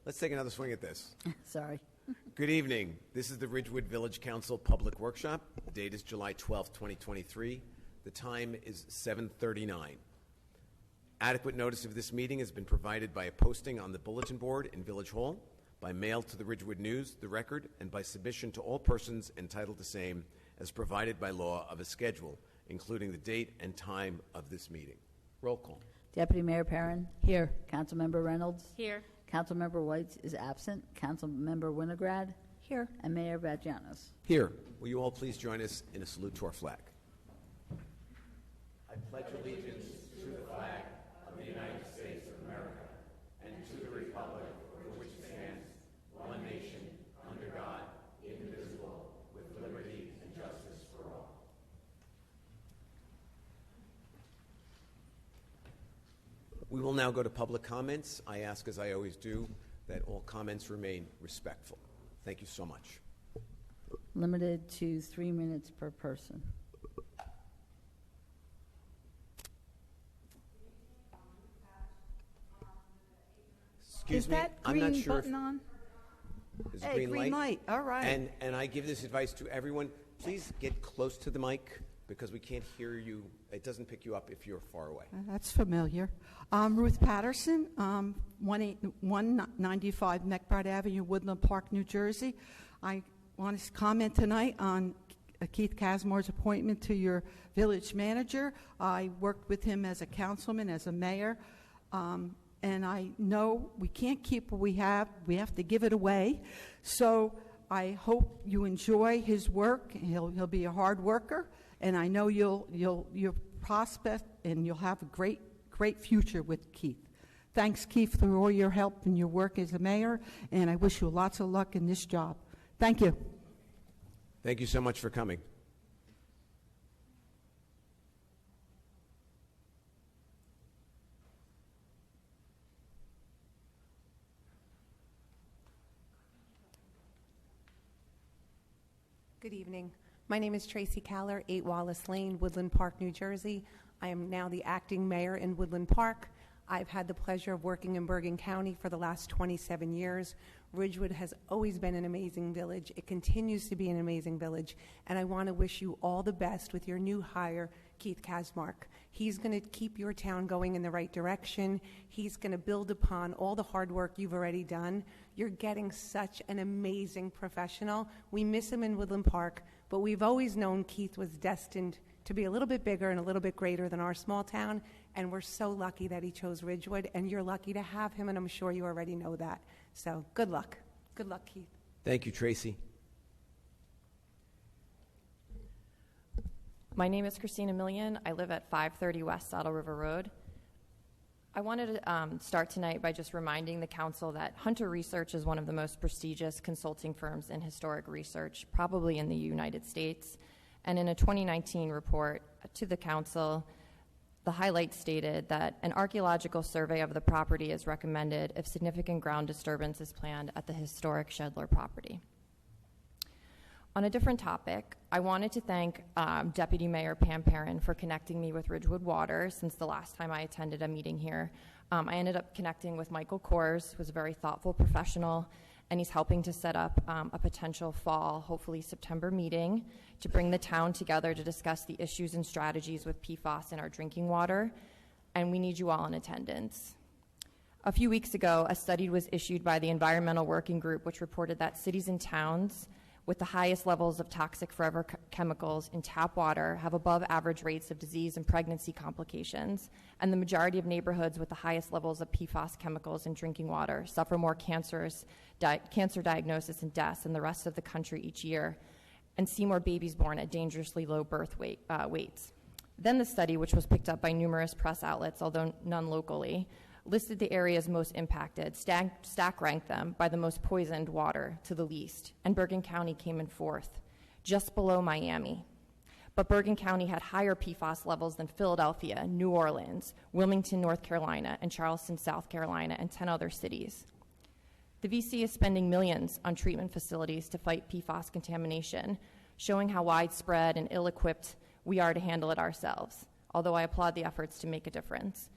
Let's take another swing at this. Sorry. Good evening. This is the Ridgewood Village Council Public Workshop. The date is July 12th, 2023. The time is 7:39. Adequate notice of this meeting has been provided by a posting on the bulletin board in Village Hall, by mail to the Ridgewood News, the Record, and by submission to all persons entitled to same as provided by law of a schedule, including the date and time of this meeting. Roll call. Deputy Mayor Perrin? Here. Councilmember Reynolds? Here. Councilmember White is absent. Councilmember Winograd? Here. And Mayor Vagianos. Here. Will you all please join us in a salute to our flag? I pledge allegiance to the flag of the United States of America and to the republic for which it stands, one nation, under God, indivisible, with liberty and justice for all. We will now go to public comments. I ask, as I always do, that all comments remain respectful. Thank you so much. Limited to 3 minutes per person. Excuse me, that I'm not green sure button on? There's Hey, green light. All right. And I give this advice to everyone. Please get close to the mic because we can't hear you. It doesn't pick you up if you're far away. That's familiar. Ruth Patterson, 195 McBride Avenue, Woodland Park, New Jersey. I want to comment tonight on Keith Casmore's appointment to your village manager. I worked with him as a councilman, as a mayor. And I know we can't keep what we have. We have to give it away. So I hope you enjoy his work. He'll be a hard worker, and I know you'll prospect and you'll have a great future with Keith. Thanks, Keith, for all your help and your work as a mayor, and I wish you lots of luck in this job. Thank you. Thank you so much for coming. Good evening. My name is Tracy Caller, 8 Wallace Lane, Woodland Park, New Jersey. I am now the acting mayor in Woodland Park. I've had the pleasure of working in Bergen County for the last 27 years. Ridgewood has always been an amazing village. It continues to be an amazing village, and I want to wish you all the best with your new hire, Keith Casmore. He's going to keep your town going in the right direction. He's going to build upon all the hard work you've already done. You're getting such an amazing professional. We miss him in Woodland Park, but we've always known Keith was destined to be a little bit bigger and a little bit greater than our small town, and we're so lucky that he chose Ridgewood, and you're lucky to have him, and I'm sure you already know that. So good luck. Good luck, Keith. Thank you, Tracy. My name is Christina Millian. I live at 530 West Saddle River Road. I wanted to start tonight by just reminding the council that Hunter Research is one of the most prestigious consulting firms in historic research, probably in the United States. And in a 2019 report to the council, the highlight stated that an archaeological survey of the property is recommended if significant ground disturbance is planned at the historic Shedler property. On a different topic, I wanted to thank Deputy Mayor Pam Perrin for connecting me with Ridgewood Water since the last time I attended a meeting here. I ended up connecting with Michael Kors, who's a very thoughtful professional, and he's helping to set up a potential fall, hopefully September meeting to bring the town together to discuss the issues and strategies with PFAS in our drinking water, and we need you all in attendance. A few weeks ago, a study was issued by the Environmental Working Group, which reported that cities and towns with the highest levels of toxic forever chemicals in tap water have above average rates of disease and pregnancy complications, and the majority of neighborhoods with the highest levels of PFAS chemicals in drinking water suffer more cancer diagnosis and deaths than the rest of the country each year, and see more babies born at dangerously low birth weights. Then the study, which was picked up by numerous press outlets, although none locally, listed the areas most impacted, stack ranked them by the most poisoned water to the least, and Bergen County came in fourth, just below Miami. But Bergen County had higher PFAS levels than Philadelphia, New Orleans, Wilmington, North Carolina, and Charleston, South Carolina, and 10 other cities. The VC is spending millions on treatment facilities to fight PFAS contamination, showing how widespread and ill-equipped we are to handle it ourselves, although I applaud the efforts to make a difference.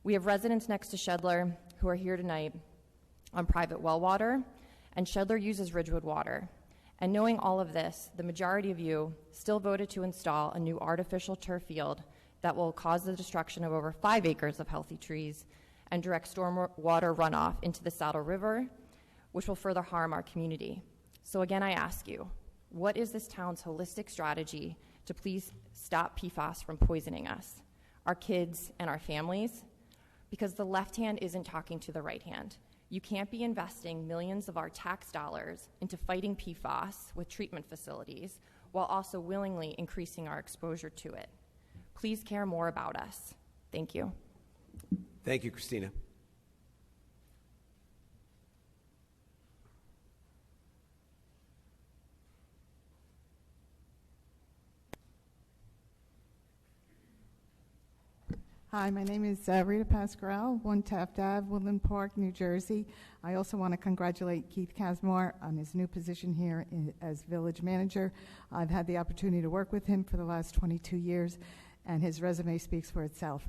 We have residents next to Shedler who are here tonight on private well water, and Shedler uses Ridgewood water. And knowing all of this, the majority of you still voted to install a new artificial turf field that will cause the destruction of over 5 acres of healthy trees and direct stormwater runoff into the Saddle River, which will further harm our community. So again, I ask you, what is this town's holistic strategy to please stop PFAS from poisoning us, our kids, and our families? Because the left hand isn't talking to the right hand. You can't be investing millions of our tax dollars into fighting PFAS with treatment facilities while also willingly increasing our exposure to it. Please care more about us. Thank you. Thank you, Christina. Hi, my name is Rita Pasquarel, 1 Taft Ave, Woodland Park, New Jersey. I also want to congratulate Keith Casmore on his new position here as village manager. I've had the opportunity to work with him for the last 22 years, and his resume speaks for itself.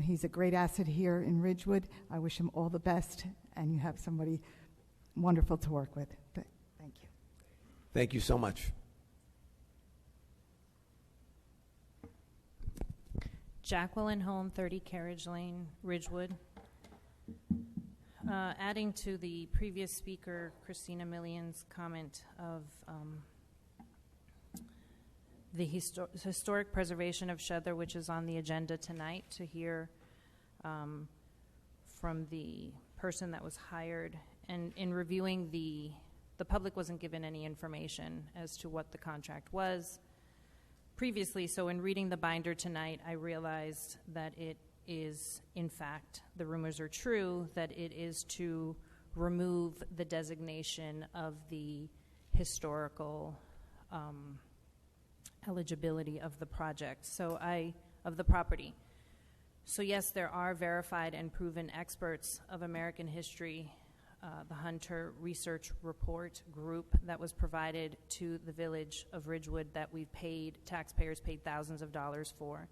He's a great asset here in Ridgewood. I wish him all the best, and you have somebody wonderful to work with. Thank you. Thank you so much. Jacqueline Holm, 30 Carriage Lane, Ridgewood. Adding to the previous speaker, Christina Million's comment of the historic preservation of Shedler, which is on the agenda tonight, to hear from the person that was hired. And in reviewing the public wasn't given any information as to what the contract was previously, so in reading the binder tonight, I realized that it is, in fact, the rumors are true, that it is to remove the designation of the historical eligibility of the project, of the property. So yes, there are verified and proven experts of American history. The Hunter Research Report group that was provided to the village of Ridgewood that taxpayers paid thousands of dollars for.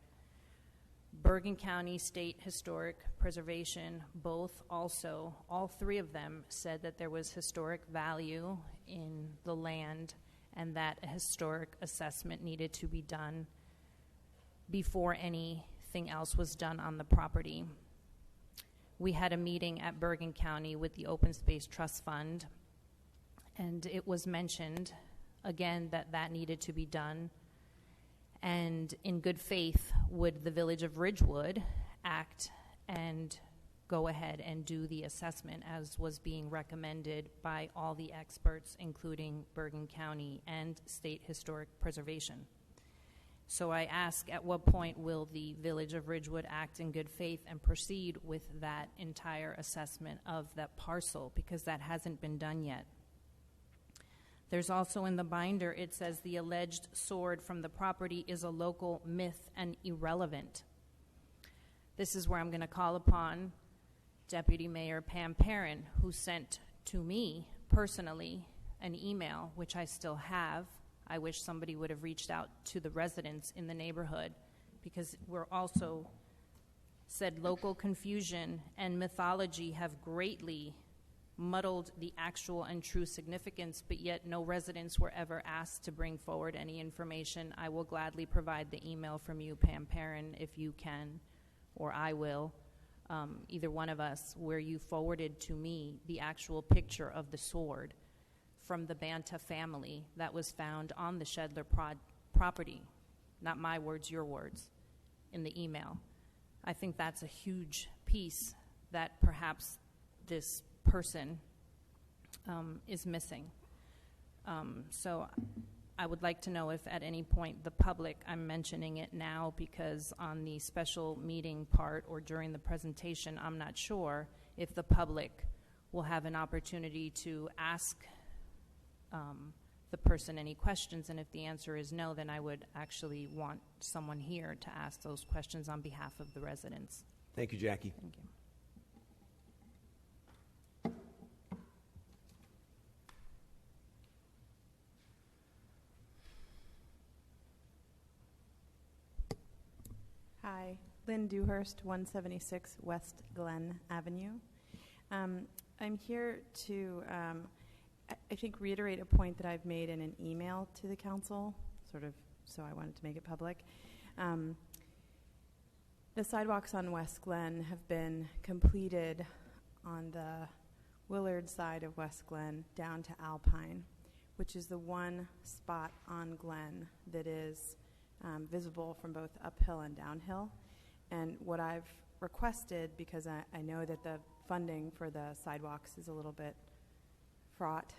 Bergen County State Historic Preservation, all three of them said that there was historic value in the land and that a historic assessment needed to be done before anything else was done on the property. We had a meeting at Bergen County with the Open Space Trust Fund, and it was mentioned, again, that needed to be done. And in good faith, would the village of Ridgewood act and go ahead and do the assessment as was being recommended by all the experts, including Bergen County and State Historic Preservation? So I ask, at what point will the village of Ridgewood act in good faith and proceed with that entire assessment of that parcel, because that hasn't been done yet. There's also in the binder, it says the alleged sword from the property is a local myth and irrelevant. This is where I'm going to call upon Deputy Mayor Pam Perrin, who sent to me personally an email, which I still have. I wish somebody would have reached out to the residents in the neighborhood, because we're also said local confusion and mythology have greatly muddled the actual and true significance, but yet no residents were ever asked to bring forward any information. I will gladly provide the email from you, Pam Perrin, if you can, or I will, either one of us, where you forwarded to me the actual picture of the sword from the Banta family that was found on the Shedler property. Not my words, your words, in the email. I think that's a huge piece that perhaps this person is missing. So I would like to know if at any point the public, I'm mentioning it now because on the special meeting part or during the presentation, I'm not sure if the public will have an opportunity to ask the person any questions, and if the answer is no, then I would actually want someone here to ask those questions on behalf of the residents. Thank you, Jackie. Thank you. Hi, Lynn Dewhurst, 176 West Glen Avenue. I'm here to, I think, reiterate a point that I've made in an email to the council, sort of, so I wanted to make it public. The sidewalks on West Glen have been completed on the Willard side of West Glen down to Alpine, which is the one spot on Glen that is visible from both uphill and downhill. And what I've requested, because I know that the funding for the sidewalks is a little bit fraught,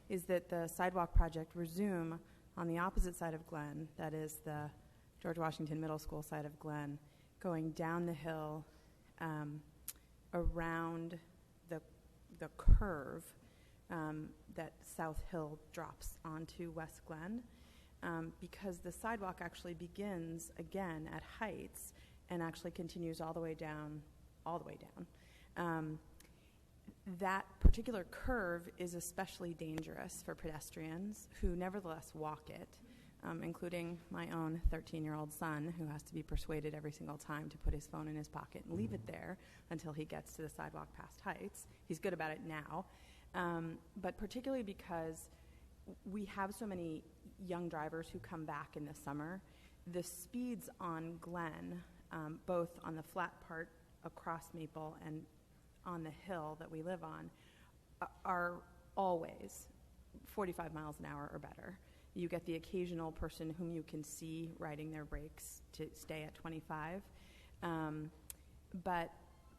is that the sidewalk project resume on the opposite side of Glen, that is the George Washington Middle School side of Glen, going down the hill around the curve that South Hill drops onto West Glen, because the sidewalk actually begins again at Heights and actually continues all the way down. That particular curve is especially dangerous for pedestrians who nevertheless walk it, including my own 13-year-old son, who has to be persuaded every single time to put his phone in his pocket and leave it there until he gets to the sidewalk past Heights. He's good about it now, but particularly because we have so many young drivers who come back in the summer, the speeds on Glen, both on the flat part across Maple and on the hill that we live on, are always 45 miles an hour or better. You get the occasional person whom you can see riding their brakes to stay at 25. But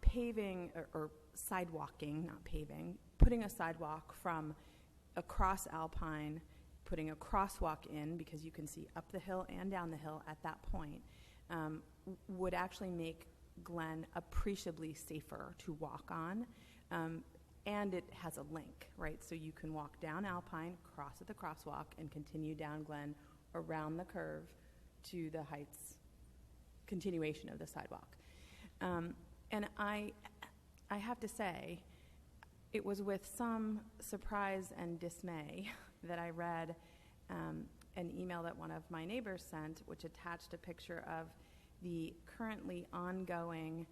paving or sidewalking, not paving, putting a sidewalk from across Alpine, putting a crosswalk in, because you can see up the hill and down the hill at that point, would actually make Glen appreciably safer to walk on. And it has a link, right? So you can walk down Alpine, cross at the crosswalk, and continue down Glen around the curve to the Heights continuation of the sidewalk. And I have to say, it was with some surprise and dismay that I read an email that one of my neighbors sent, which attached a picture of the currently ongoing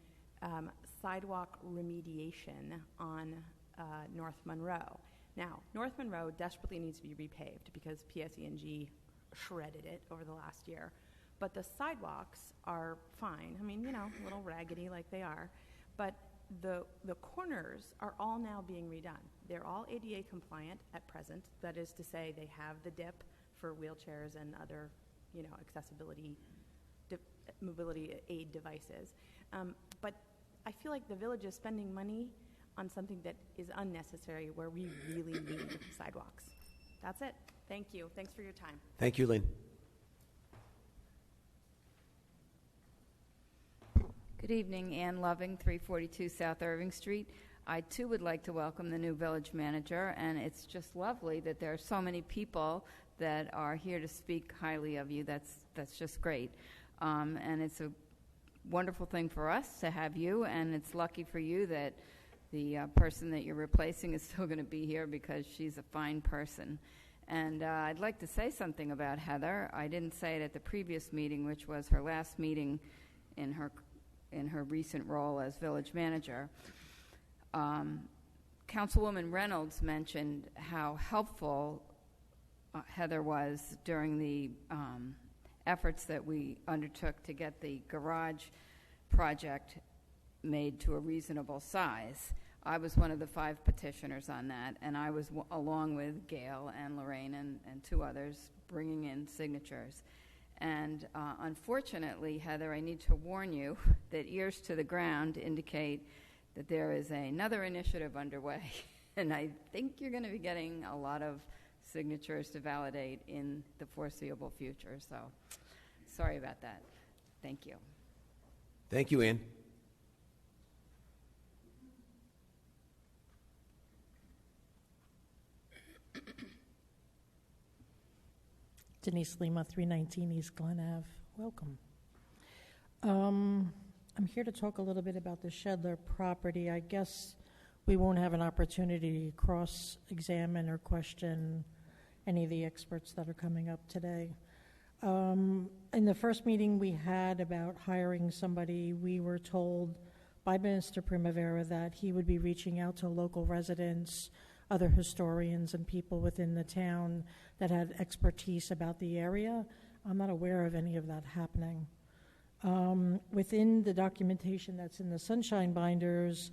sidewalk remediation on North Monroe. Now, North Monroe desperately needs to be repaved because PSE&G shredded it over the last year. But the sidewalks are fine. I mean, a little raggedy like they are. But the corners are all now being redone. They're all ADA compliant at present. That is to say, they have the dip for wheelchairs and other, accessibility, mobility aid devices. But I feel like the village is spending money on something that is unnecessary, where we really need sidewalks. That's it. Thank you. Thanks for your time. Thank you, Lynn. Good evening, Ann Loving, 342 South Irving Street. I, too, would like to welcome the new village manager, and it's just lovely that there are so many people that are here to speak highly of you. That's just great. And it's a wonderful thing for us to have you, and it's lucky for you that the person that you're replacing is still going to be here, because she's a fine person. And I'd like to say something about Heather. I didn't say it at the previous meeting, which was her last meeting in her recent role as village manager. Councilwoman Reynolds mentioned how helpful Heather was during the efforts that we undertook to get the garage project made to a reasonable size. I was one of the 5 petitioners on that, and I was, along with Gail and Lorraine and 2 others, bringing in signatures. And unfortunately, Heather, I need to warn you that ears to the ground indicate that there is another initiative underway, and I think you're going to be getting a lot of signatures to validate in the foreseeable future. So sorry about that. Thank you. Thank you, Ann. Denise Lima, 319 East Glen Ave. Welcome. I'm here to talk a little bit about the Shedler property. I guess we won't have an opportunity to cross-examine or question any of the experts that are coming up today. In the first meeting we had about hiring somebody, we were told by Mr. Primavera that he would be reaching out to local residents, other historians, and people within the town that had expertise about the area. I'm not aware of any of that happening. Within the documentation that's in the sunshine binders,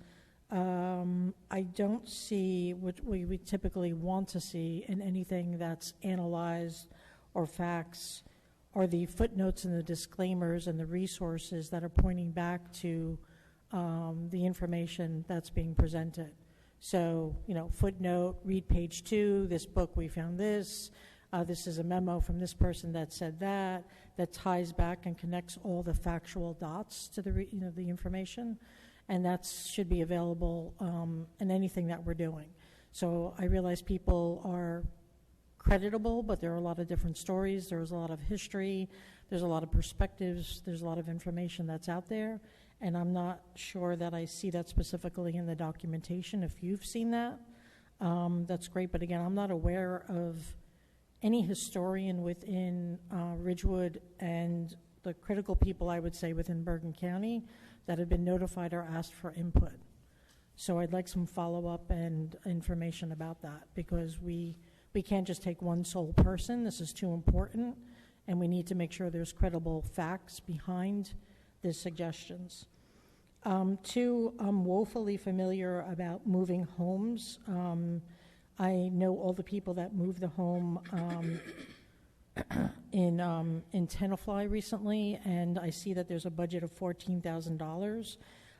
I don't see what we typically want to see in anything that's analyzed or facts, or the footnotes and the disclaimers and the resources that are pointing back to the information that's being presented. So, footnote, read page 2, this book, we found this. This is a memo from this person that said that ties back and connects all the factual dots to the the information, and that should be available in anything that we're doing. So I realize people are creditable, but there are a lot of different stories. There's a lot of history. There's a lot of perspectives. There's a lot of information that's out there, and I'm not sure that I see that specifically in the documentation. If you've seen that, that's great. But again, I'm not aware of any historian within Ridgewood and the critical people, I would say, within Bergen County that have been notified or asked for input. So I'd like some follow-up and information about that, because we can't just take one sole person. This is too important, and we need to make sure there's credible facts behind the suggestions. Two, I'm woefully familiar about moving homes. I know all the people that moved the home in Tenafly recently, and I see that there's a budget of $14,000.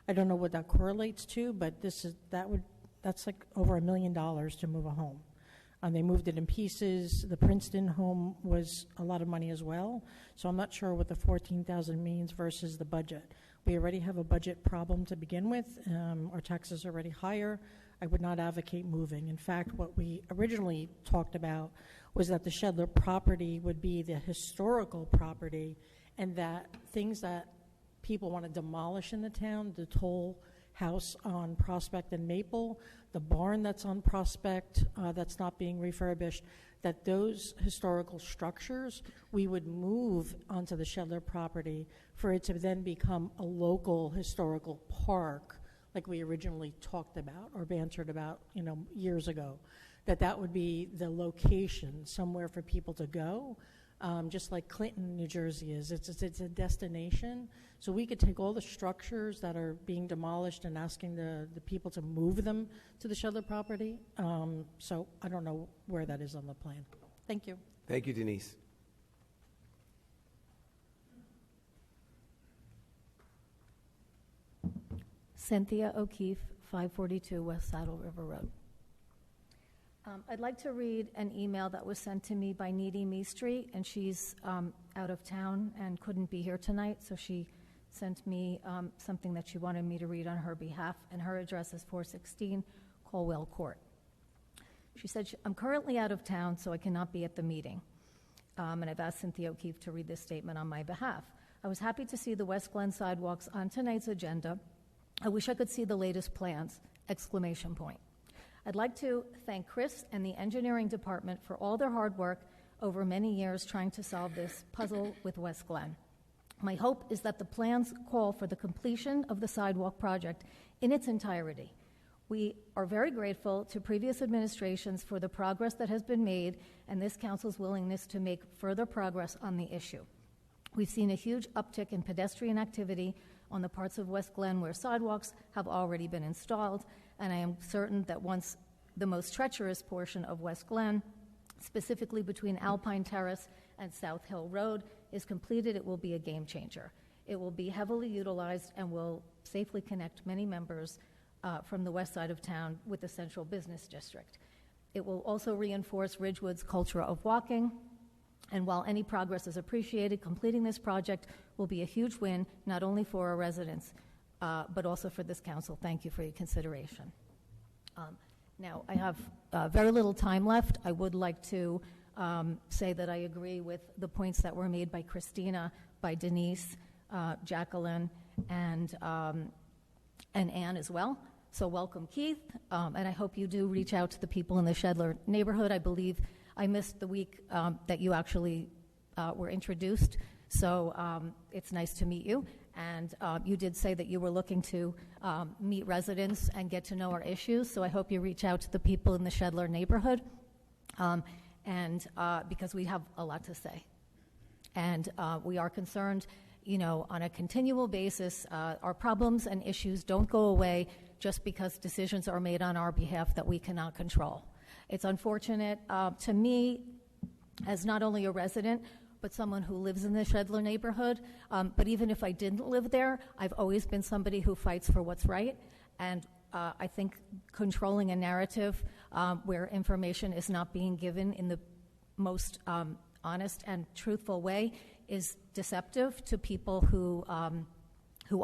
I don't know what that correlates to, but that's like over $1 million to move a home. They moved it in pieces. The Princeton home was a lot of money as well, so I'm not sure what the $14,000 means versus the budget. We already have a budget problem to begin with. Our taxes are already higher. I would not advocate moving. In fact, what we originally talked about was that the Shedler property would be the historical property, and that things that people want to demolish in the town, the toll house on Prospect and Maple, the barn that's on Prospect that's not being refurbished, that those historical structures we would move onto the Shedler property for it to then become a local historical park, like we originally talked about or bantered about, years ago. That would be the location, somewhere for people to go, just like Clinton, New Jersey is. It's a destination. So we could take all the structures that are being demolished and asking the people to move them to the Shedler property. So I don't know where that is on the plan. Thank you. Thank you, Denise. Cynthia O'Keefe, 542 West Saddle River Road. I'd like to read an email that was sent to me by Needy Meestry, and she's out of town and couldn't be here tonight, so she sent me something that she wanted me to read on her behalf, and her address is 416 Colwell Court. She said, I'm currently out of town, so I cannot be at the meeting, and I've asked Cynthia O'Keefe to read this statement on my behalf. I was happy to see the West Glen sidewalks on tonight's agenda. I wish I could see the latest plans, ! I'd like to thank Chris and the engineering department for all their hard work over many years trying to solve this puzzle with West Glen. My hope is that the plans call for the completion of the sidewalk project in its entirety. We are very grateful to previous administrations for the progress that has been made and this council's willingness to make further progress on the issue. We've seen a huge uptick in pedestrian activity on the parts of West Glen where sidewalks have already been installed, and I am certain that once the most treacherous portion of West Glen, specifically between Alpine Terrace and South Hill Road, is completed, it will be a game changer. It will be heavily utilized and will safely connect many members from the west side of town with the central business district. It will also reinforce Ridgewood's culture of walking, and while any progress is appreciated, completing this project will be a huge win, not only for our residents, but also for this council. Thank you for your consideration. Now, I have very little time left. I would like to say that I agree with the points that were made by Christina, by Denise, Jacqueline, and Ann as well. So welcome, Keith, and I hope you do reach out to the people in the Shedler neighborhood. I believe I missed the week that you actually were introduced, so it's nice to meet you. And you did say that you were looking to meet residents and get to know our issues, so I hope you reach out to the people in the Shedler neighborhood, and because we have a lot to say. And we are concerned, on a continual basis. Our problems and issues don't go away just because decisions are made on our behalf that we cannot control. It's unfortunate to me, as not only a resident, but someone who lives in the Shedler neighborhood. But even if I didn't live there, I've always been somebody who fights for what's right. And I think controlling a narrative where information is not being given in the most honest and truthful way is deceptive to people who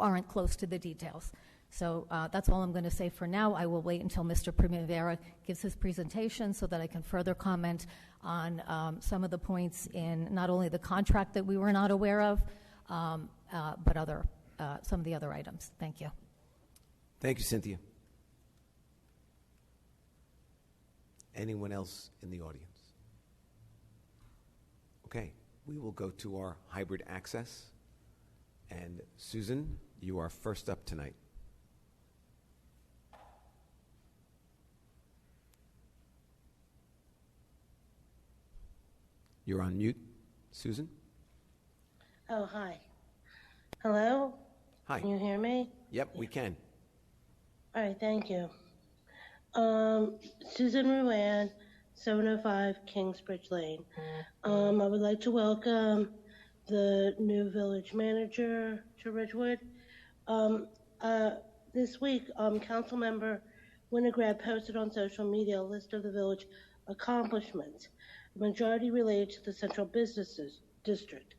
aren't close to the details. So that's all I'm going to say for now. I will wait until Mr. Primavera gives his presentation so that I can further comment on some of the points in not only the contract that we were not aware of, but some of the other items. Thank you. Thank you, Cynthia. Anyone else in the audience? Okay, we will go to our hybrid access. And Susan, you are first up tonight. You're on mute, Susan. Oh, hi. Hello? Hi. Can you hear me? Yep, we can. All right, thank you. Susan Ruan, 705 Kingsbridge Lane. I would like to welcome the new village manager to Ridgewood. This week, Councilmember Winograd posted on social media a list of the village accomplishments, the majority related to the Central Business District.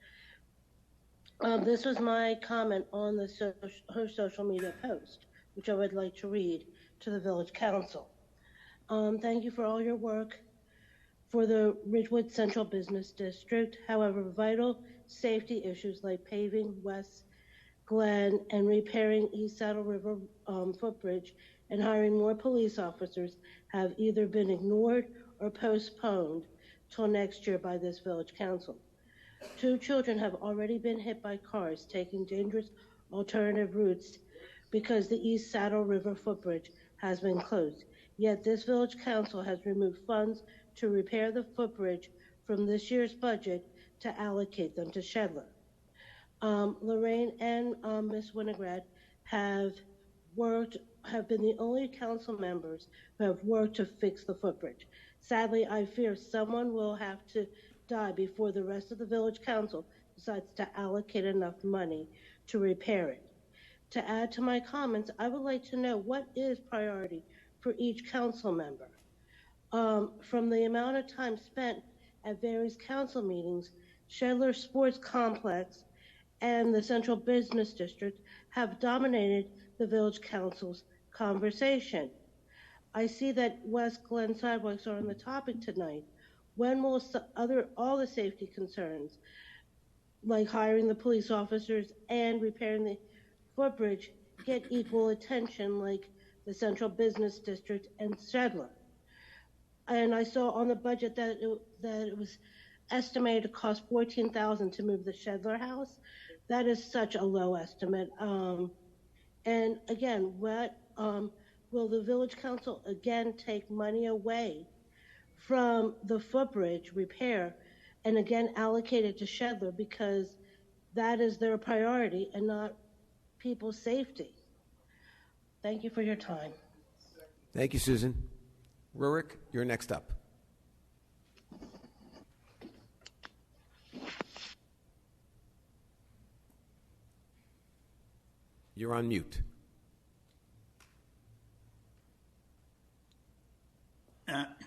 This was my comment on her social media post, which I would like to read to the Village Council. Thank you for all your work for the Ridgewood Central Business District. However, vital safety issues like paving West Glen and repairing East Saddle River footbridge and hiring more police officers have either been ignored or postponed till next year by this Village Council. 2 children have already been hit by cars taking dangerous alternative routes because the East Saddle River footbridge has been closed. Yet this Village Council has removed funds to repair the footbridge from this year's budget to allocate them to Shedler. Lorraine and Ms. Winograd have been the only council members who have worked to fix the footbridge. Sadly, I fear someone will have to die before the rest of the Village Council decides to allocate enough money to repair it. To add to my comments, I would like to know what is priority for each council member. From the amount of time spent at various council meetings, Shedler Sports Complex and the Central Business District have dominated the Village Council's conversation. I see that West Glen sidewalks are on the topic tonight. When will all the safety concerns, like hiring the police officers and repairing the footbridge, get equal attention like the Central Business District and Shedler? And I saw on the budget that it was estimated to cost $14,000 to move the Shedler house. That is such a low estimate. And again, what will the Village Council again take money away from the footbridge repair and again allocate it to Shedler because that is their priority and not people's safety? Thank you for your time. Thank you, Susan. Rurik, you're next up. You're on mute.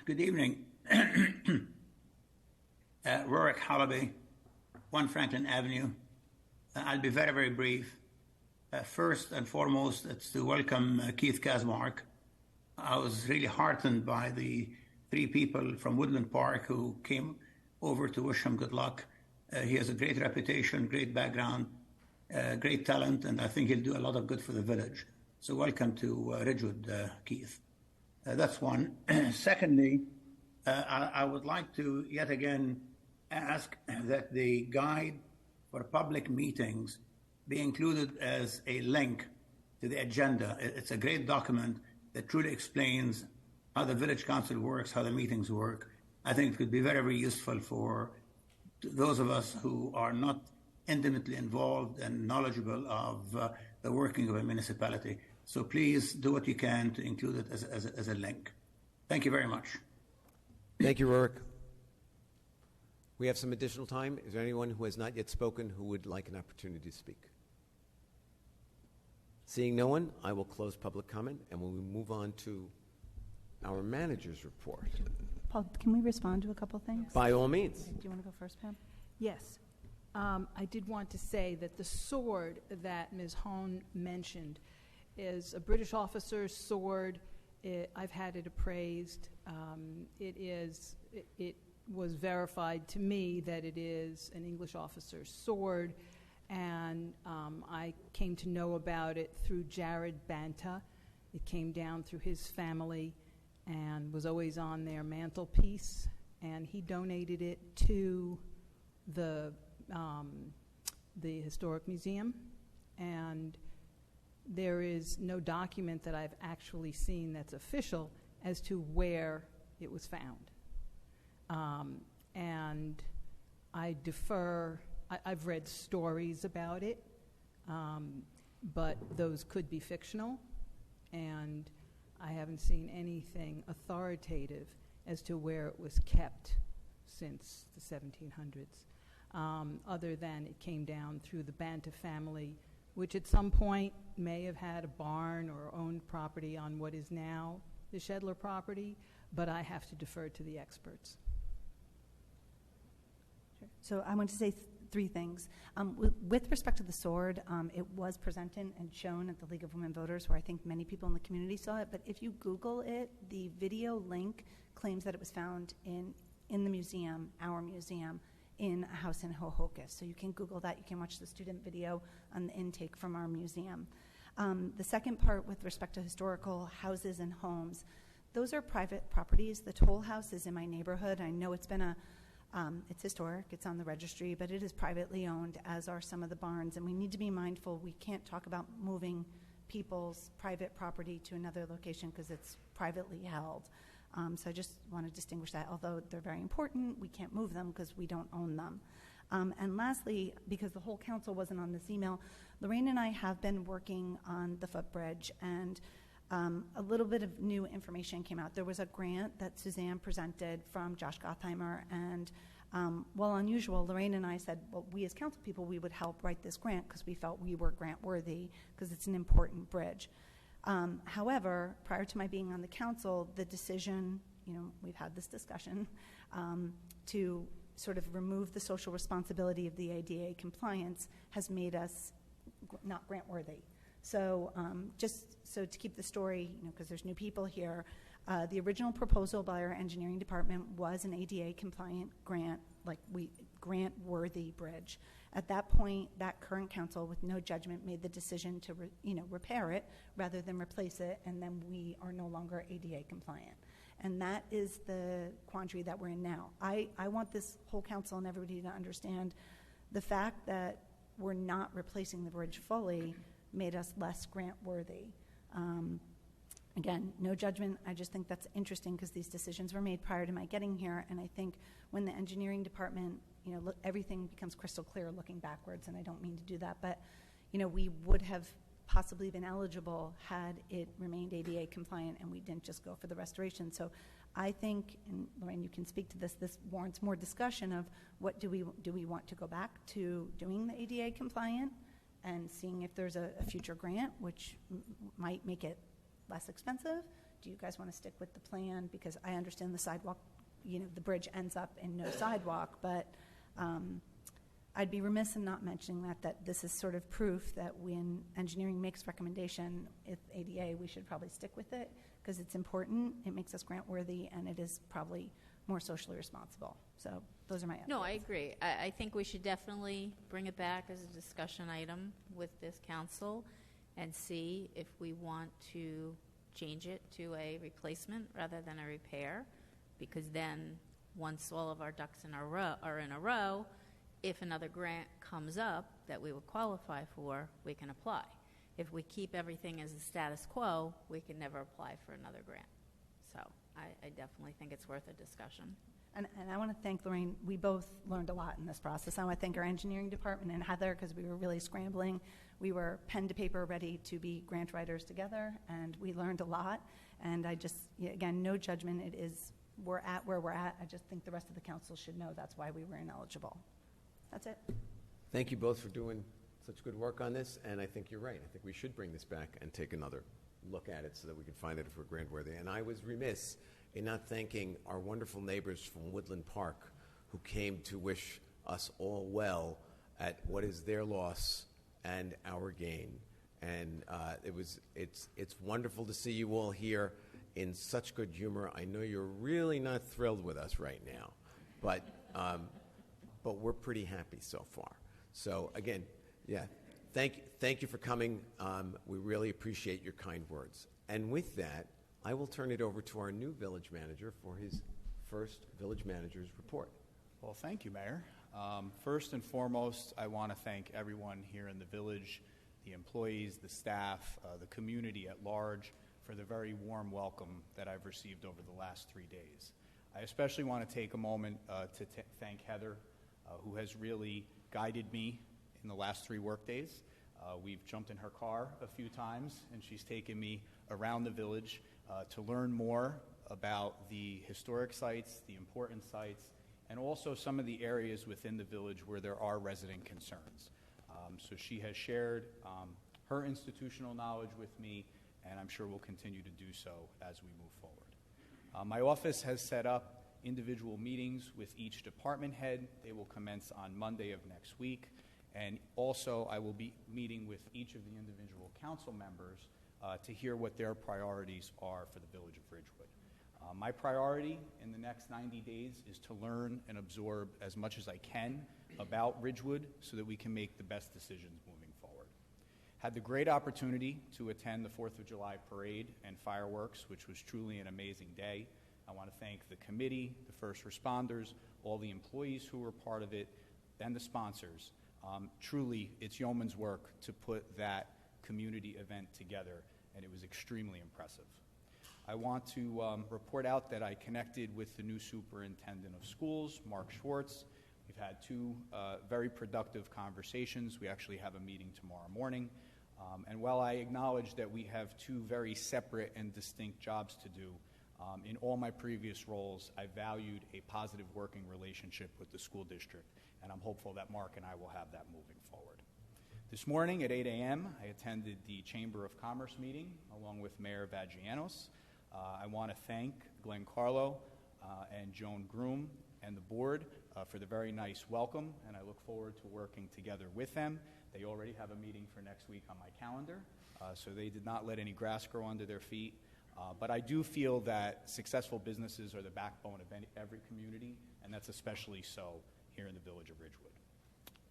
Good evening. Rurik Halaby, 1 Franklin Avenue. I'll be very, very brief. First and foremost, it's to welcome Keith Kaczmarek. I was really heartened by the 3 people from Woodland Park who came over to wish him good luck. He has a great reputation, great background, great talent, and I think he'll do a lot of good for the village. So welcome to Ridgewood, Keith. That's one. Secondly, I would like to yet again ask that the guide for public meetings be included as a link to the agenda. It's a great document that truly explains how the village council works, how the meetings work. I think it could be very, very useful for those of us who are not intimately involved and knowledgeable of the working of a municipality. So please do what you can to include it as a link. Thank you very much. Thank you, Rurik. We have some additional time. Is there anyone who has not yet spoken who would like an opportunity to speak? Seeing no one, I will close public comment and we'll move on to our manager's report. Paul, can we respond to a couple things? By all means. Do you want to go first, Pam? Yes. I did want to say that the sword that Ms. Hone mentioned is a British officer's sword. I've had it appraised. It was verified to me that it is an English officer's sword, and I came to know about it through Jared Banta. It came down through his family and was always on their mantelpiece, and he donated it to the Historic Museum, and there is no document that I've actually seen that's official as to where it was found. And I defer, I've read stories about it, but those could be fictional, and I haven't seen anything authoritative as to where it was kept since the 1700s, other than it came down through the Banta family, which at some point may have had a barn or owned property on what is now the Shedler property, but I have to defer to the experts. Sure. So I want to say three things. With respect to the sword, it was presented and shown at the League of Women Voters, where I think many people in the community saw it, but if you Google it, the video link claims that it was found in the museum, our museum, in a house in Hohokus. So you can Google that. You can watch the student video on the intake from our museum. The second part, with respect to historical houses and homes, those are private properties. The Toll House is in my neighborhood. I know it's been it's historic, it's on the registry, but it is privately owned, as are some of the barns, and we need to be mindful. We can't talk about moving people's private property to another location because it's privately held. So I just want to distinguish that. Although they're very important, we can't move them because we don't own them. And lastly, because the whole council wasn't on this email, Lorraine and I have been working on the footbridge, and a little bit of new information came out. There was a grant that Suzanne presented from Josh Gottheimer, and while unusual, Lorraine and I said, well, we as council people, we would help write this grant because we felt we were grant worthy because it's an important bridge. However, prior to my being on the council, the decision, we've had this discussion, to sort of remove the social responsibility of the ADA compliance has made us not grant worthy. So just so to keep the story, because there's new people here, the original proposal by our engineering department was an ADA compliant grant, grant worthy bridge. At that point, that current council, with no judgment, made the decision to repair it rather than replace it, and then we are no longer ADA compliant. And that is the quandary that we're in now. I want this whole council and everybody to understand the fact that we're not replacing the bridge fully made us less grant worthy. Again, no judgment. I just think that's interesting because these decisions were made prior to my getting here, and I think when the engineering department, everything becomes crystal clear looking backwards, and I don't mean to do that, but we would have possibly been eligible had it remained ADA compliant and we didn't just go for the restoration. So I think, and Lorraine, you can speak to this warrants more discussion of what do we want to go back to doing the ADA compliant and seeing if there's a future grant, which might make it less expensive. Do you guys want to stick with the plan? Because I understand the sidewalk, the bridge ends up in no sidewalk, but I'd be remiss in not mentioning that this is sort of proof that when engineering makes recommendation, if ADA, we should probably stick with it because it's important, it makes us grant worthy, and it is probably more socially responsible. So those are my updates. No, I agree. I think we should definitely bring it back as a discussion item with this council and see if we want to change it to a replacement rather than a repair, because then once all of our ducks are in a row, if another grant comes up that we would qualify for, we can apply. If we keep everything as the status quo, we can never apply for another grant. So I definitely think it's worth a discussion. And I want to thank Lorraine. We both learned a lot in this process. I want to thank our engineering department and Heather, because we were really scrambling. We were pen to paper ready to be grant writers together, and we learned a lot. And I just, again, no judgment. It is, we're at where we're at. I just think the rest of the council should know that's why we were ineligible. That's it. Thank you both for doing such good work on this, and I think you're right. I think we should bring this back and take another look at it so that we can find out if we're grant worthy. And I was remiss in not thanking our wonderful neighbors from Woodland Park who came to wish us all well at what is their loss and our gain. And it's wonderful to see you all here in such good humor. I know you're really not thrilled with us right now, but we're pretty happy so far. So again, yeah, thank you for coming. We really appreciate your kind words. And with that, I will turn it over to our new village manager for his first village manager's report. Well, thank you, Mayor. First and foremost, I want to thank everyone here in the village, the employees, the staff, the community at large, for the very warm welcome that I've received over the last 3 days. I especially want to take a moment to thank Heather, who has really guided me in the last 3 work days. We've jumped in her car a few times, and she's taken me around the village to learn more about the historic sites, the important sites, and also some of the areas within the village where there are resident concerns. So she has shared her institutional knowledge with me, and I'm sure will continue to do so as we move forward. My office has set up individual meetings with each department head. They will commence on Monday of next week. And also, I will be meeting with each of the individual council members to hear what their priorities are for the village of Ridgewood. My priority in the next 90 days is to learn and absorb as much as I can about Ridgewood so that we can make the best decisions moving forward. Had the great opportunity to attend the 4th of July parade and fireworks, which was truly an amazing day. I want to thank the committee, the first responders, all the employees who were part of it, and the sponsors. Truly, it's yeoman's work to put that community event together, and it was extremely impressive. I want to report out that I connected with the new superintendent of schools, Mark Schwartz. We've had 2 very productive conversations. We actually have a meeting tomorrow morning. And while I acknowledge that we have 2 very separate and distinct jobs to do, in all my previous roles, I valued a positive working relationship with the school district, and I'm hopeful that Mark and I will have that moving forward. This morning at 8 a.m., I attended the Chamber of Commerce meeting along with Mayor Vagianos. I want to thank Glenn Carlo and Joan Groom and the board for the very nice welcome, and I look forward to working together with them. They already have a meeting for next week on my calendar, so they did not let any grass grow under their feet. But I do feel that successful businesses are the backbone of every community, and that's especially so here in the village of Ridgewood.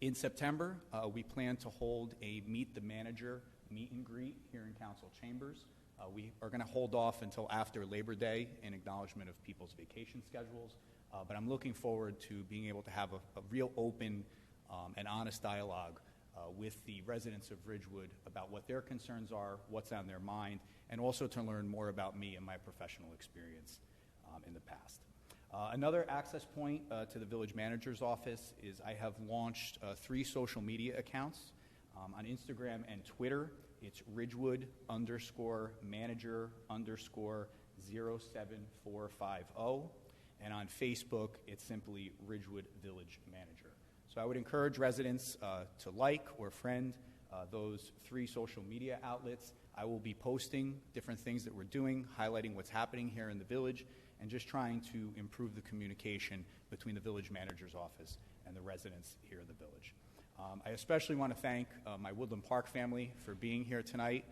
In September, we plan to hold a Meet the Manager meet and greet here in council chambers. We are going to hold off until after Labor Day in acknowledgement of people's vacation schedules, but I'm looking forward to being able to have a real open and honest dialogue with the residents of Ridgewood about what their concerns are, what's on their mind, and also to learn more about me and my professional experience in the past. Another access point to the village manager's office is I have launched 3 social media accounts. On Instagram and Twitter, it's Ridgewood_manager_07450. And on Facebook, it's simply Ridgewood Village Manager. So I would encourage residents to like or friend those 3 social media outlets. I will be posting different things that we're doing, highlighting what's happening here in the village, and just trying to improve the communication between the village manager's office and the residents here in the village. I especially want to thank my Woodland Park family for being here tonight.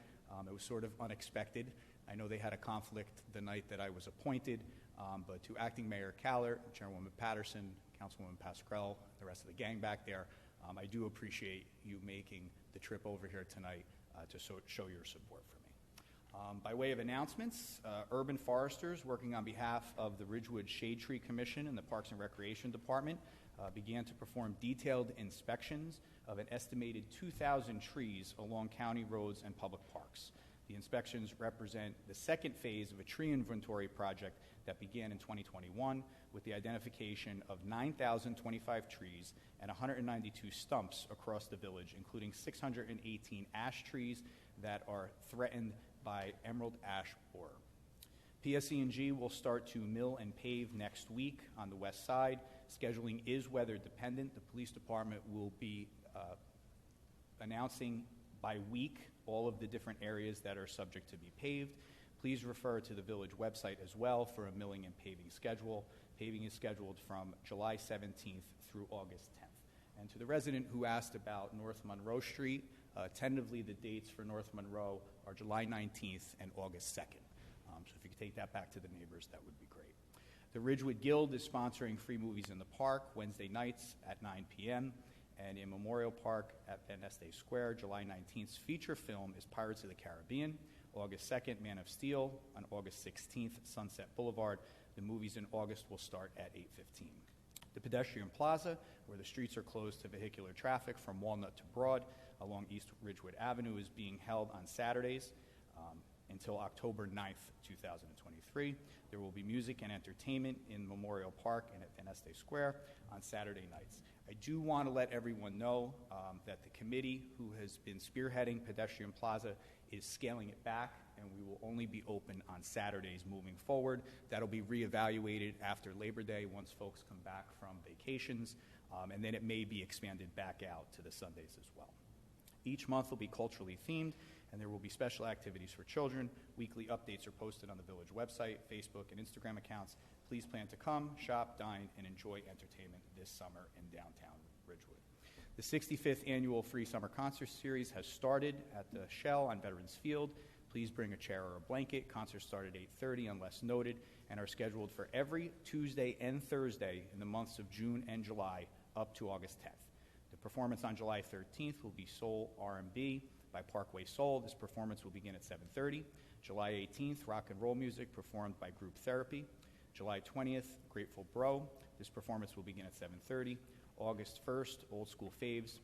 It was sort of unexpected. I know they had a conflict the night that I was appointed, but to Acting Mayor Kaller, Chairwoman Patterson, Councilwoman Pascrell, the rest of the gang back there, I do appreciate you making the trip over here tonight to show your support for me. By way of announcements, Urban Foresters, working on behalf of the Ridgewood Shade Tree Commission and the Parks and Recreation Department, began to perform detailed inspections of an estimated 2,000 trees along county roads and public parks. The inspections represent the second phase of a tree inventory project that began in 2021 with the identification of 9,025 trees and 192 stumps across the village, including 618 ash trees that are threatened by emerald ash borer. PSE&G will start to mill and pave next week on the west side. Scheduling is weather dependent. The police department will be announcing by week all of the different areas that are subject to be paved. Please refer to the village website as well for a milling and paving schedule. Paving is scheduled from July 17th through August 10th. And to the resident who asked about North Monroe Street, tentatively the dates for North Monroe are July 19th and August 2nd. So if you could take that back to the neighbors, that would be great. The Ridgewood Guild is sponsoring free movies in the park Wednesday nights at 9 p.m. and in Memorial Park at Van Este Square. July 19th's feature film is Pirates of the Caribbean. August 2nd, Man of Steel. On August 16th, Sunset Boulevard. The movies in August will start at 8:15. The pedestrian plaza, where the streets are closed to vehicular traffic from Walnut to Broad along East Ridgewood Avenue, is being held on Saturdays until October 9th, 2023. There will be music and entertainment in Memorial Park and at Van Este Square on Saturday nights. I do want to let everyone know that the committee who has been spearheading Pedestrian Plaza is scaling it back, and we will only be open on Saturdays moving forward. That'll be reevaluated after Labor Day once folks come back from vacations, and then it may be expanded back out to the Sundays as well. Each month will be culturally themed, and there will be special activities for children. Weekly updates are posted on the village website, Facebook, and Instagram accounts. Please plan to come, shop, dine, and enjoy entertainment this summer in downtown Ridgewood. The 65th annual Free Summer Concert Series has started at the Shell on Veterans Field. Please bring a chair or a blanket. Concerts start at 8:30 unless noted and are scheduled for every Tuesday and Thursday in the months of June and July up to August 10th. The performance on July 13th will be Soul R&B by Parkway Soul. This performance will begin at 7:30. July 18th, rock and roll music performed by Group Therapy. July 20th, Grateful Bro. This performance will begin at 7:30. August 1st, Old School Faves.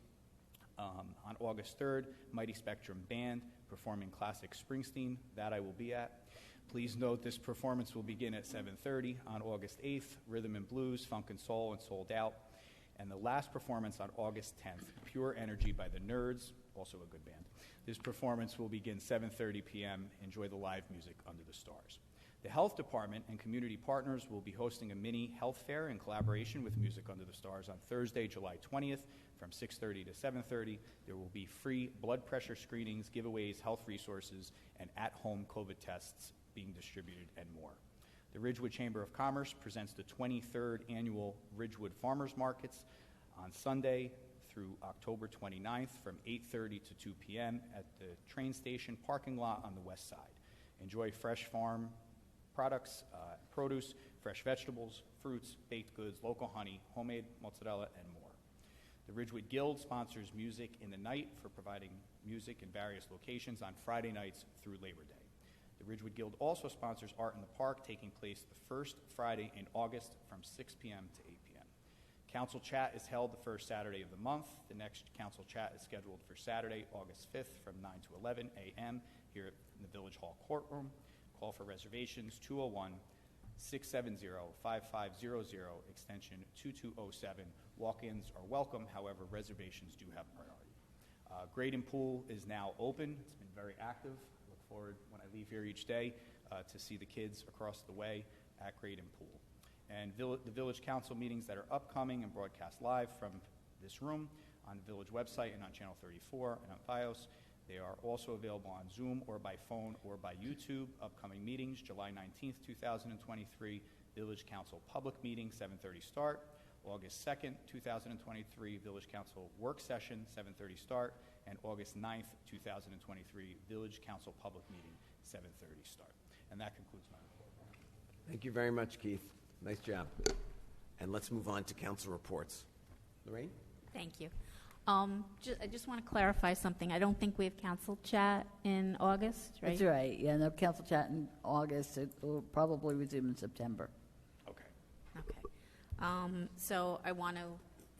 On August 3rd, Mighty Spectrum Band performing classic Springsteen. That I will be at. Please note this performance will begin at 7:30. On August 8th, Rhythm and Blues, Funk and Soul, and Sold Out. And the last performance on August 10th, Pure Energy by the Nerds, also a good band. This performance will begin 7:30 p.m. Enjoy the live music under the stars. The Health Department and community partners will be hosting a mini health fair in collaboration with Music Under the Stars on Thursday, July 20th from 6:30 to 7:30. There will be free blood pressure screenings, giveaways, health resources, and at-home COVID tests being distributed and more. The Ridgewood Chamber of Commerce presents the 23rd annual Ridgewood Farmers Markets on Sunday through October 29th from 8:30 to 2 p.m. at the train station parking lot on the west side. Enjoy fresh farm products, produce, fresh vegetables, fruits, baked goods, local honey, homemade mozzarella, and more. The Ridgewood Guild sponsors Music in the Night for providing music in various locations on Friday nights through Labor Day. The Ridgewood Guild also sponsors Art in the Park, taking place the first Friday in August from 6 p.m. to 8 p.m. Council Chat is held the first Saturday of the month. The next Council Chat is scheduled for Saturday, August 5th from 9 to 11 a.m. here in the Village Hall courtroom. Call for reservations 201-670-5500, extension 2207. Walk-ins are welcome, however, reservations do have priority. Graydon Pool is now open. It's been very active. I look forward when I leave here each day to see the kids across the way at Graydon Pool. And the Village Council meetings that are upcoming and broadcast live from this room on the Village website and on Channel 34 and on FiOS. They are also available on Zoom or by phone or by YouTube. Upcoming meetings, July 19th, 2023, Village Council public meeting, 7:30 start. August 2nd, 2023, Village Council work session, 7:30 start. And August 9th, 2023, Village Council public meeting, 7:30 start. And that concludes my report. Thank you very much, Keith. Nice job. And let's move on to council reports. Lorraine? Thank you. I just want to clarify something. I don't think we have council chat in August, right? That's right. Yeah, no council chat in August. It will probably resume in September. Okay. So I want to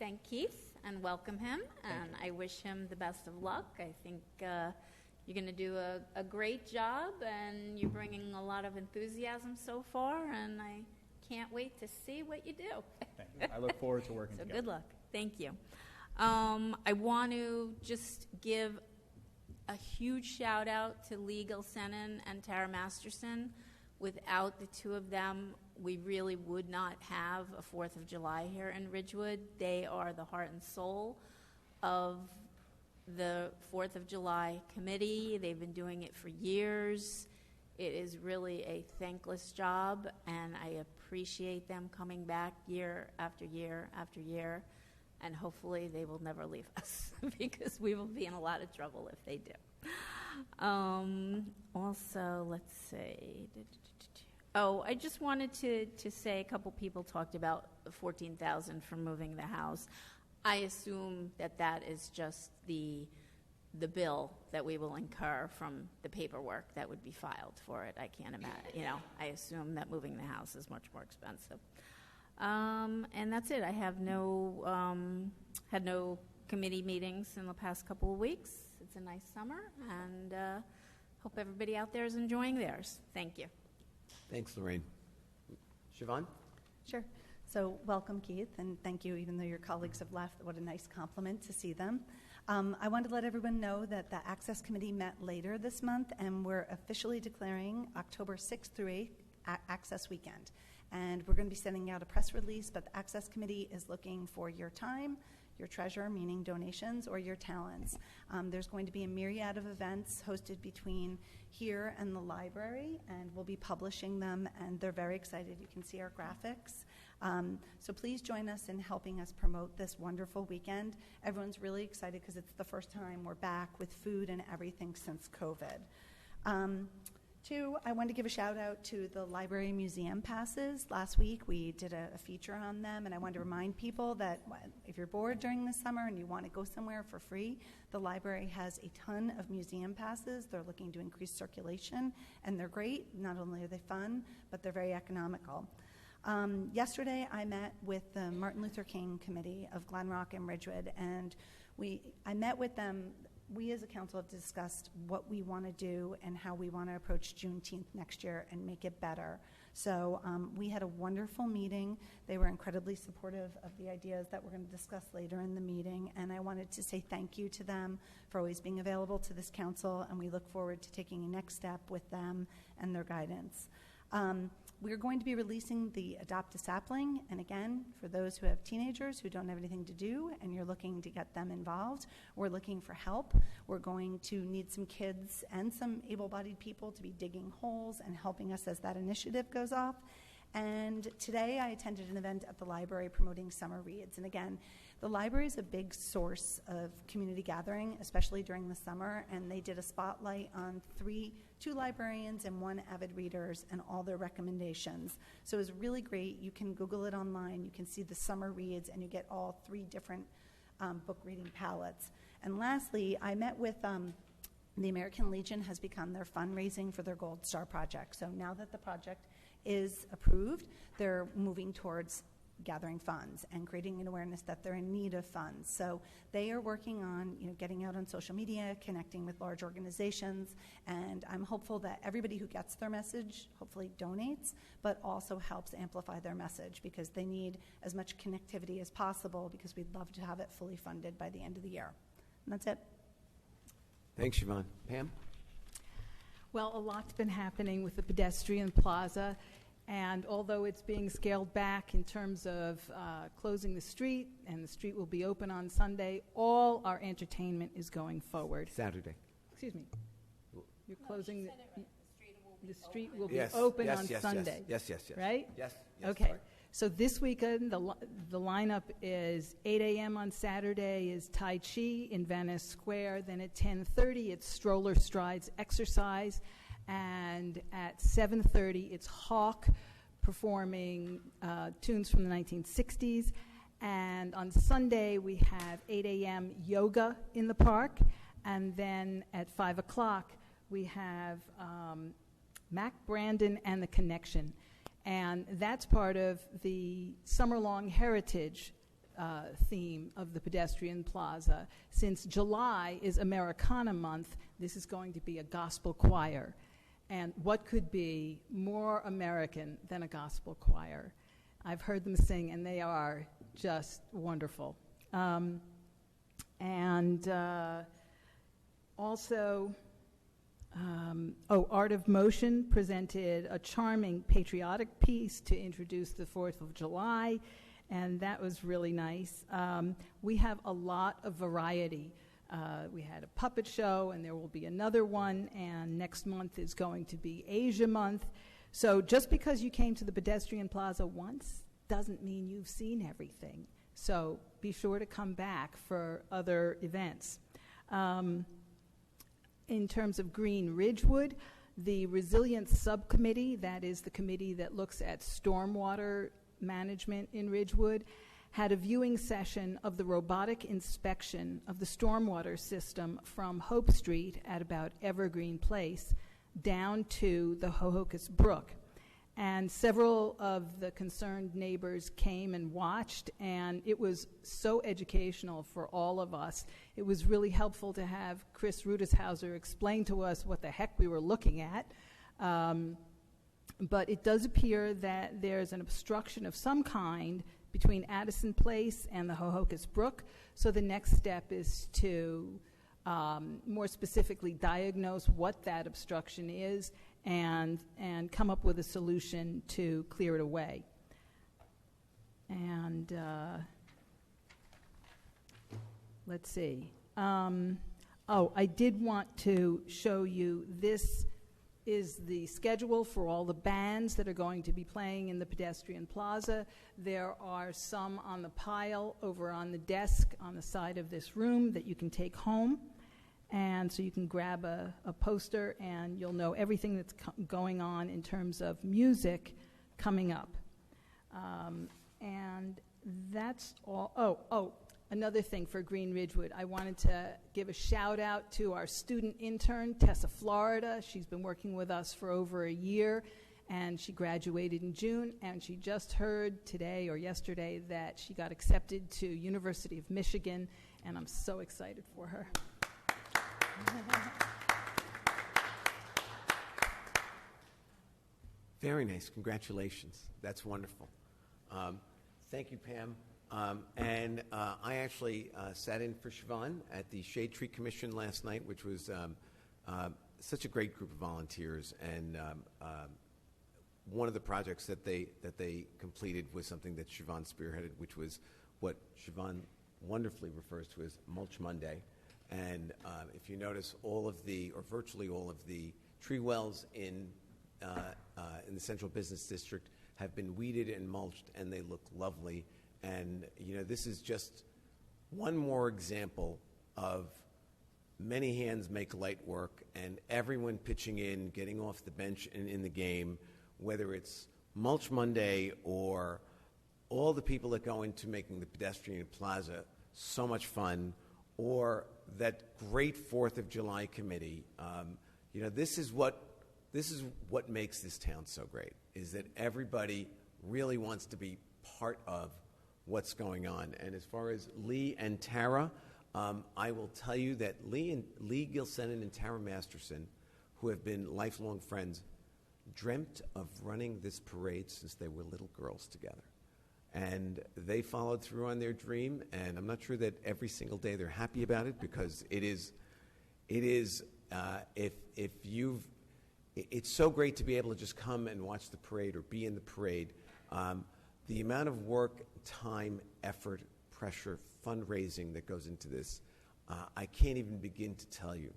thank Keith and welcome him, and I wish him the best of luck. I think you're going to do a great job, and you're bringing a lot of enthusiasm so far, and I can't wait to see what you do. Thank you. I look forward to working together. So good luck. Thank you. I want to just give a huge shout out to Lee Gilsenan and Tara Masterson. Without the two of them, we really would not have a 4th of July here in Ridgewood. They are the heart and soul of the 4th of July committee. They've been doing it for years. It is really a thankless job, and I appreciate them coming back year after year after year. And hopefully they will never leave us because we will be in a lot of trouble if they do. Also, let's see. Oh, I just wanted to say a couple people talked about $14,000 for moving the house. I assume that is just the bill that we will incur from the paperwork that would be filed for it. I can't imagine. I assume that moving the house is much more expensive. And that's it. I have had no committee meetings in the past couple of weeks. It's a nice summer, and hope everybody out there is enjoying theirs. Thank you. Thanks, Lorraine. Siobhan? Sure. So welcome, Keith, and thank you, even though your colleagues have left. What a nice compliment to see them. I wanted to let everyone know that the Access Committee met later this month, and we're officially declaring October 6th through 8th Access Weekend. And we're going to be sending out a press release, but the Access Committee is looking for your time, your treasure, meaning donations, or your talents. There's going to be a myriad of events hosted between here and the library, and we'll be publishing them, and they're very excited. You can see our graphics. So please join us in helping us promote this wonderful weekend. Everyone's really excited because it's the first time we're back with food and everything since COVID. Two, I wanted to give a shout out to the library museum passes. Last week we did a feature on them, and I wanted to remind people that if you're bored during the summer and you want to go somewhere for free, the library has a ton of museum passes. They're looking to increase circulation, and they're great. Not only are they fun, but they're very economical. Yesterday I met with the Martin Luther King Committee of Glen Rock and Ridgewood, and I met with them. We as a council have discussed what we want to do and how we want to approach Juneteenth next year and make it better. So we had a wonderful meeting. They were incredibly supportive of the ideas that we're going to discuss later in the meeting, and I wanted to say thank you to them for always being available to this council, and we look forward to taking a next step with them and their guidance. We're going to be releasing the Adopt a Sapling, and again, for those who have teenagers who don't have anything to do and you're looking to get them involved, we're looking for help. We're going to need some kids and some able-bodied people to be digging holes and helping us as that initiative goes off. And today I attended an event at the library promoting summer reads, and again, the library is a big source of community gathering, especially during the summer, and they did a spotlight on two librarians and one avid readers and all their recommendations. So it was really great. You can Google it online. You can see the summer reads, and you get all 3 different book reading palettes. And lastly, I met with the American Legion has begun their fundraising for their Gold Star project. So now that the project is approved, they're moving towards gathering funds and creating an awareness that they're in need of funds. So they are working on getting out on social media, connecting with large organizations, and I'm hopeful that everybody who gets their message hopefully donates, but also helps amplify their message, because they need as much connectivity as possible, because we'd love to have it fully funded by the end of the year. And that's it. Thanks, Siobhan. Pam? Well, a lot's been happening with the pedestrian plaza, and although it's being scaled back in terms of closing the street, and the street will be open on Sunday, all our entertainment is going forward. Saturday. Excuse me. You're closing the street will be open on Sunday. Yes. Right? Yes. Okay. Sorry. So this weekend, the lineup is 8 a.m. on Saturday is Tai Chi in Venice Square. Then at 10:30, it's Stroller Strides Exercise. And at 7:30, it's Hawk performing tunes from the 1960s. And on Sunday, we have 8 a.m. yoga in the park. And then at 5 o'clock, we have Mac Brandon and the Connection. And that's part of the summer-long heritage theme of the pedestrian plaza. Since July is Americana Month, this is going to be a gospel choir. And what could be more American than a gospel choir? I've heard them sing, and they are just wonderful. Also, Art of Motion presented a charming patriotic piece to introduce the 4th of July, and that was really nice. We have a lot of variety. We had a puppet show, and there will be another one, and next month is going to be Asia Month. So just because you came to the Pedestrian Plaza once doesn't mean you've seen everything. So be sure to come back for other events. In terms of Green Ridgewood, the Resilience Subcommittee, that is the committee that looks at stormwater management in Ridgewood, had a viewing session of the robotic inspection of the stormwater system from Hope Street at about Evergreen Place down to the Hohokus Brook. And several of the concerned neighbors came and watched, and it was so educational for all of us. It was really helpful to have Chris Rudeshauser explain to us what the heck we were looking at. But it does appear that there's an obstruction of some kind between Addison Place and the Hohokus Brook. So the next step is to more specifically diagnose what that obstruction is and come up with a solution to clear it away. And let's see. I did want to show you, this is the schedule for all the bands that are going to be playing in the Pedestrian Plaza. There are some on the pile over on the desk on the side of this room that you can take home. And so you can grab a poster and you'll know everything that's going on in terms of music coming up. And that's all. Another thing for Green Ridgewood, I wanted to give a shout out to our student intern, Tessa Florida. She's been working with us for over a year, and she graduated in June, and she just heard today or yesterday that she got accepted to University of Michigan, and I'm so excited for her. Very nice. Congratulations. That's wonderful. Thank you, Pam. I actually sat in for Siobhan at the Shade Tree Commission last night, which was such a great group of volunteers. And one of the projects that they completed was something that Siobhan spearheaded, which was what Siobhan wonderfully refers to as Mulch Monday. And if you notice, virtually all of the tree wells in the Central Business District have been weeded and mulched, and they look lovely. And, this is just one more example of many hands make light work, and everyone pitching in, getting off the bench and in the game, whether it's Mulch Monday or all the people that go into making the Pedestrian Plaza so much fun, or that great 4th of July committee. This is what makes this town so great, is that everybody really wants to be part of what's going on. And as far as Lee and Tara, I will tell you that Lee Gilsenan and Tara Masterson, who have been lifelong friends, dreamt of running this parade since they were little girls together. And they followed through on their dream, and I'm not sure that every single day they're happy about it, because it's so great to be able to just come and watch the parade or be in the parade. The amount of work, time, effort, pressure, fundraising that goes into this, I can't even begin to tell you.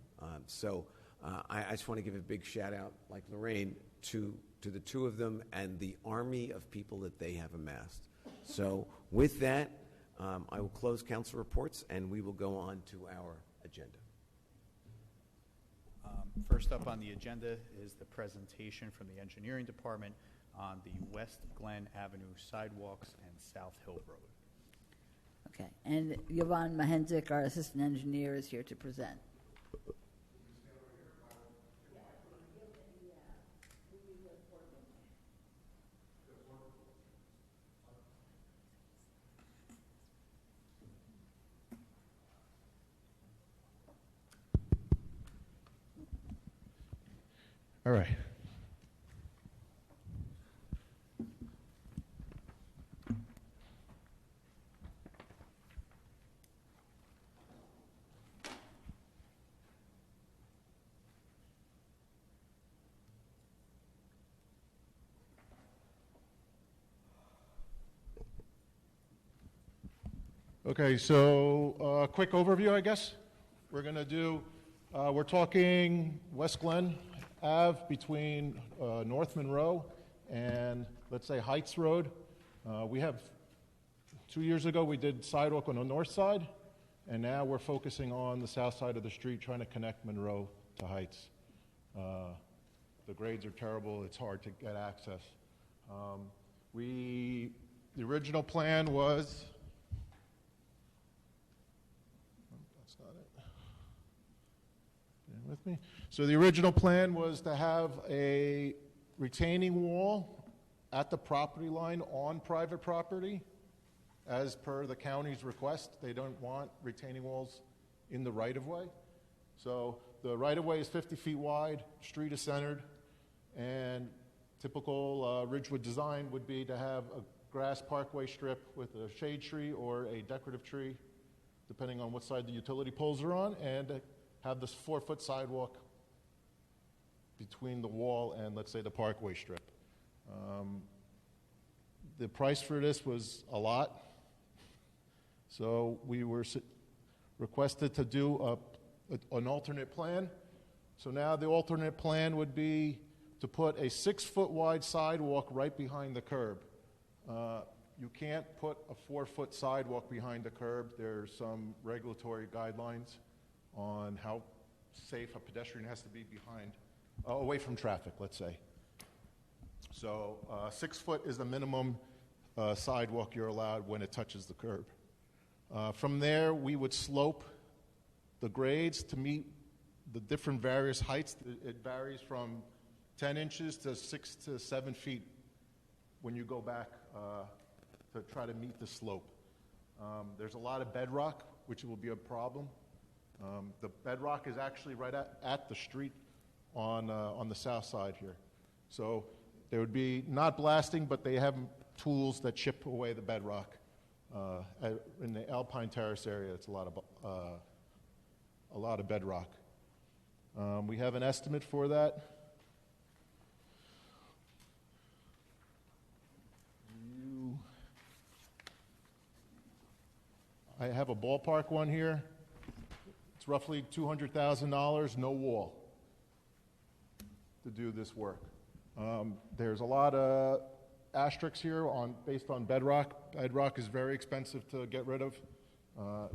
I just want to give a big shout out, like Lorraine, to the two of them and the army of people that they have amassed. So with that, I will close council reports, and we will go on to our agenda. First up on the agenda is the presentation from the engineering department on the West Glen Avenue sidewalks and South Hill Road. Okay, and Yvonne Mahenzik, our assistant engineer, is here to present. All right. Okay, so quick overview, I guess. We're going to do, we're talking West Glen Ave between North Monroe and, let's say, Heights Road. We have, 2 years ago, we did sidewalk on the north side, and now we're focusing on the south side of the street, trying to connect Monroe to Heights. The grades are terrible. It's hard to get access. The original plan was, that's not it. Bear with me. So the original plan was to have a retaining wall at the property line on private property, as per the county's request. They don't want retaining walls in the right-of-way. So the right-of-way is 50 feet wide, street is centered, and typical Ridgewood design would be to have a grass parkway strip with a shade tree or a decorative tree, depending on what side the utility poles are on, and have this 4-foot sidewalk between the wall and, let's say, the parkway strip. The price for this was a lot, so we were requested to do an alternate plan. So now the alternate plan would be to put a 6-foot wide sidewalk right behind the curb. You can't put a 4-foot sidewalk behind the curb. There's some regulatory guidelines on how safe a pedestrian has to be behind, away from traffic, let's say. So 6 foot is the minimum sidewalk you're allowed when it touches the curb. From there, we would slope the grades to meet the different various heights. It varies from 10 inches to 6 to 7 feet when you go back to try to meet the slope. There's a lot of bedrock, which will be a problem. The bedrock is actually right at the street on the south side here. So there would be not blasting, but they have tools that chip away the bedrock. In the Alpine Terrace area, it's a lot of bedrock. We have an estimate for that. I have a ballpark one here. It's roughly $200,000, no wall, to do this work. There's a lot of asterisks here based on bedrock. Bedrock is very expensive to get rid of,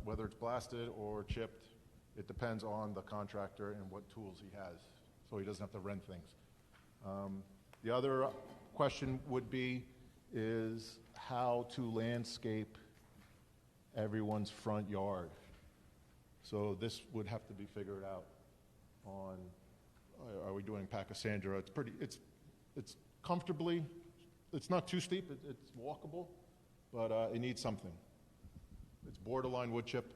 whether it's blasted or chipped. It depends on the contractor and what tools he has, so he doesn't have to rent things. The other question would be is how to landscape everyone's front yard. So this would have to be figured out on, are we doing Pachysandra? It's comfortably, it's not too steep, it's walkable, but it needs something. It's borderline wood chip,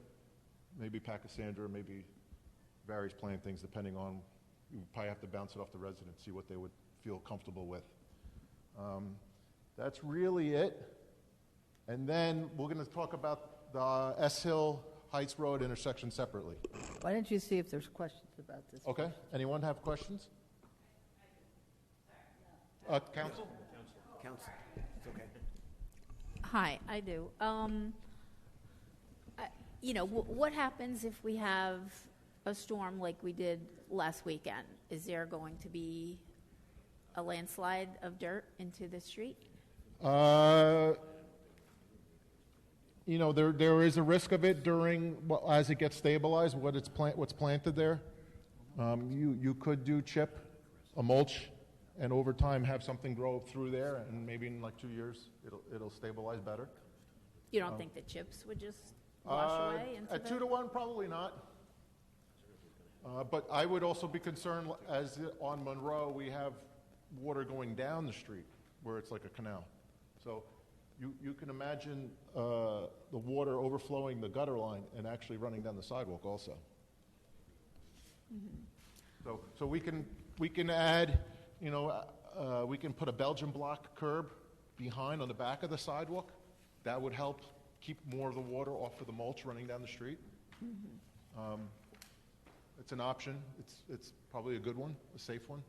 maybe Pachysandra, maybe various plantings, depending on, you probably have to bounce it off the residents, see what they would feel comfortable with. That's really it. And then we're going to talk about the S Hill Heights Road intersection separately. Why don't you see if there's questions about this? Okay. Anyone have questions? Council? Council, it's okay. Hi, I do. What happens if we have a storm like we did last weekend? Is there going to be a landslide of dirt into the street? There is a risk of it as it gets stabilized, what's planted there. You could do chip, a mulch, and over time have something grow through there, and maybe in like 2 years it'll stabilize better. You don't think the chips would just wash away into At the... 2 to 1, probably not. But I would also be concerned, as on Monroe, we have water going down the street where it's like a canal. So you can imagine the water overflowing the gutter line and actually running down the sidewalk also. So we can add, we can put a Belgian block curb behind on the back of the sidewalk. That would help keep more of the water off of the mulch running down the street. It's an option. It's probably a good one, a safe one.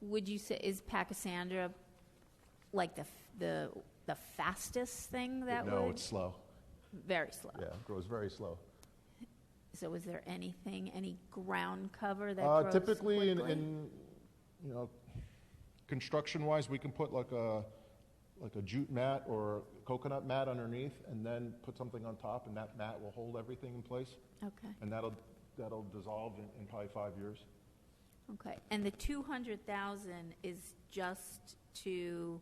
Would you say, is Pachysandra like the fastest thing that would? No, it's slow. Very slow. Yeah, it grows very slow. So is there any ground cover that grows typically quickly? in construction-wise, we can put like a jute mat or coconut mat underneath, and then put something on top, and that mat will hold everything in place. Okay. And that'll dissolve in probably 5 years. Okay, and the 200,000 is just to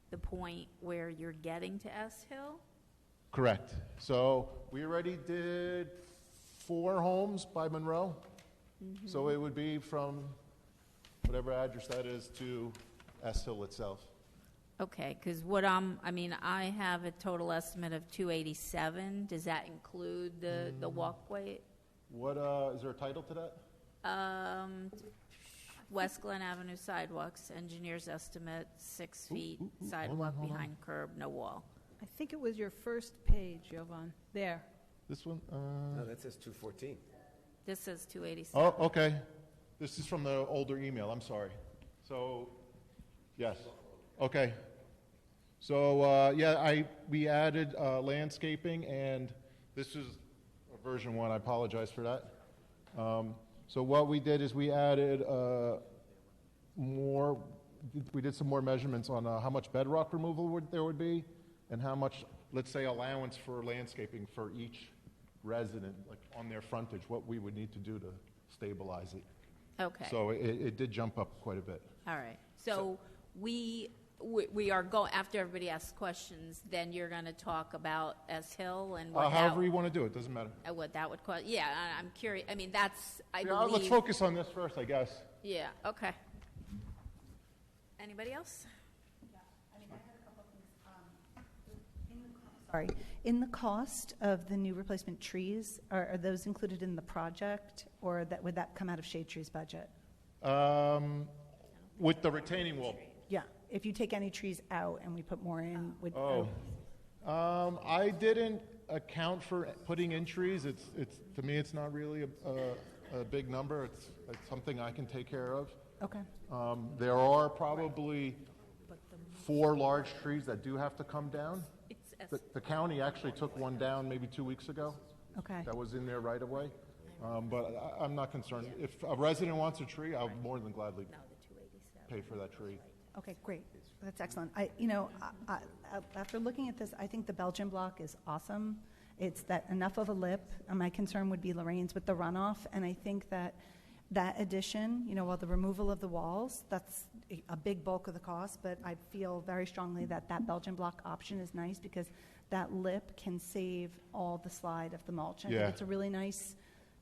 the point where you're getting to S Hill? Correct. So we already did 4 homes by Monroe. So it would be from whatever address that is to S Hill itself. Okay, because I have a total estimate of 287. Does that include the walkway? What, is there a title to that? West Glen Avenue sidewalks, engineer's estimate, 6 feet, sidewalk hold on. behind curb, no wall. I think it was your first page, Jovan. There. This one? No, that says 214. This says 287. Oh, okay. This is from the older email. I'm sorry. So, yes. Okay. So, we added landscaping, and this is a version 1. I apologize for that. So what we did is we added we did some more measurements on how much bedrock removal there would be, and how much, let's say, allowance for landscaping for each resident, like on their frontage, what we would need to do to stabilize it. Okay. So it did jump up quite a bit. All right. So we are going, after everybody asks questions, then you're going to talk about S Hill and what However you want to do it, doesn't matter. what that would cost. Yeah, I'm curious. I mean, that's, I Yeah, believe. let's focus on this first, I guess. Yeah, okay. Anybody else? Sorry. In the cost of the new replacement trees, are those included in the project, or would that come out of Shade Tree's budget? With the retaining wall. Yeah. If you take any trees out and we put more in, would... I didn't account for putting in trees. It's to me, it's not really a big number. It's something I can take care of. Okay. There are probably 4 large trees that do have to come down. The county actually took one down maybe 2 weeks ago. Okay. That was in there right away. But I'm not concerned. If a resident wants a tree, I'll more than gladly pay for that tree. Okay, great. That's excellent. After looking at this, I think the Belgian block is awesome. It's that enough of a lip. My concern would be Lorraine's with the runoff, and I think that addition, while the removal of the walls, that's a big bulk of the cost, but I feel very strongly that Belgian block option is nice because that lip can save all the slide of the mulch. I think it's a really nice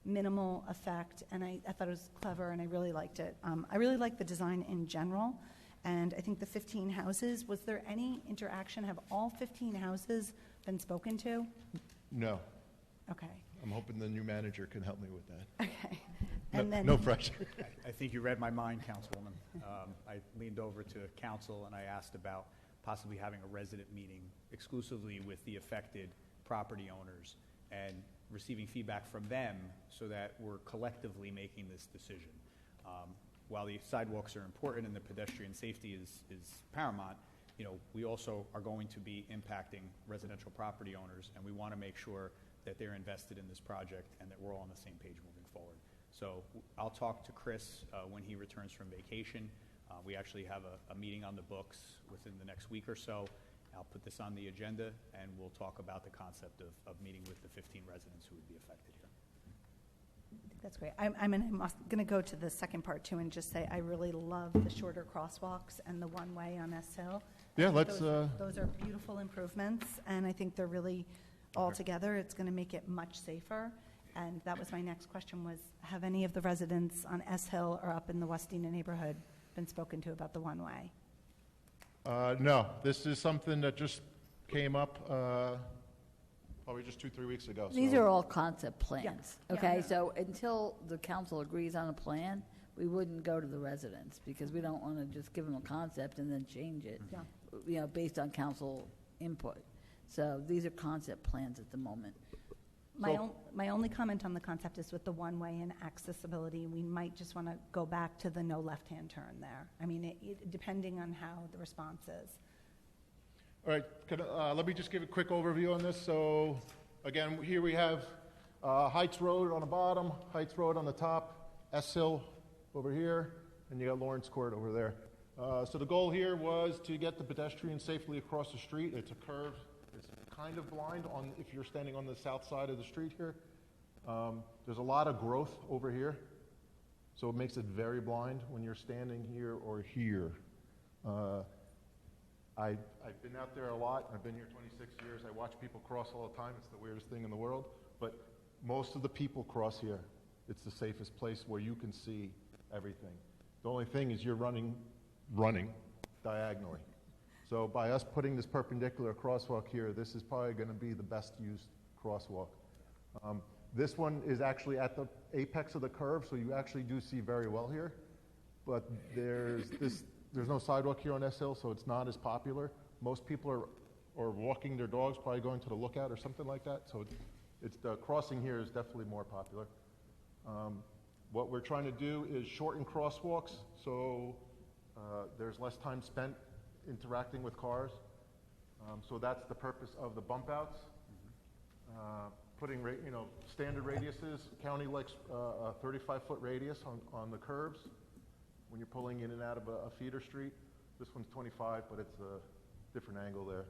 minimal effect, and I thought it was clever, and I really liked it. I really like the design in general, and I think the 15 houses, was there any interaction? Have all 15 houses been spoken to? No. Okay. I'm hoping the new manager can help me with that. Okay. And then no pressure. I think you read my mind, Councilwoman. I leaned over to council and I asked about possibly having a resident meeting exclusively with the affected property owners and receiving feedback from them so that we're collectively making this decision. While the sidewalks are important and the pedestrian safety is paramount, we also are going to be impacting residential property owners, and we want to make sure that they're invested in this project and that we're all on the same page moving forward. So I'll talk to Chris when he returns from vacation. We actually have a meeting on the books within the next week or so. I'll put this on the agenda, and we'll talk about the concept of meeting with the 15 residents who would be affected here. That's great. I'm going to go to the second part, too, and just say I really love the shorter crosswalks and the one-way on S Hill. Yeah, I think let's, those are beautiful improvements, and I think they're really, all together, it's going to make it much safer. And that was my next question was, have any of the residents on S Hill or up in the Westina neighborhood been spoken to about the one-way? No, this is something that just came up probably just 2-3 weeks ago. These so- are all concept plans, Yeah. okay? Yeah. So until the council agrees on a plan, we wouldn't go to the residents, because we don't want to just give them a concept and then change it, Yeah. you know, based on council input. So these are concept plans at the moment. My only comment on the concept is with the one-way and accessibility, we might just want to go back to the no left-hand turn there. I mean, depending on how the response is. All right, let me just give a quick overview on this. So, again, here we have Heights Road on the bottom, Heights Road on the top, S Hill over here, and you got Lawrence Court over there. So the goal here was to get the pedestrian safely across the street. It's a curve. It's kind of blind on if you're standing on the south side of the street here. There's a lot of growth over here, so it makes it very blind when you're standing here or here. I've been out there a lot. I've been here 26 years. I watch people cross all the time. It's the weirdest thing in the world. But most of the people cross here. It's the safest place where you can see everything. The only thing is you're running diagonally. So by us putting this perpendicular crosswalk here, this is probably going to be the best used crosswalk. This one is actually at the apex of the curve, so you actually do see very well here. But there's no sidewalk here on S Hill, so it's not as popular. Most people are walking their dogs, probably going to the lookout or something like that. So it's the crossing here is definitely more popular. What we're trying to do is shorten crosswalks, so there's less time spent interacting with cars. So that's the purpose of the bump outs. Putting standard radiuses. County likes a 35-foot radius on the curves when you're pulling in and out of a feeder street. This one's 25, but it's a different angle there.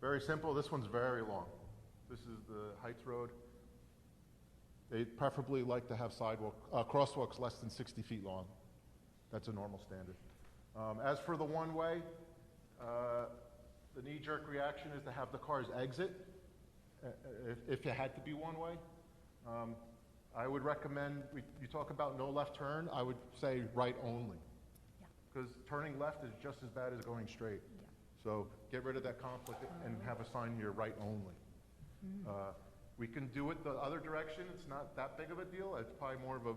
Very simple. This one's very long. This is the Heights Road. They preferably like to have crosswalks less than 60 feet long. That's a normal standard. As for the one-way, the knee-jerk reaction is to have the cars exit if it had to be one-way. I would recommend, you talk about no left turn, I would say right only. Because turning left is just as bad as going straight. So get rid of that conflict and have a sign here, right only. We can do it the other direction. It's not that big of a deal. It's probably more of a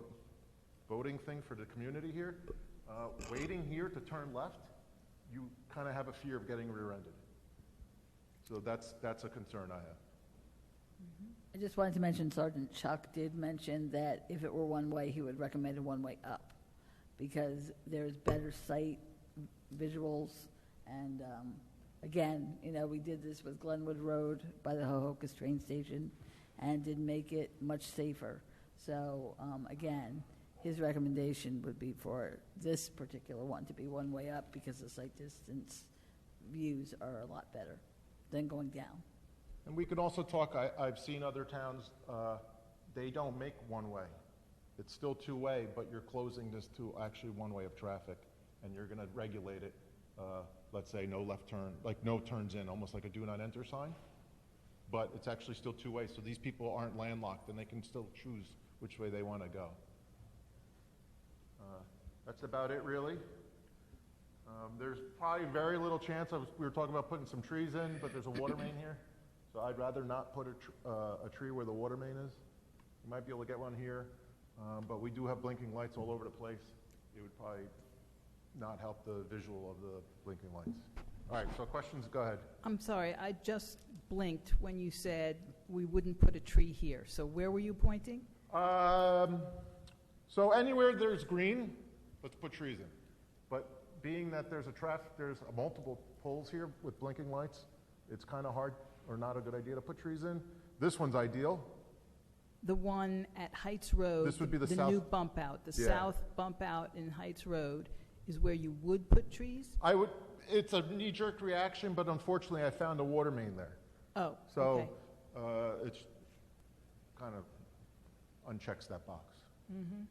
voting thing for the community here. Waiting here to turn left, you kind of have a fear of getting rear-ended. So that's a concern I have. I just wanted to mention Sergeant Chuck did mention that if it were one-way, he would recommend a one-way up, because there's better sight visuals, and again, we did this with Glenwood Road by the Hohokus train station, and did make it much safer. So again, his recommendation would be for this particular one to be one way up, because the sight distance views are a lot better than going down. And we could also talk, I've seen other towns, they don't make one-way. It's still two-way, but you're closing this to actually one way of traffic, and you're going to regulate it, let's say no left turn, like no turns in, almost like a do not enter sign. But it's actually still two-way, so these people aren't landlocked, and they can still choose which way they want to go. That's about it, really. There's probably very little chance we were talking about putting some trees in, but there's a water main here. So I'd rather not put a tree where the water main is. You might be able to get one here, but we do have blinking lights all over the place. It would probably not help the visual of the blinking lights. All right, so questions, go ahead. I'm sorry, I just blinked when you said we wouldn't put a tree here. So where were you pointing? So anywhere there's green, let's put trees in. But being that there's multiple poles here with blinking lights, it's kind of hard or not a good idea to put trees in. This one's ideal. The one at Heights Road, This would be the the south- new bump out, the Yeah. south bump out in Heights Road is where you would put trees? It's a knee-jerk reaction, but unfortunately I found a water main there. Oh, So okay. it's kind of unchecks that box. Mm-hmm.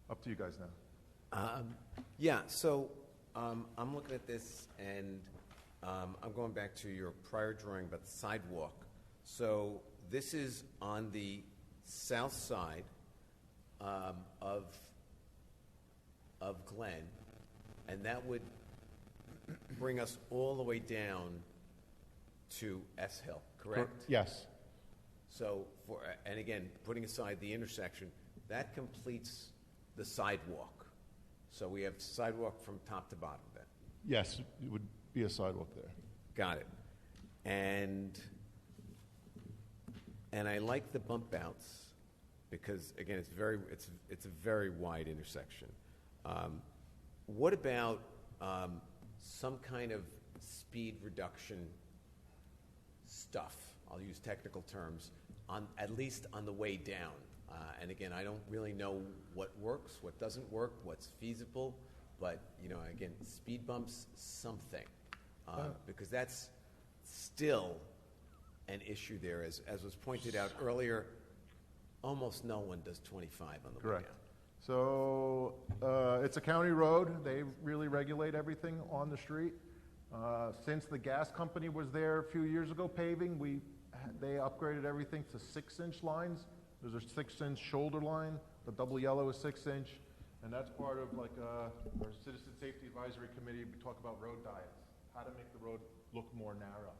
Up to you guys now. Yeah, so I'm looking at this, and I'm going back to your prior drawing about the sidewalk. So this is on the south side of Glen, and that would bring us all the way down to S Hill, correct? Yes. So, and again, putting aside the intersection, that completes the sidewalk. So we have sidewalk from top to bottom then. Yes, it would be a sidewalk there. Got it. And I like the bump outs because again, it's a very wide intersection. What about some kind of speed reduction stuff? I'll use technical terms at least on the way down. And again, I don't really know what works, what doesn't work, what's feasible, but again, speed bumps, something, because that's still an issue there. As was pointed out earlier, almost no one does 25 on the way down. So it's a county road. They really regulate everything on the street. Since the gas company was there a few years ago paving, they upgraded everything to 6-inch lines. There's a 6-inch shoulder line. The double yellow is 6-inch. And that's part of our Citizen Safety Advisory Committee. We talk about road diets, how to make the road look more narrow,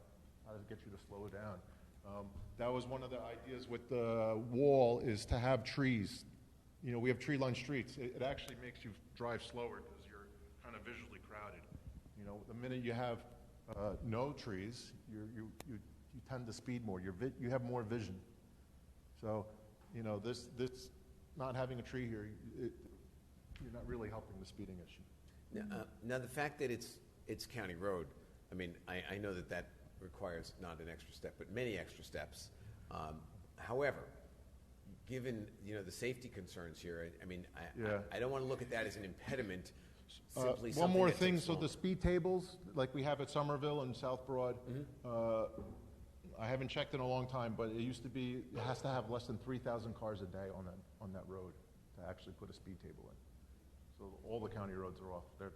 how to get you to slow down. That was one of the ideas with the wall, is to have trees. We have tree-lined streets. It actually makes you drive slower because you're kind of visually crowded. The minute you have no trees, you tend to speed more. You have more vision. So, this not having a tree here, you're not really helping the speeding issue. Now the fact that it's county road, I mean, I know that requires not an extra step, but many extra steps. However, given the safety concerns here, I don't want to look at that as an impediment. Simply one more thing. So the speed tables, like we have at Somerville and South Broad, I haven't checked in a long time, but it used to be it has to have less than 3,000 cars a day on that road to actually put a speed table in. So all the county roads are off. They're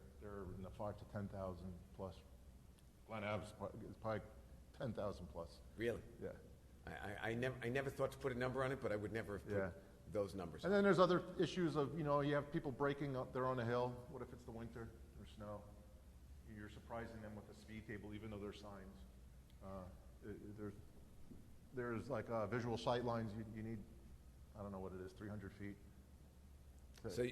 in the 5,000 to 10,000 plus. Glen Ave is probably 10,000 plus. Really? Yeah. I never thought to put a number on it, but I would never have put those numbers. And then there's other issues of you have people braking up there on a hill. What if it's the winter or snow? You're surprising them with a speed table, even though there's signs. There's like visual sight lines. You need, I don't know what it is, 300 feet.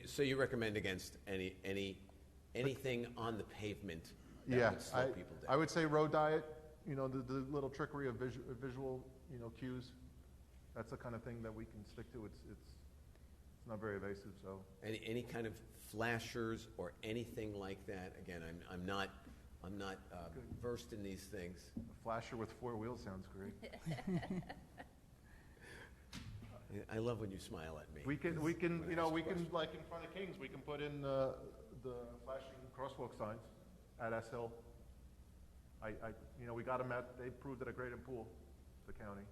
So you recommend against anything on the pavement that would slow people down? I would say road diet. The little trickery of visual cues. That's the kind of thing that we can stick to. It's not very evasive. So any kind of flashers or anything like that. Again, I'm not versed in these things. A flasher with 4 wheels sounds great. I love when you smile at me. We can like in front of Kings, we can put in the flashing crosswalk signs at S Hill. We got them they proved it a Great Pool, the county.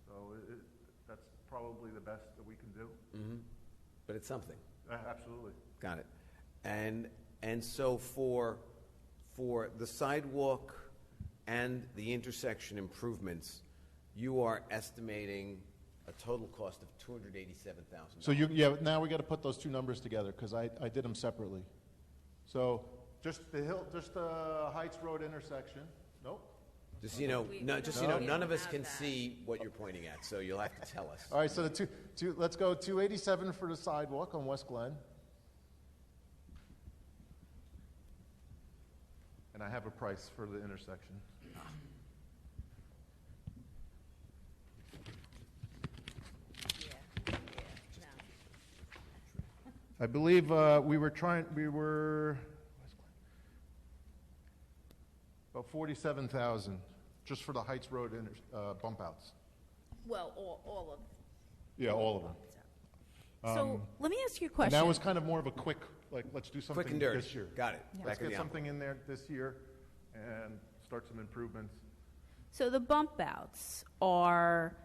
So that's probably the best that we can do. Mm-hmm. But it's something. Absolutely. Got it. And so for the sidewalk and the intersection improvements, you are estimating a total cost of $287,000. So now we got to put those two numbers together because I did them separately. So just the Heights Road intersection. Nope. Just none of us can see what you're pointing at, so you'll have to tell us. All right, so let's go 287 for the sidewalk on West Glen. And I have a price for the intersection. I believe we were about 47,000 just for the Heights Road bump outs. Well, all of them. Yeah, all of them. So let me ask you a question. And that was kind of more of a quick, let's do something quick and dirty. this year. Got it. Yeah. Let's get something in there this year and start some improvements. So the bump outs are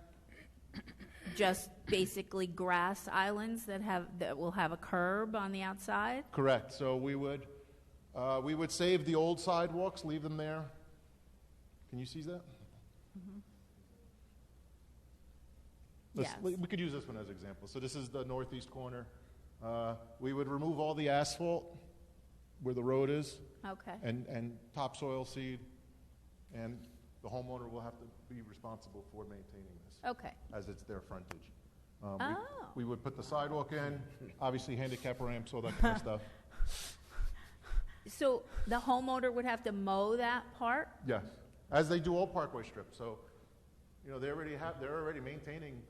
just basically grass islands that will have a curb on the outside? Correct. So we would save the old sidewalks, leave them there. Can you see that? Yes. We could use this one as an example. So this is the northeast corner. We would remove all the asphalt where the road is. Okay. And topsoil seed, and the homeowner will have to be responsible for maintaining this. Okay. As it's their frontage. Oh. We would put the sidewalk in, obviously handicap ramps, all that kind of stuff. So the homeowner would have to mow that part? Yes, as they do all parkway strips. So, they're already maintaining.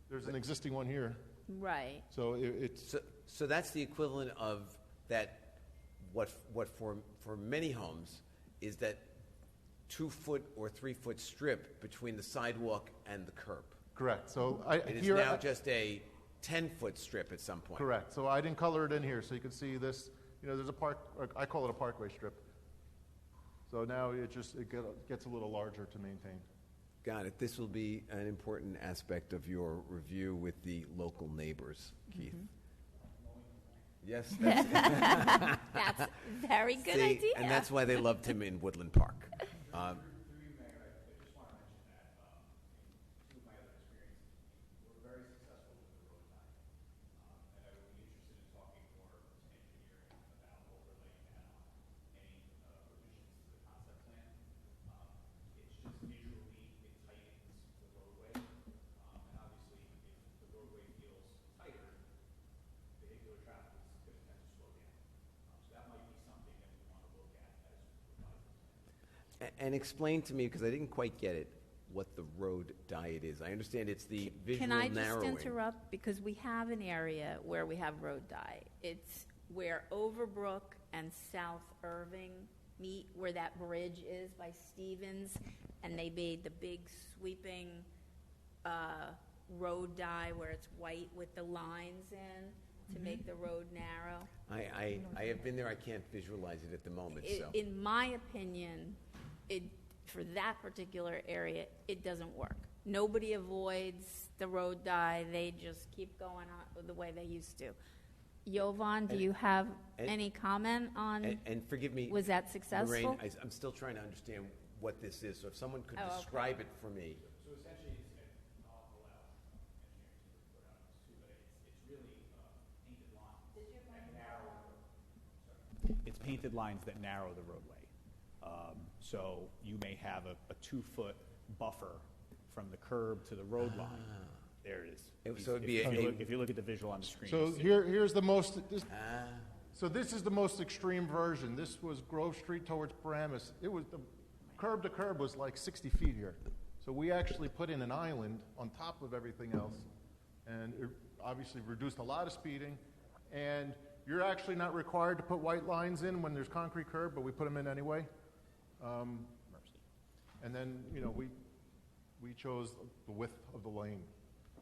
There's an existing one here. Right. So it's So that's the equivalent of that. What for many homes is that 2-foot or 3-foot strip between the sidewalk and the curb. correct. So It is now just a 10-foot strip at some point. Correct. So I didn't color it in here, so you can see this. There's a I call it a parkway strip. So now it gets a little larger to maintain. Got it. This will be an important aspect of your review with the local neighbors, Keith. Yes, that's That's a very good See, idea. and that's why they loved him in Woodland Park. And explain to me, because I didn't quite get it, what the road diet is. I understand it's the visual Can I just narrowing. interrupt? Because we have an area where we have road dye. It's where Overbrook and South Irving meet, where that bridge is by Stevens, and they made the big sweeping road dye where it's white with the lines in to make the road narrow. I have been there. I can't visualize it at the moment. So In my opinion, for that particular area, it doesn't work. Nobody avoids the road dye. They just keep going on the way they used to. Jovan, do you have any comment on? And forgive me. Was that successful? Lorraine, I'm still trying to understand what this is. So if someone could describe it for me. So essentially, I'll allow engineering to report on this too, but it's really painted lines that narrow. It's painted lines that narrow the roadway. So you may have a 2-foot buffer from the curb to the road line. There it is. So it'd be if you look at the visual on the screen. So here's the most. So this is the most extreme version. This was Grove Street towards Paramus. It was the curb to curb was like 60 feet here. So we actually put in an island on top of everything else, and it obviously reduced a lot of speeding. And you're actually not required to put white lines in when there's concrete curb, but we put them in anyway. And then we chose the width of the lane.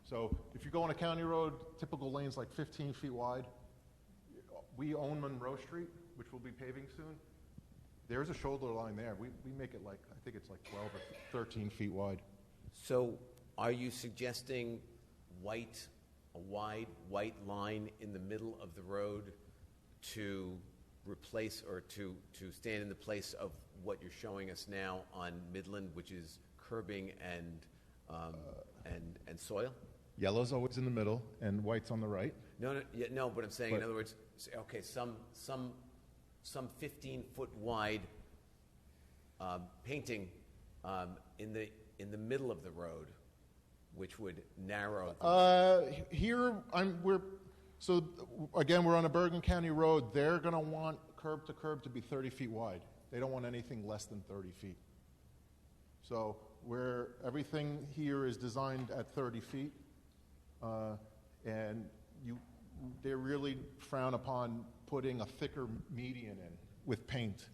So if you go on a county road, typical lane's like 15 feet wide. We own Monroe Street, which we'll be paving soon. There's a shoulder line there. We make it like, I think it's like 12 or 13 feet wide. So are you suggesting a wide white line in the middle of the road to replace or to stand in the place of what you're showing us now on Midland, which is curbing and soil? Yellow's always in the middle, and white's on the right. No, but I'm saying, in other words, okay, some 15-foot wide painting in the middle of the road, which would narrow. Here, so again, we're on a Bergen County road. They're going to want curb to curb to be 30 feet wide. They don't want anything less than 30 feet. So where everything here is designed at 30 feet, and they really frown upon putting a thicker median in with paint.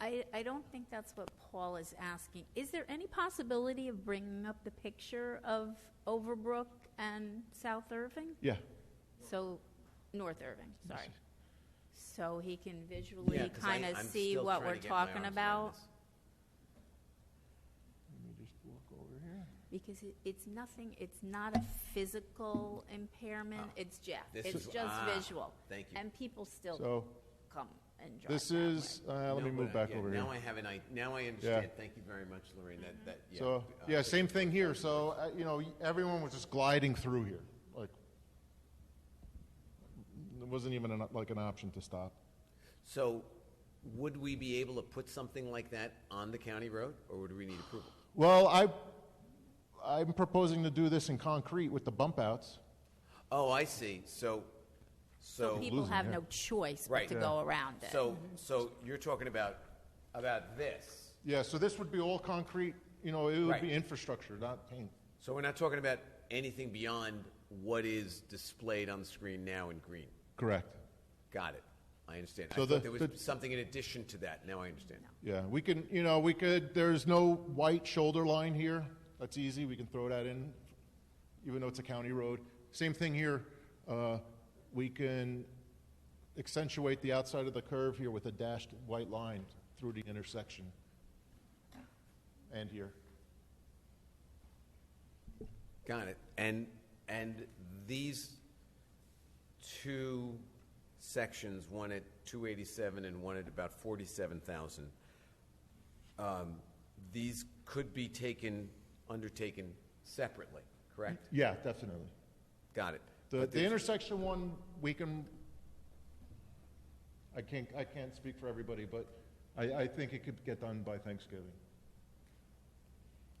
I don't think that's what Paul is asking. Is there any possibility of bringing up the picture of Overbrook and South Irving? Yeah. So, North Irving, sorry. So he can visually kind of see what we're talking about? Let me just walk over here. Because it's nothing, it's not a physical impairment, it's Jeff. This It's is- just visual. Thank you. And people still So, come and drive This that is, let me No, move but, back over now here. Now I understand. Thank you very much, Lorraine. That yeah. So, yeah, same thing here. So, everyone was just gliding through here. Like, there wasn't even an option to stop. So, would we be able to put something like that on the county road, or would we need approval? Well, I'm proposing to do this in concrete with the bump outs. Oh, I see. So people have no choice but Right. to Yeah. go around it. So you're talking about this. Yeah, so this would be all concrete, it would Right. be infrastructure, not paint. So we're not talking about anything beyond what is displayed on the screen now in green. Correct. Got it. I understand. So I thought there was the- something in addition to that. Now I understand. Yeah, we could, there's no white shoulder line here. That's easy, we can throw that in, even though it's a county road. Same thing here, we can accentuate the outside of the curve here with a dashed white line through the intersection. And here. Got it. And these two sections, one at 287 and one at about 47,000, these could be undertaken separately, correct? Yeah, definitely. Got it. The But there's- intersection one, I can't speak for everybody, but I think it could get done by Thanksgiving,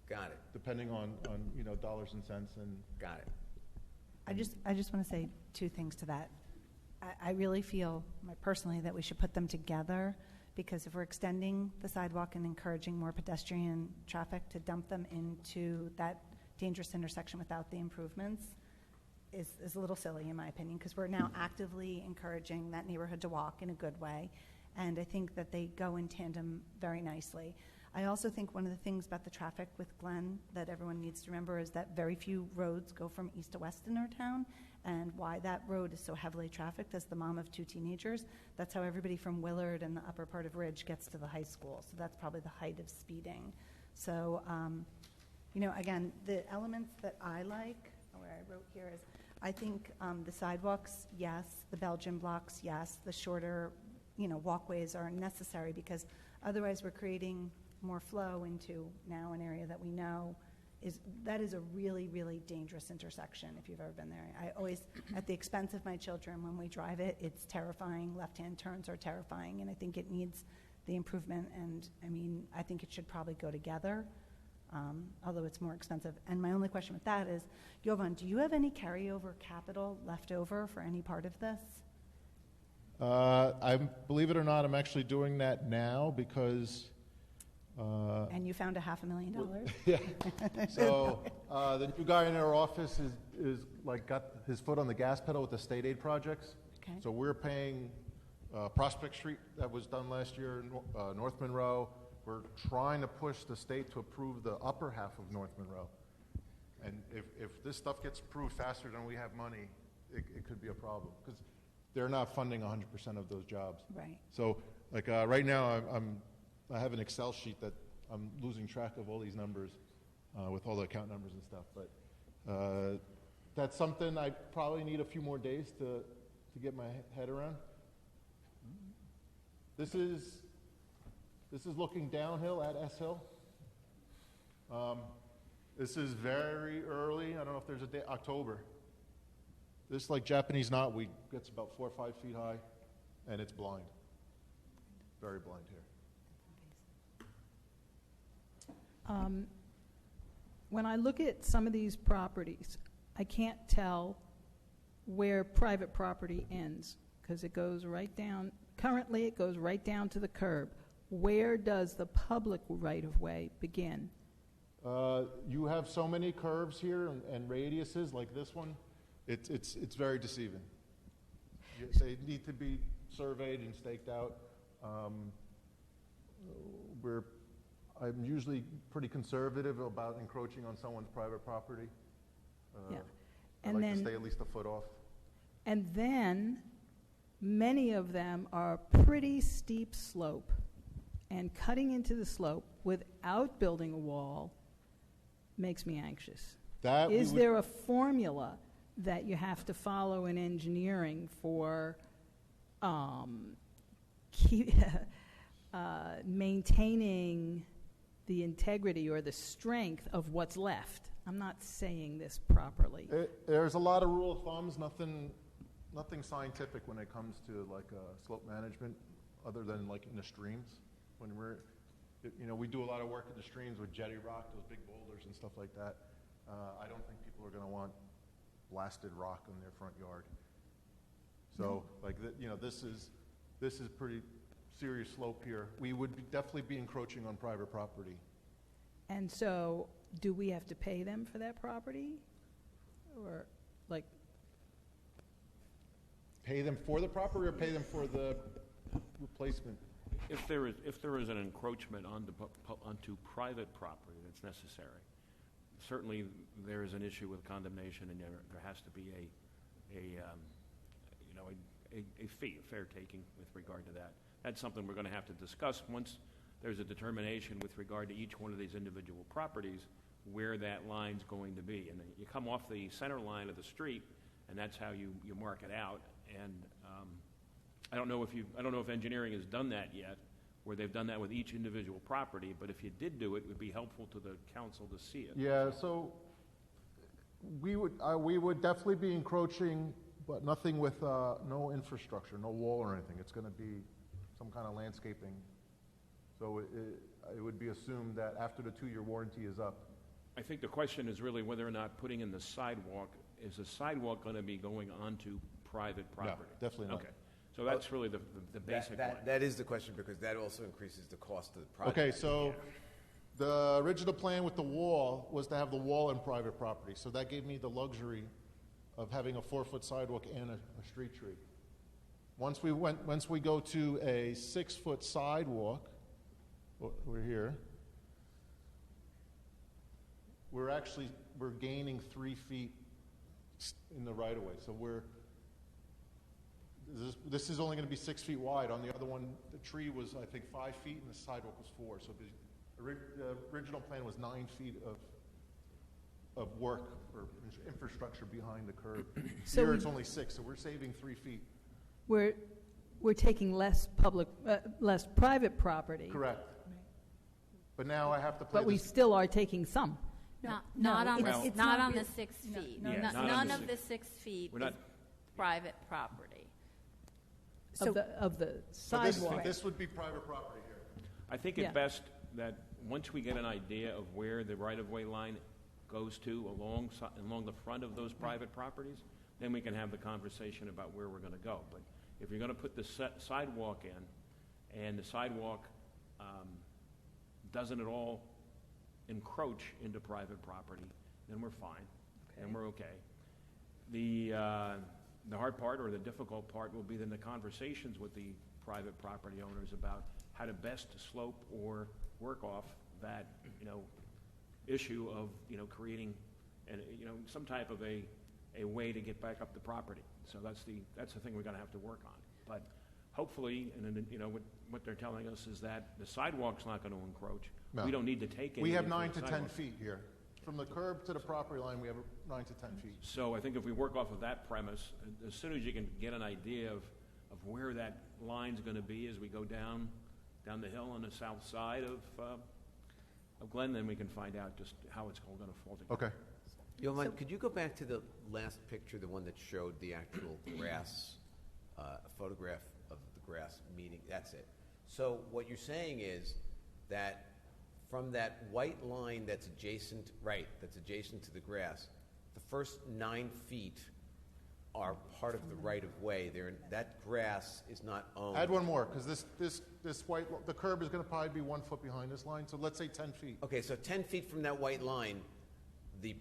Got it. depending on dollars and cents and. Got it. I just want to say two things to that. I really feel, personally, that we should put them together, because if we're extending the sidewalk and encouraging more pedestrian traffic, to dump them into that dangerous intersection without the improvements is a little silly, in my opinion, because we're now actively encouraging that neighborhood to walk in a good way, and I think that they go in tandem very nicely. I also think one of the things about the traffic with Glen that everyone needs to remember is that very few roads go from east to west in our town, and why that road is so heavily trafficked. As the mom of two teenagers, that's how everybody from Willard and the upper part of Ridge gets to the high school, so that's probably the height of speeding. So, again, the elements that I like, where I wrote here is, I think the sidewalks, yes, the Belgian blocks, yes, the shorter, walkways are necessary, because otherwise we're creating more flow into now an area that we know that is a really, really dangerous intersection if you've ever been there. I always, at the expense of my children, when we drive it, it's terrifying. Left-hand turns are terrifying, and I think it needs the improvement, and I think it should probably go together, although it's more expensive. And my only question with that is, Jovan, do you have any carryover capital left over for any part of this? Believe it or not, I'm actually doing that now because. And you found $500,000? Yeah. So the new guy in our office is got his foot on the gas pedal with the state aid projects. Okay. So we're paying Prospect Street that was done last year, North Monroe. We're trying to push the state to approve the upper half of North Monroe. And if this stuff gets approved faster than we have money, it could be a problem, because they're not funding 100% of those jobs. Right. So right now I have an Excel sheet that I'm losing track of all these numbers with all the account numbers and stuff. But that's something I probably need a few more days to get my head around. This is looking downhill at S Hill. This is very early. I don't know if there's a day, October. This, like Japanese knotweed, gets about 4 or 5 feet high, and it's blind. Very blind here. When I look at some of these properties, I can't tell where private property ends, because it goes right down, currently it goes right down to the curb. Where does the public right-of-way begin? You have so many curves here and radiuses like this one. It's very deceiving. They need to be surveyed and staked out. I'm usually pretty conservative about encroaching on someone's private property. Yeah. I like to stay at least a foot off. And then, many of them are pretty steep slope, and cutting into the slope without building a wall makes me anxious. That we Is would- there a formula that you have to follow in engineering for maintaining the integrity or the strength of what's left? I'm not saying this properly. There's a lot of rule of thumbs, nothing scientific when it comes to like slope management, other than like in the streams. When we do a lot of work in the streams with jetty rock, those big boulders and stuff like that. I don't think people are going to want blasted rock on their front yard. So, this is pretty serious slope here. We would definitely be encroaching on private property. And so, do we have to pay them for that property? Or, like, Pay them for the property or pay them for the replacement? If there is an encroachment onto private property that's necessary, certainly there is an issue with condemnation, and there has to be a fee, a fair taking with regard to that. That's something we're going to have to discuss once there's a determination with regard to each one of these individual properties where that line's going to be. And then you come off the center line of the street, and that's how you mark it out. And I don't know if engineering has done that yet, where they've done that with each individual property, but if you did do it, it would be helpful to the council to see it. Yeah, so we would definitely be encroaching, but nothing with no infrastructure, no wall or anything. It's going to be some kind of landscaping. So it would be assumed that after the 2-year warranty is up. I think the question is really whether or not putting in the sidewalk, is the sidewalk going to be going onto private property? No, definitely not. Okay, so that's really the basic one. That is the question, because that also increases the cost of the project. Okay, so the original plan with the wall was to have the wall in private property. So that gave me the luxury of having a 4-foot sidewalk and a street tree. Once we go to a 6-foot sidewalk, we're here. We're gaining 3 feet in the right of way. So this is only going to be 6 feet wide. On the other one, the tree was, I think, 5 feet and the sidewalk was 4. So the original plan was 9 feet of work or infrastructure behind the curb. So Here it's only 6, so we're saving 3 feet. we're taking less private property. Correct. But now I have to play But we still are taking some. Not on it's the 6 feet. None of the 6 feet is private property. Of the sidewalk. This would be private property here. I think it's best that once we get an idea of where the right-of-way line goes to along the front of those private properties, then we can have the conversation about where we're going to go. But if you're going to put the sidewalk in, and the sidewalk doesn't at all encroach into private property, then we're fine, and we're okay. The hard part or the difficult part will be then the conversations with the private property owners about how to best slope or work off that issue of creating some type of a way to get back up the property. So that's the thing we're going to have to work on. But hopefully, and what they're telling us is that the sidewalk's not going to encroach. No. We don't need to take any. We have of the 9 to 10 sidewalk. feet here. From the curb to the property line, we have 9 to 10 feet. So I think if we work off of that premise, as soon as you can get an idea of where that line's going to be as we go down the hill on the south side of Glen, then we can find out just how it's all going to fall together. Okay. Yolanda, could you go back to the last picture, the one that showed the actual grass, a photograph of the grass meeting? That's it. So what you're saying is that from that white line that's adjacent to the grass, the first 9 feet are part of the right-of-way. That grass is not owned. Add one more, because this white, the curb is going to probably be 1 foot behind this line, so let's say 10 feet. Okay, so 10 feet from that white line, the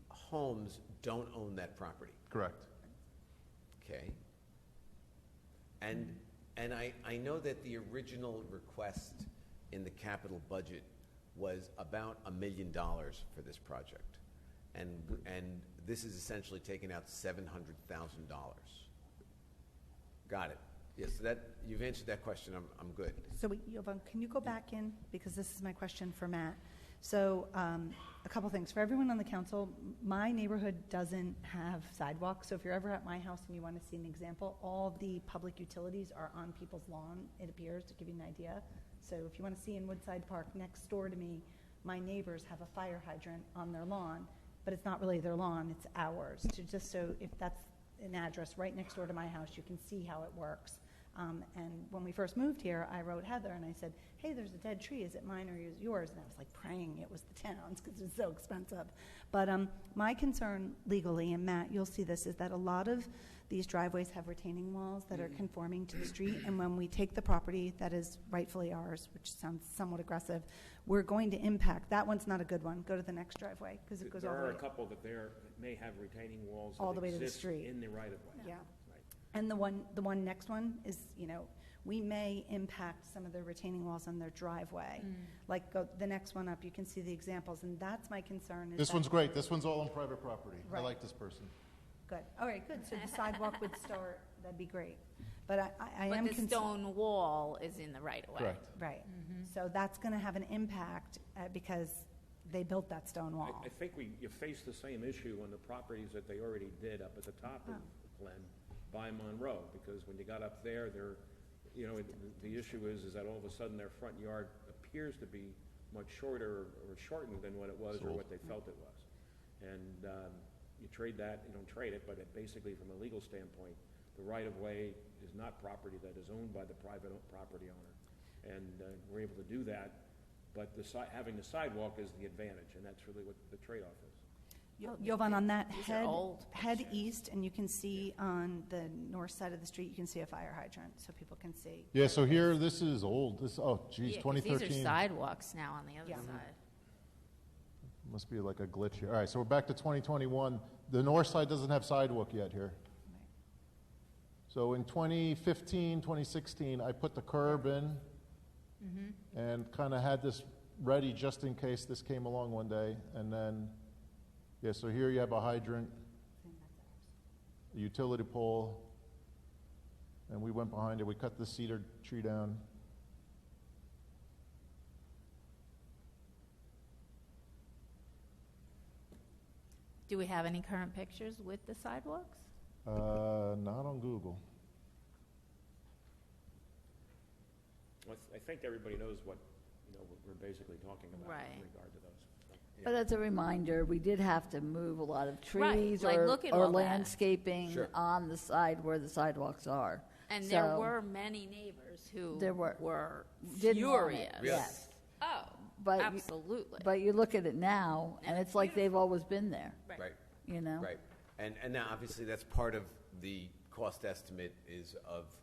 homes don't own that property. Correct. Okay. And I know that the original request in the capital budget was about $1 million for this project, and this is essentially taking out $700,000. Got it. Yes, you've answered that question. I'm good. So, Jovan, can you go back in? Because this is my question for Matt. So a couple things. For everyone on the council, my neighborhood doesn't have sidewalks. So if you're ever at my house and you want to see an example, all the public utilities are on people's lawn, it appears, to give you an idea. So if you want to see in Woodside Park, next door to me, my neighbors have a fire hydrant on their lawn, but it's not really their lawn, it's ours. Just so if that's an address right next door to my house, you can see how it works. And when we first moved here, I wrote Heather and I said, hey, there's a dead tree. Is it mine or is it yours? And I was like praying it was the town's because it's so expensive. But my concern legally, and Matt, you'll see this, is that a lot of these driveways have retaining walls that are conforming to the street. And when we take the property that is rightfully ours, which sounds somewhat aggressive, we're going to impact. That one's not a good one. Go to the next driveway because it goes all the way. There are a couple that may have retaining walls all that the way to the exist street in the right of way. Yeah. And the one next one is, we may impact some of the retaining walls on their driveway. Like the next one up, you can see the examples, and that's my concern. This one's great. This one's all on private property. I like this person. Good. All right, good. So the sidewalk would start, that'd be great. But I But am the stone wall is in the right of way. Correct. Right. So that's going to have an impact because they built that stone wall. I think you face the same issue on the properties that they already did up at the top of Glen by Monroe, because when you got up there, the issue is that all of a sudden their front yard appears to be much shorter or shortened than what it was or what they felt it was. And you trade that, you don't trade it, but basically from a legal standpoint, the right-of-way is not property that is owned by the private property owner. And we're able to do that, but having the sidewalk is the advantage, and that's really what the trade-off is. Jovan, on that, These are old head east, and you can see on the north side of the street, you can see a fire hydrant, so people can see. Yeah, so here, this is old. This, Yeah, 'cause 2013. these are sidewalks now on the other side. Must be like a glitch here. All right, so we're back to 2021. The north side doesn't have sidewalk yet here. So in 2015, 2016, I put the curb in and kind of had this ready just in case this came along one day. And then, yeah, so here you have a hydrant, a utility pole, and we went behind it. We cut the cedar tree down. Do we have any current pictures with the sidewalks? Not on Google. Well, I think everybody knows what we're basically talking about Right. in regard to those. But as a reminder, we did have to move a lot of Right, trees like, or look at or all that. landscaping Sure. on the side where the sidewalks are. And there So- were many neighbors who There were. Didn't want it, furious. yes. Oh, But you- absolutely. But you look at it now, and it's like they've always been there, Right. you know? Right. And now, obviously, that's part of the cost estimate is of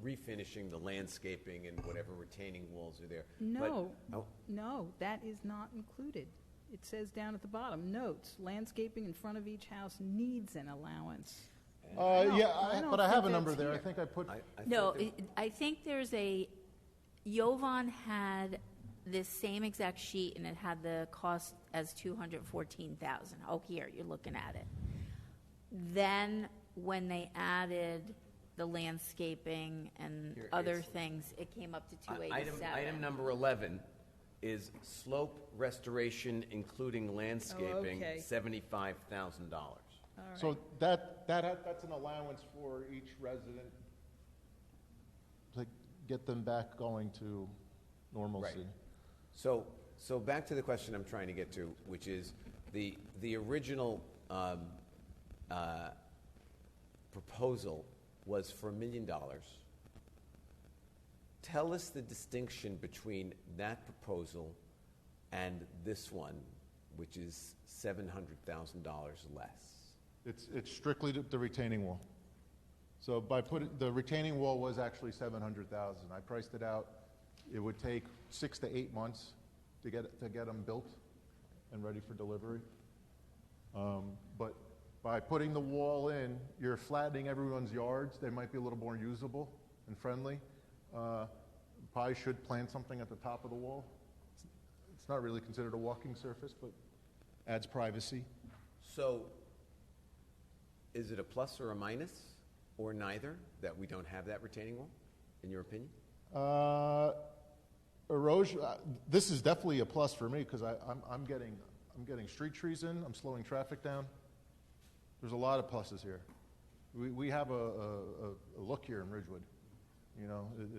refinishing the landscaping and whatever retaining walls are there. No, But, no, that is not included. It says down at the bottom, notes, landscaping in front of each house needs an allowance. Yeah, don't but I have a think number that's there. I here. think I put. No, I think there's Jovan had this same exact sheet, and it had the cost as $214,000. Oh, here, you're looking at it. Then, when they added the landscaping and Here, other it's- things, it came up to 287. Item number 11 is slope restoration, including landscaping, okay. $75,000. All right. So that's an allowance for each resident to get them back going to normalcy. Right. So back to the question I'm trying to get to, which is the original proposal was for $1 million. Tell us the distinction between that proposal and this one, which is $700,000 less. It's strictly the retaining wall. So by putting the retaining wall was actually $700,000. I priced it out. It would take 6 to 8 months to get them built and ready for delivery. But by putting the wall in, you're flattening everyone's yards. They might be a little more usable and friendly. Probably should plant something at the top of the wall. It's not really considered a walking surface, but adds privacy. So is it a plus or a minus, or neither, that we don't have that retaining wall, in your opinion? Erosion, this is definitely a plus for me because I'm getting street trees in, I'm slowing traffic down. There's a lot of pluses here. We have a look here in Ridgewood. You know, it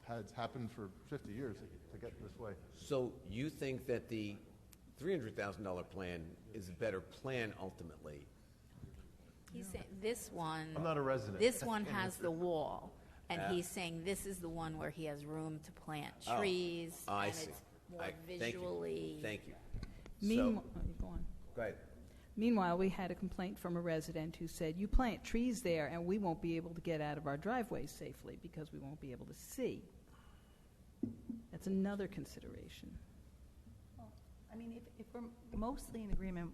has happened for 50 years to get this way. So you think that the $300,000 plan is a better plan ultimately? He's saying this one. I'm not a resident. This one has the wall, and Yeah. he's saying this is the one where he has room to plant Oh. trees. I and see. it's more Thank you. visually. Thank you. Meanwhile, go on. Go ahead. Meanwhile, we had a complaint from a resident who said, you plant trees there and we won't be able to get out of our driveways safely because we won't be able to see. That's another consideration. I mean, if we're mostly in agreement,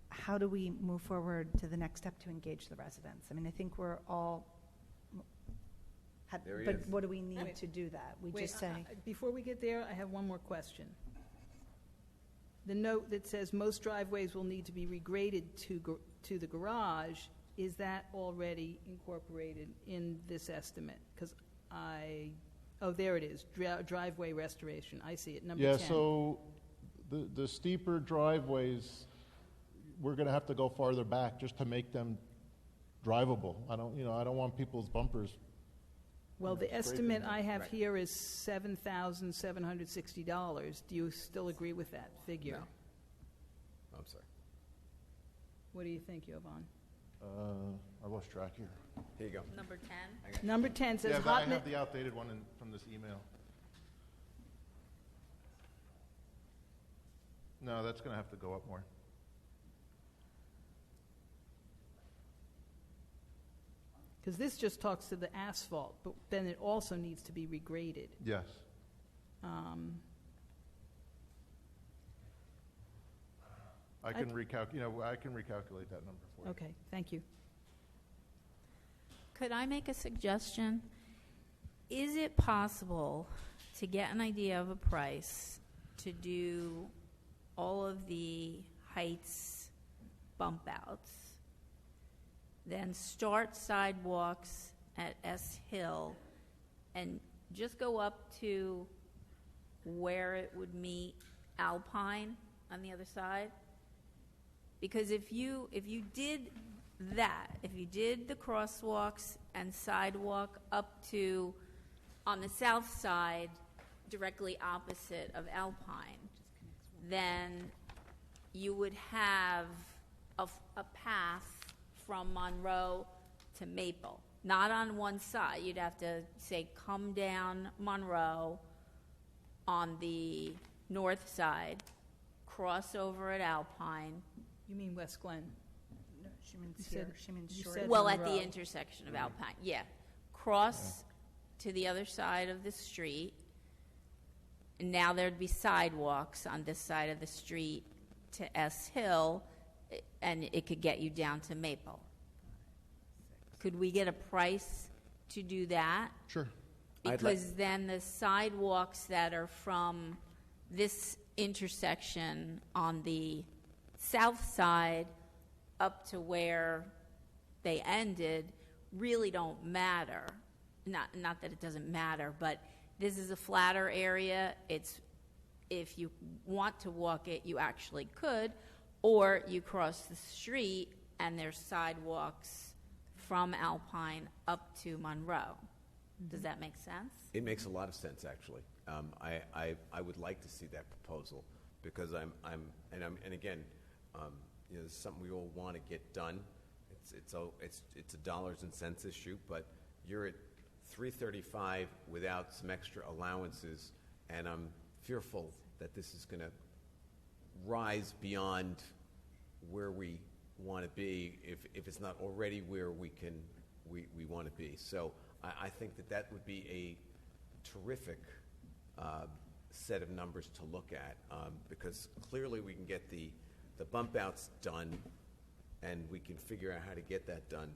how do we move forward to the next step to engage the residents? I mean, I think we're all, There he but is. what do we need Wait. to do that? We Wait, just say, before we get there, I have one more question. The note that says most driveways will need to be regraded to the garage, is that already incorporated in this estimate? Because oh, there it is, driveway restoration. I see it, number 10. Yeah, so the steeper driveways, we're going to have to go farther back just to make them drivable. I don't want people's bumpers. Well, the scraping estimate them. I have Right. here is $7,760. Do you still agree with that figure? No. I'm sorry. What do you think, Jovan? I lost track here. Here you go. Number 10. Number 10 says Yeah, but I hot have mi- the outdated one from this email. No, that's going to have to go up more. Because this just talks to the asphalt, but then it also needs to be regraded. Yes. I can recalculate that number for you. Okay, thank you. Could I make a suggestion? Is it possible to get an idea of a price to do all of the heights bump outs, then start sidewalks at S Hill and just go up to where it would meet Alpine on the other side? Because if you did that, if you did the crosswalks and sidewalk up to, on the south side, directly opposite of Alpine, then you would have a path from Monroe to Maple. Not on one side. You'd have to, say, come down Monroe on the north side, cross over at Alpine. You mean West Glen? no, she means You here, said- she means you short. said Well, at Monroe. the intersection of Alpine, yeah. Cross to the other side of the street. And now there'd be sidewalks on this side of the street to S Hill, and it could get you down to Maple. Could we get a price to do that? Sure. I'd like- Because then the sidewalks that are from this intersection on the south side up to where they ended really don't matter. Not that it doesn't matter, but this is a flatter area. It's, if you want to walk it, you actually could, or you cross the street and there's sidewalks from Alpine up to Monroe. Does that make sense? It makes a lot of sense, actually. I would like to see that proposal because and again, you know, this is something we all want to get done. It's a dollars and cents issue, but you're at $335 without some extra allowances, and I'm fearful that this is going to rise beyond where we want to be if it's not already where we want to be. So I think that would be a terrific set of numbers to look at because clearly we can get the bump outs done and we can figure out how to get that done.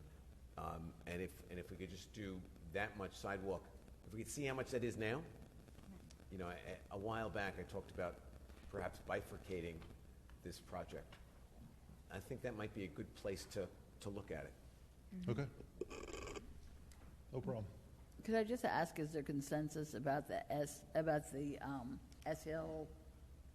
And if we could just do that much sidewalk, if we could see how much that is now. You know, a while back I talked about perhaps bifurcating this project. I think that might be a good place to look at it. Okay. No problem. Could I just ask, is there consensus about the S Hill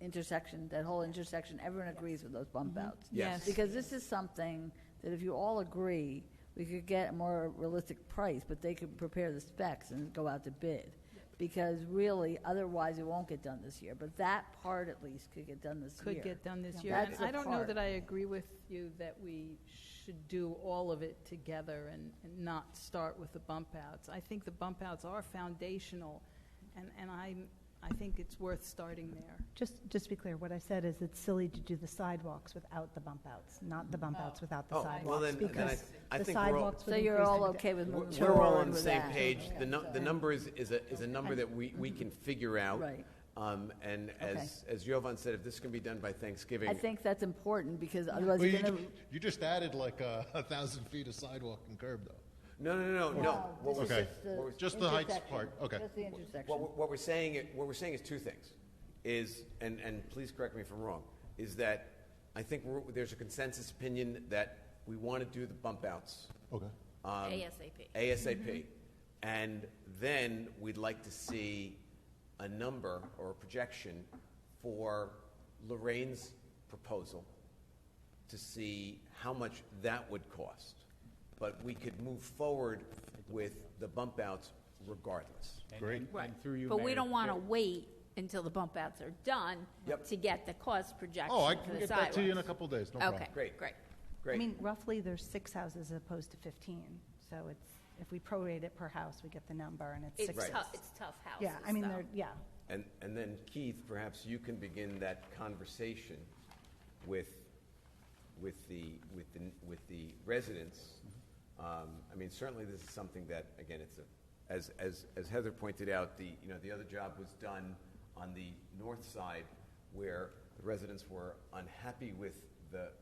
intersection, that whole intersection? Everyone agrees with those bump outs? Yes. Because this is something that if you all agree, we could get a more realistic price, but they could prepare the specs and go out to bid. Because really, otherwise it won't get done this year. But that part at least could get done this year. Could get done this year. That's And the I don't know part. that I agree with you that we should do all of it together and not start with the bump outs. I think the bump outs are foundational, and I think it's worth starting there. Just to be clear, what I said is it's silly to do the sidewalks without the bump outs, not the bump outs without the Oh, sidewalks. well then because I the think we're all- sidewalks would So you're increase all the- okay with moving We're all forward on the with same that? page. The number is a number that we can figure out. Right. And as Jovan said, if this can be done by Thanksgiving. I think that's important because otherwise Well, you're going to... you just added like 1,000 feet of sidewalk and curb, though. No. What we're Okay. sa- Just the heights intersection. part, okay. Just the intersection. What we're saying is two things. And please correct me if I'm wrong, is that I think there's a consensus opinion that we want to do the bump outs. Okay. ASAP. ASAP. And then we'd like to see a number or a projection for Lorraine's proposal to see how much that would cost. But we could move forward with the bump outs regardless. Great. Right. And through you, But we Mayor, don't want to wait until the bump outs are done Yep. to get the cost projection Oh, I for can the get that to you in a sidewalks. couple days, no problem. Okay, Great. great. I mean, roughly there's 6 houses as opposed to 15. So it's, if we prorate it per house, we get the number, and it's 6 It's houses. tough houses, Yeah, I mean, though. they're, yeah. And then Keith, perhaps you can begin that conversation with the residents. I mean, certainly this is something that, again, as Heather pointed out, the other job was done on the north side where the residents were unhappy with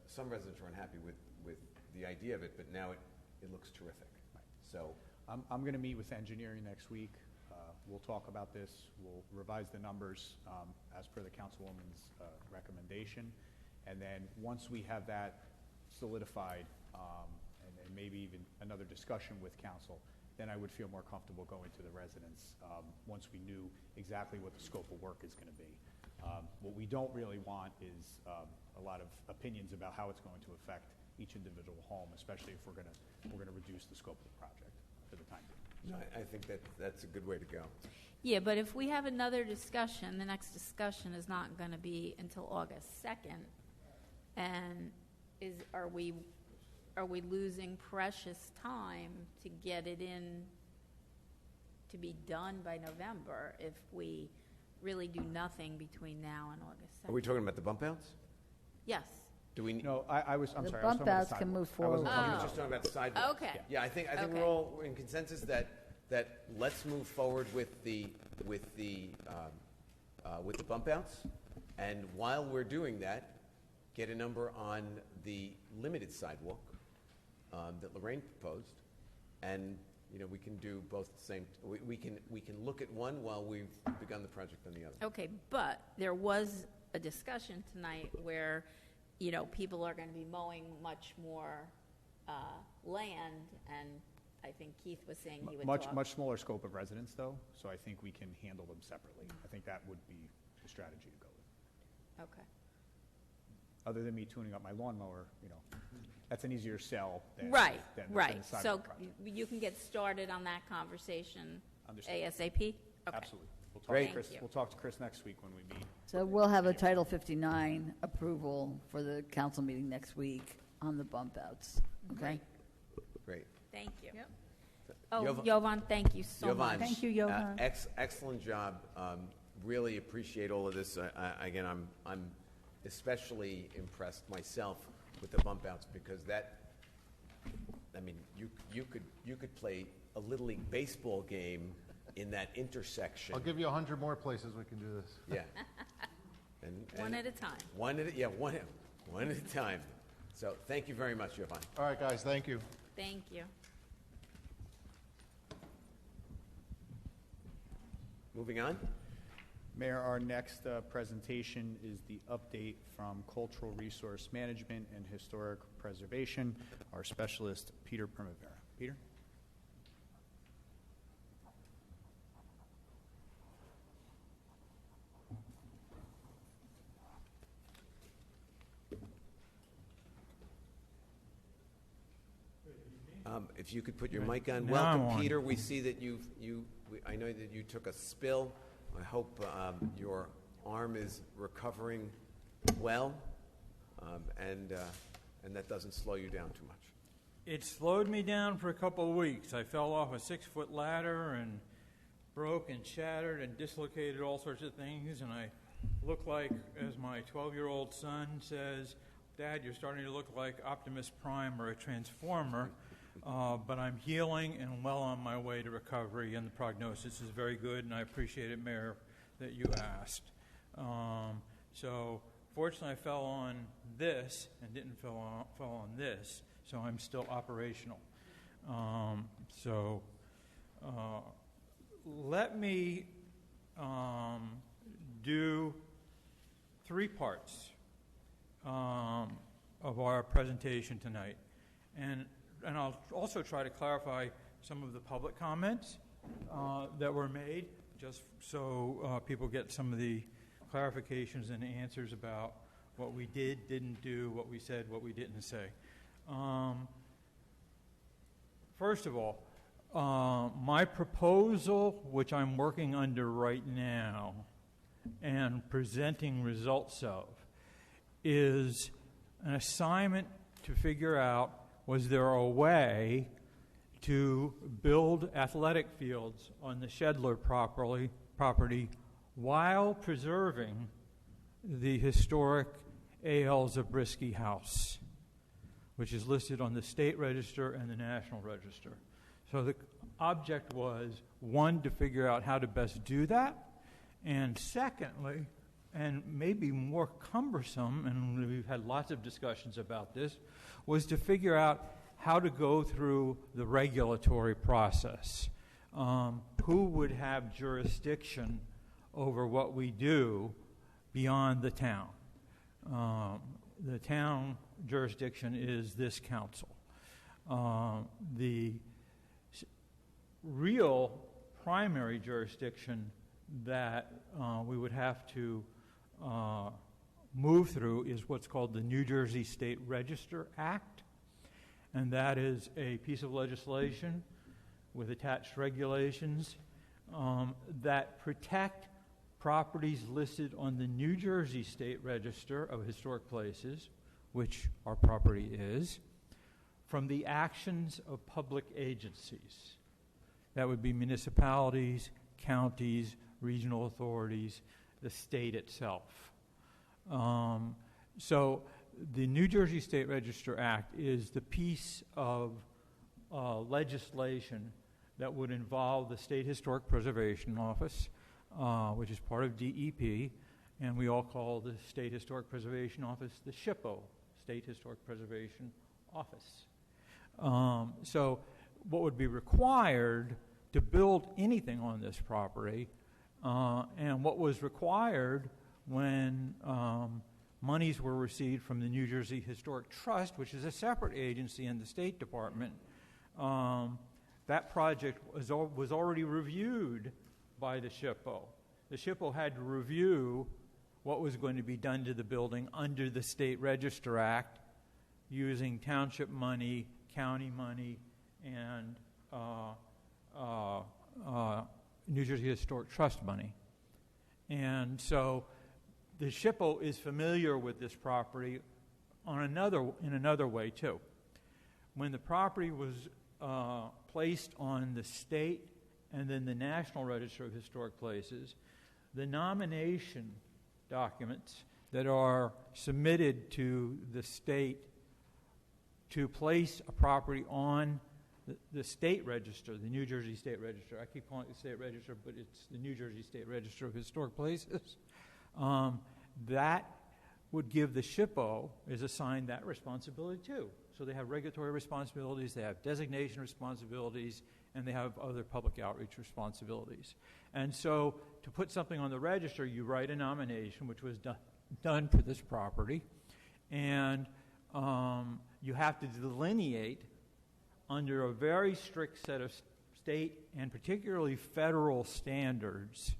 some residents were unhappy with the idea of it, but now it looks terrific. So I'm going to meet with engineering next week. We'll talk about this. We'll revise the numbers as per the councilwoman's recommendation. And then once we have that solidified, and maybe even another discussion with council, then I would feel more comfortable going to the residents once we knew exactly what the scope of work is going to be. What we don't really want is a lot of opinions about how it's going to affect each individual home, especially if we're going to reduce the scope of the project for the time being. no, I think that's a good way to go. Yeah, but if we have another discussion, the next discussion is not going to be until August 2nd. And are we losing precious time to get it in to be done by November if we really do nothing between now and August 2nd? Are we talking about the bump outs? Yes. Do we? No, I'm The sorry. I was bump talking about outs the can move sidewalks. I wasn't forward. talking I was about just talking about the sidewalks. Okay. Yeah, I think Okay. we're all in consensus that let's move forward with the bump outs, and while we're doing that, get a number on the limited sidewalk that Lorraine proposed, and we can do both at the same. We can look at one while we've begun the project on the other. Okay, but there was a discussion tonight where, people are going to be mowing much more land, and I think Keith was saying he would talk. Much smaller scope of residents, though, so I think we can handle them separately. I think that would be the strategy to go with. Okay. Other than me tuning up my lawnmower, that's an easier sell than Right, than the right. So sidewalk project. you can get started on that conversation Understood. ASAP? Okay. Absolutely. Great. We'll talk to Chris next week when we meet. So we'll have a Title 59 approval for the council meeting next week on the bump outs, okay? Great. Thank you. Yep. Oh, Jovan- Jovan, thank you so Jovan, much. Thank you, Jovan. Excellent job. Really appreciate all of this. Again, I'm especially impressed myself with the bump outs because you could play a Little League baseball game in that intersection. I'll give you 100 more places we can do this. Yeah. And One at a time. One at a time. So thank you very much, Jovan. All right, guys, thank you. Thank you. Moving on. Mayor, our next presentation is the update from Cultural Resource Management and Historic Preservation, our specialist, Peter Primavera. Peter? If you could put your mic on. Now I'm Welcome, on. Peter. We see that I know that you took a spill. I hope your arm is recovering well, and that doesn't slow you down too much. It slowed me down for a couple of weeks. I fell off a 6-foot ladder and broke and shattered and dislocated all sorts of things, and I look like, as my 12-year-old son says, Dad, you're starting to look like Optimus Prime or a Transformer, but I'm healing and well on my way to recovery, and the prognosis is very good, and I appreciate it, Mayor, that you asked. So fortunately, I fell on this and didn't fall on this, so I'm still operational. Let me do 3 parts of our presentation tonight. And I'll also try to clarify some of the public comments that were made, just so people get some of the clarifications and answers about what we did, didn't do, what we said, what we didn't say. First of all, my proposal, which I'm working under right now and presenting results of, is an assignment to figure out, was there a way to build athletic fields on the Shedler property while preserving the historic A.L. Zabriskie House, which is listed on the State Register and the National Register. So the object was, 1, to figure out how to best do that, and secondly, and maybe more cumbersome, and we've had lots of discussions about this, was to figure out how to go through the regulatory process. Who would have jurisdiction over what we do beyond the town? The town jurisdiction is this council. The real primary jurisdiction that we would have to move through is what's called the New Jersey State Register Act, and that is a piece of legislation with attached regulations that protect properties listed on the New Jersey State Register of Historic Places, which our property is, from the actions of public agencies. That would be municipalities, counties, regional authorities, the state itself. So the New Jersey State Register Act is the piece of legislation that would involve the State Historic Preservation Office, which is part of DEP, and we all call the State Historic Preservation Office the SHPO, State Historic Preservation Office. So what would be required to build anything on this property, and what was required when monies were received from the New Jersey Historic Trust, which is a separate agency in the State Department, that project was already reviewed by the SHPO. The SHPO had to review what was going to be done to the building under the State Register Act using township money, county money, and New Jersey Historic Trust money. And so the SHPO is familiar with this property in another way too. When the property was placed on the state and then the National Register of Historic Places, the nomination documents that are submitted to the state to place a property on the state register, the New Jersey State Register. I keep calling it the State Register, but it's the New Jersey State Register of Historic Places. That would give the SHPO is assigned that responsibility too. So they have regulatory responsibilities, they have designation responsibilities, and they have other public outreach responsibilities. And so to put something on the register, you write a nomination, which was done for this property, and you have to delineate under a very strict set of state and particularly federal standards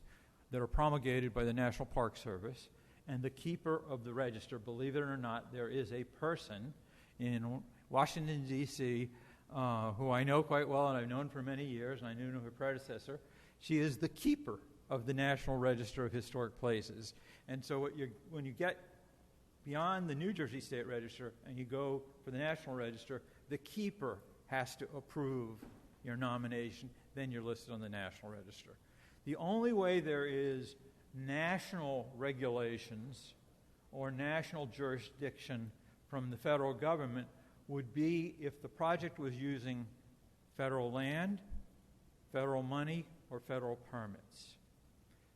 that are promulgated by the National Park Service. And the keeper of the register, believe it or not, there is a person in Washington, D.C., who I know quite well and I've known for many years, and I knew her predecessor. She is the keeper of the National Register of Historic Places. And so when you get beyond the New Jersey State Register and you go for the National Register, the keeper has to approve your nomination, then you're listed on the National Register. The only way there is national regulations or national jurisdiction from the federal government would be if the project was using federal land, federal money, or federal permits.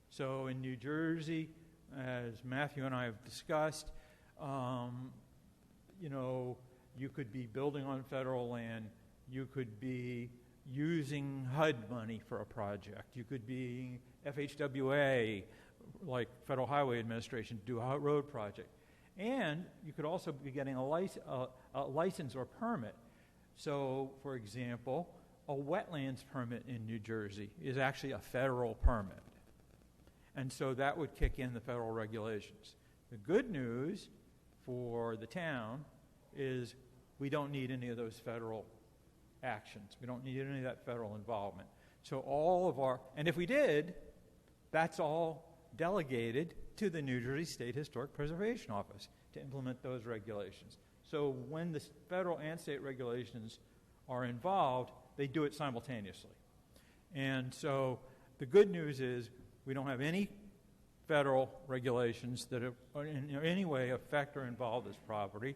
So in New Jersey, as Matthew and I have discussed, you could be building on federal land, you could be using HUD money for a project, you could be FHWA, like Federal Highway Administration, do a road project. And you could also be getting a license or permit. So, for example, a wetlands permit in New Jersey is actually a federal permit. And so that would kick in the federal regulations. The good news for the town is we don't need any of those federal actions. We don't need any of that federal involvement. So all of our, and if we did, that's all delegated to the New Jersey State Historic Preservation Office to implement those regulations. So when the federal and state regulations are involved, they do it simultaneously. And so the good news is we don't have any federal regulations that in any way affect or involve this property.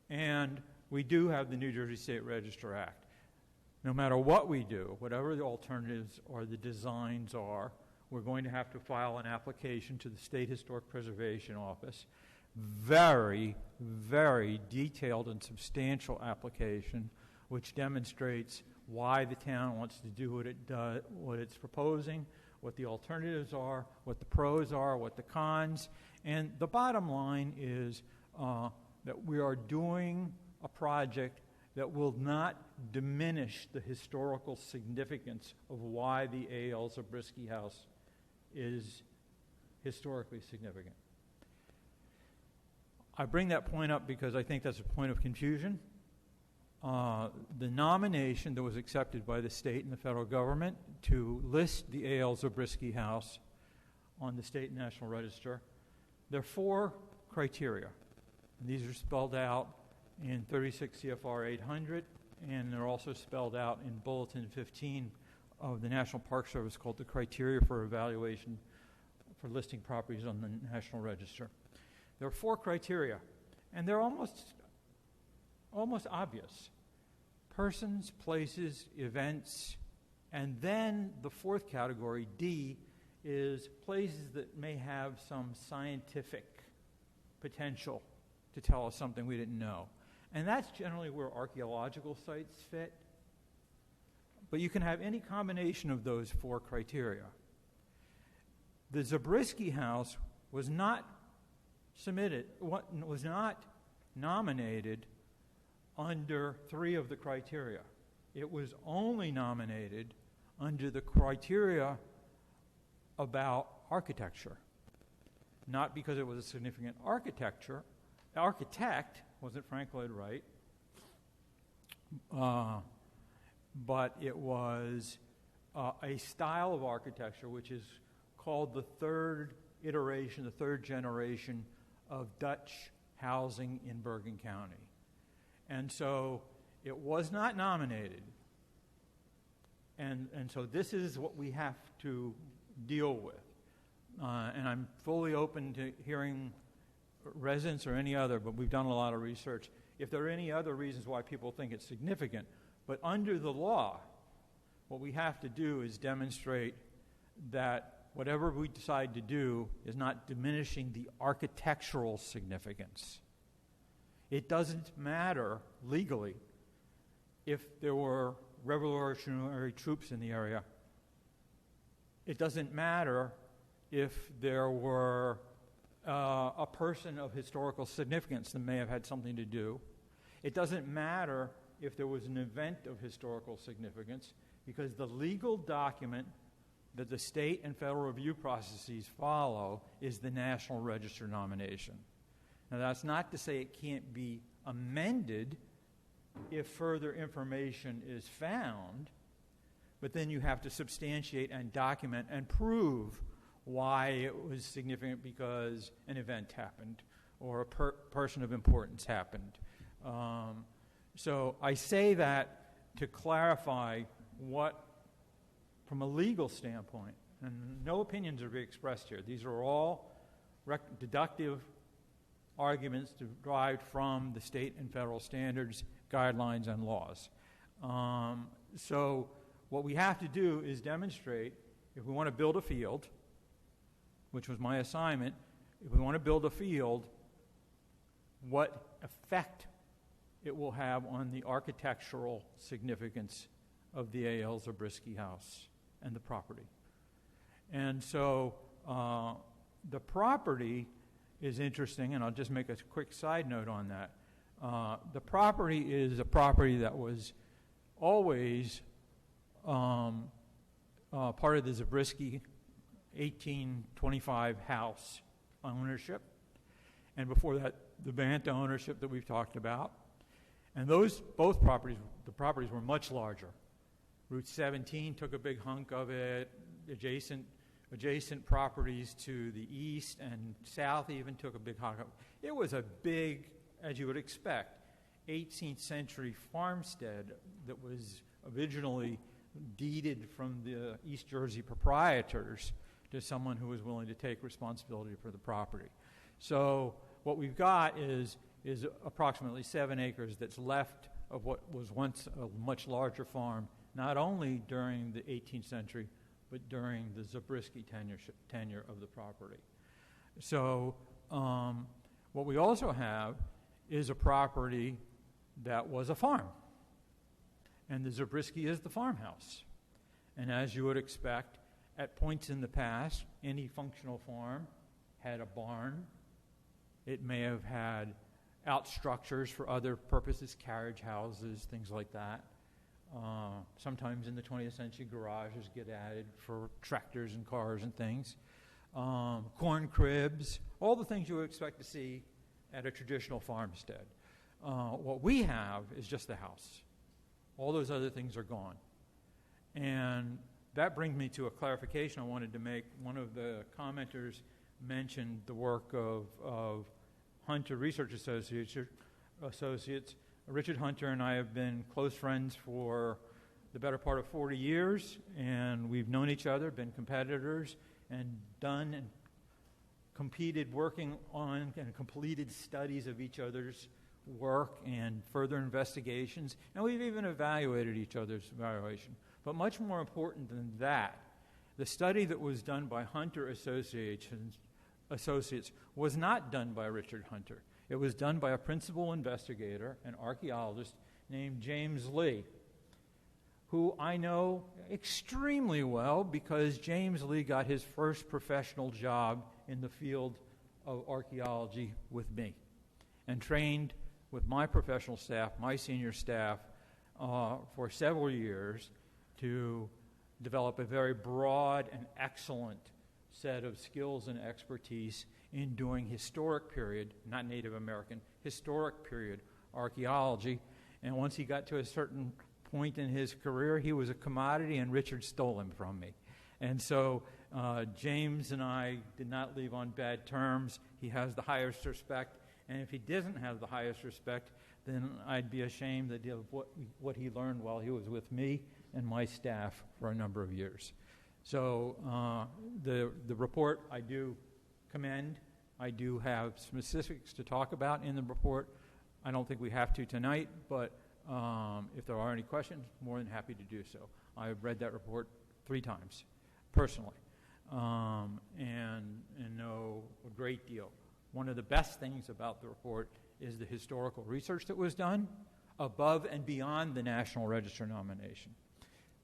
And we do have the New Jersey State Register Act. No matter what we do, whatever the alternatives or the designs are, we're going to have to file an application to the State Historic Preservation Office. Very, very detailed and substantial application, which demonstrates why the town wants to do what it does, what it's proposing, what the alternatives are, what the pros are, what the cons. And the bottom line is that we are doing a project that will not diminish the historical significance of why the A.L. Zabriskie House is historically significant. I bring that point up because I think that's a point of confusion. The nomination that was accepted by the state and the federal government to list the A.L. Zabriskie House on the state and national register, there are 4 criteria. And these are spelled out in 36 CFR 800, and they're also spelled out in Bulletin 15 of the National Park Service called the Criteria for Evaluation for Listing Properties on the National Register. There are 4 criteria, and they're almost obvious. Persons, places, events, and then the 4th category, D, is places that may have some scientific potential to tell us something we didn't know. And that's generally where archaeological sites fit. But you can have any combination of those 4 criteria. The Zabriskie House was not nominated under 3 of the criteria. It was only nominated under the criteria about architecture. Not because it was a significant architect, wasn't Frank Lloyd Wright, but it was a style of architecture which is called the 3rd iteration, the 3rd generation of Dutch housing in Bergen County. And so it was not nominated. And so this is what we have to deal with. And I'm fully open to hearing residents or any other, but we've done a lot of research. If there are any other reasons why people think it's significant, but under the law, what we have to do is demonstrate that whatever we decide to do is not diminishing the architectural significance. It doesn't matter legally if there were revolutionary troops in the area. It doesn't matter if there were a person of historical significance that may have had something to do. It doesn't matter if there was an event of historical significance, because the legal document that the state and federal review processes follow is the National Register nomination. Now, that's not to say it can't be amended if further information is found, but then you have to substantiate and document and prove why it was significant because an event happened or a person of importance happened. So I say that to clarify what, from a legal standpoint, and no opinions are being expressed here. These are all deductive arguments derived from the state and federal standards, guidelines, and laws. So what we have to do is demonstrate, if we want to build a field, which was my assignment, if we want to build a field, what effect it will have on the architectural significance of the A.L. Zabriskie House and the property. And so the property is interesting, and I'll just make a quick side note on that. The property is a property that was always part of the Zabriskie 1825 house ownership, and before that, the Banta ownership that we've talked about. And both properties, the properties were much larger. Route 17 took a big hunk of it. Adjacent properties to the east and south even took a big hunk of it. It was a big, as you would expect, 18th century farmstead that was originally deeded from the East Jersey proprietors to someone who was willing to take responsibility for the property. So what we've got is approximately 7 acres that's left of what was once a much larger farm, not only during the 18th century, but during the Zabriskie tenure of the property. So what we also have is a property that was a farm. And the Zabriskie is the farmhouse. And as you would expect, at points in the past, any functional farm had a barn. It may have had out structures for other purposes, carriage houses, things like that. Sometimes in the 20th century, garages get added for tractors and cars and things. Corn cribs, all the things you would expect to see at a traditional farmstead. What we have is just the house. All those other things are gone. And that brings me to a clarification I wanted to make. One of the commenters mentioned the work of Hunter Research Associates. Richard Hunter and I have been close friends for the better part of 40 years, and we've known each other, been competitors, and done and competed working on and completed studies of each other's work and further investigations, and we've even evaluated each other's evaluation. But much more important than that, the study that was done by Hunter Associates was not done by Richard Hunter. It was done by a principal investigator, an archaeologist named James Lee, who I know extremely well because James Lee got his first professional job in the field of archaeology with me and trained with my professional staff, my senior staff, for several years to develop a very broad and excellent set of skills and expertise in doing historic period, not Native American, historic period archaeology. And once he got to a certain point in his career, he was a commodity, and Richard stole him from me. And so James and I did not leave on bad terms. He has the highest respect, and if he doesn't have the highest respect, then I'd be ashamed of what he learned while he was with me and my staff for a number of years. So the report I do commend. I do have specifics to talk about in the report. I don't think we have to tonight, but if there are any questions, more than happy to do so. I've read that report 3 times, personally, and know a great deal. One of the best things about the report is the historical research that was done above and beyond the National Register nomination.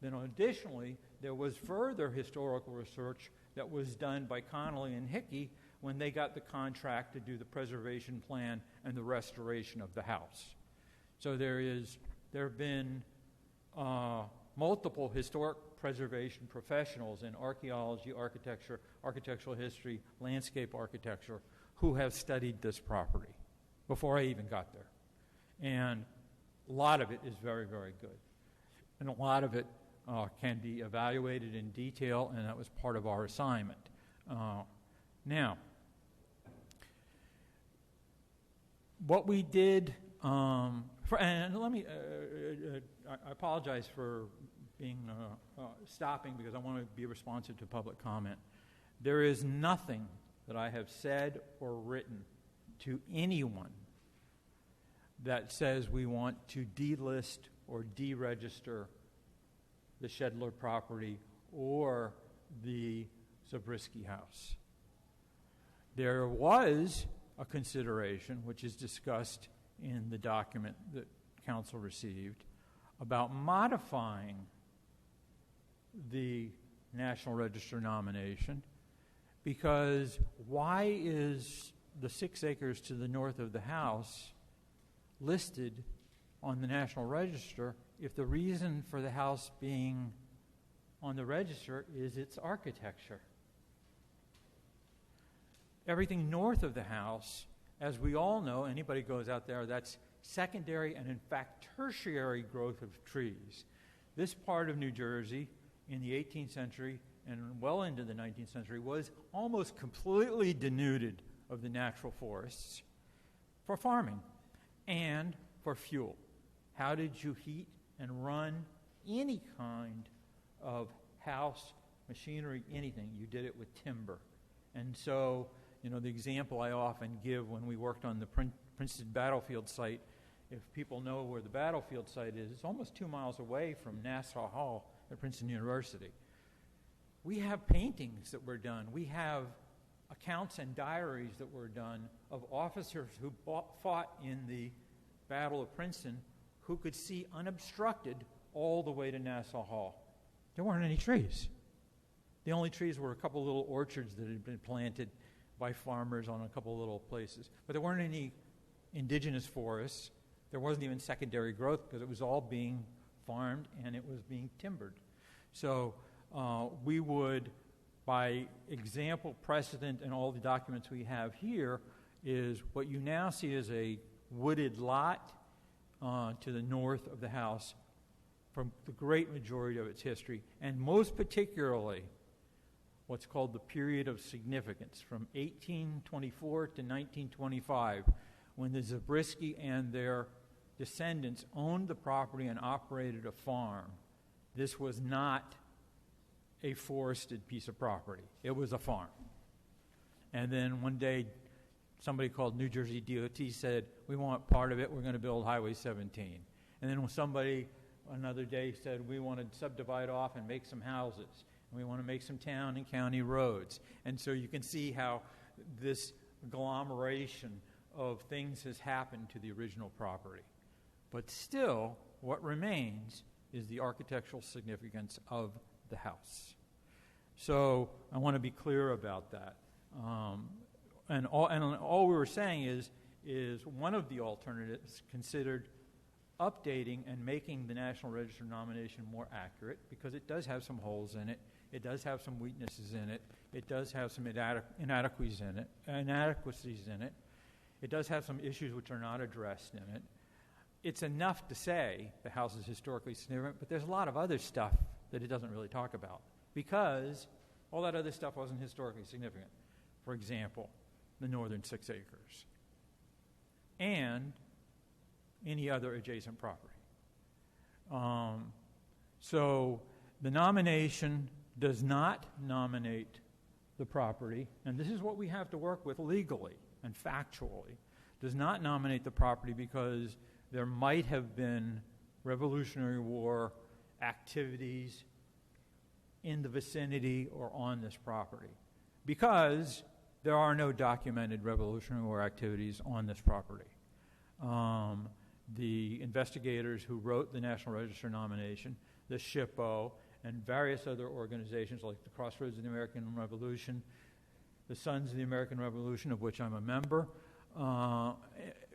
Then additionally, there was further historical research that was done by Connolly and Hickey when they got the contract to do the preservation plan and the restoration of the house. So there have been multiple historic preservation professionals in archaeology, architecture, architectural history, landscape architecture who have studied this property before I even got there. And A lot of it is very, very good. And a lot of it can be evaluated in detail, and that was part of our assignment. Now, what we did, and let me, I apologize for being stopping because I want to be responsive to public comment. There is nothing that I have said or written to anyone that says we want to delist or deregister the Shedler property or the Zabriskie house. There was a consideration, which is discussed in the document that council received, about modifying the National Register nomination, because why is the 6 acres to the north of the house listed on the National Register if the reason for the house being on the register is its architecture? Everything north of the house, as we all know, anybody goes out there, that's secondary and in fact tertiary growth of trees. This part of New Jersey in the 18th century and well into the 19th century was almost completely denuded of the natural forests for farming and for fuel. How did you heat and run any kind of house, machinery, anything? You did it with timber. And so, the example I often give when we worked on the Princeton battlefield site, if people know where the battlefield site is, it's almost 2 miles away from Nassau Hall at Princeton University. We have paintings that were done. We have accounts and diaries that were done of officers who fought in the Battle of Princeton who could see unobstructed all the way to Nassau Hall. There weren't any trees. The only trees were a couple little orchards that had been planted by farmers on a couple little places. But there weren't any indigenous forests. There wasn't even secondary growth because it was all being farmed and it was being timbered. So we would, by example, precedent, and all the documents we have here, is what you now see is a wooded lot to the north of the house from the great majority of its history, and most particularly what's called the period of significance from 1824 to 1925, when the Zabriskie and their descendants owned the property and operated a farm. This was not a forested piece of property. It was a farm. And then one day, somebody called New Jersey DOT said, we want part of it, we're going to build Highway 17. And then somebody another day said, we want to subdivide off and make some houses. And we want to make some town and county roads. And so you can see how this agglomeration of things has happened to the original property. But still, what remains is the architectural significance of the house. So I want to be clear about that. And all we were saying is one of the alternatives considered updating and making the National Register nomination more accurate, because it does have some holes in it. It does have some weaknesses in it. It does have some inadequacies in it. It does have some issues which are not addressed in it. It's enough to say the house is historically significant, but there's a lot of other stuff that it doesn't really talk about, because all that other stuff wasn't historically significant. For example, the northern 6 acres and any other adjacent property. So the nomination does not nominate the property, and this is what we have to work with legally and factually, does not nominate the property because there might have been Revolutionary War activities in the vicinity or on this property, because there are no documented Revolutionary War activities on this property. The investigators who wrote the National Register nomination, the SHPO, and various other organizations like the Crossroads of the American Revolution, the Sons of the American Revolution, of which I'm a member,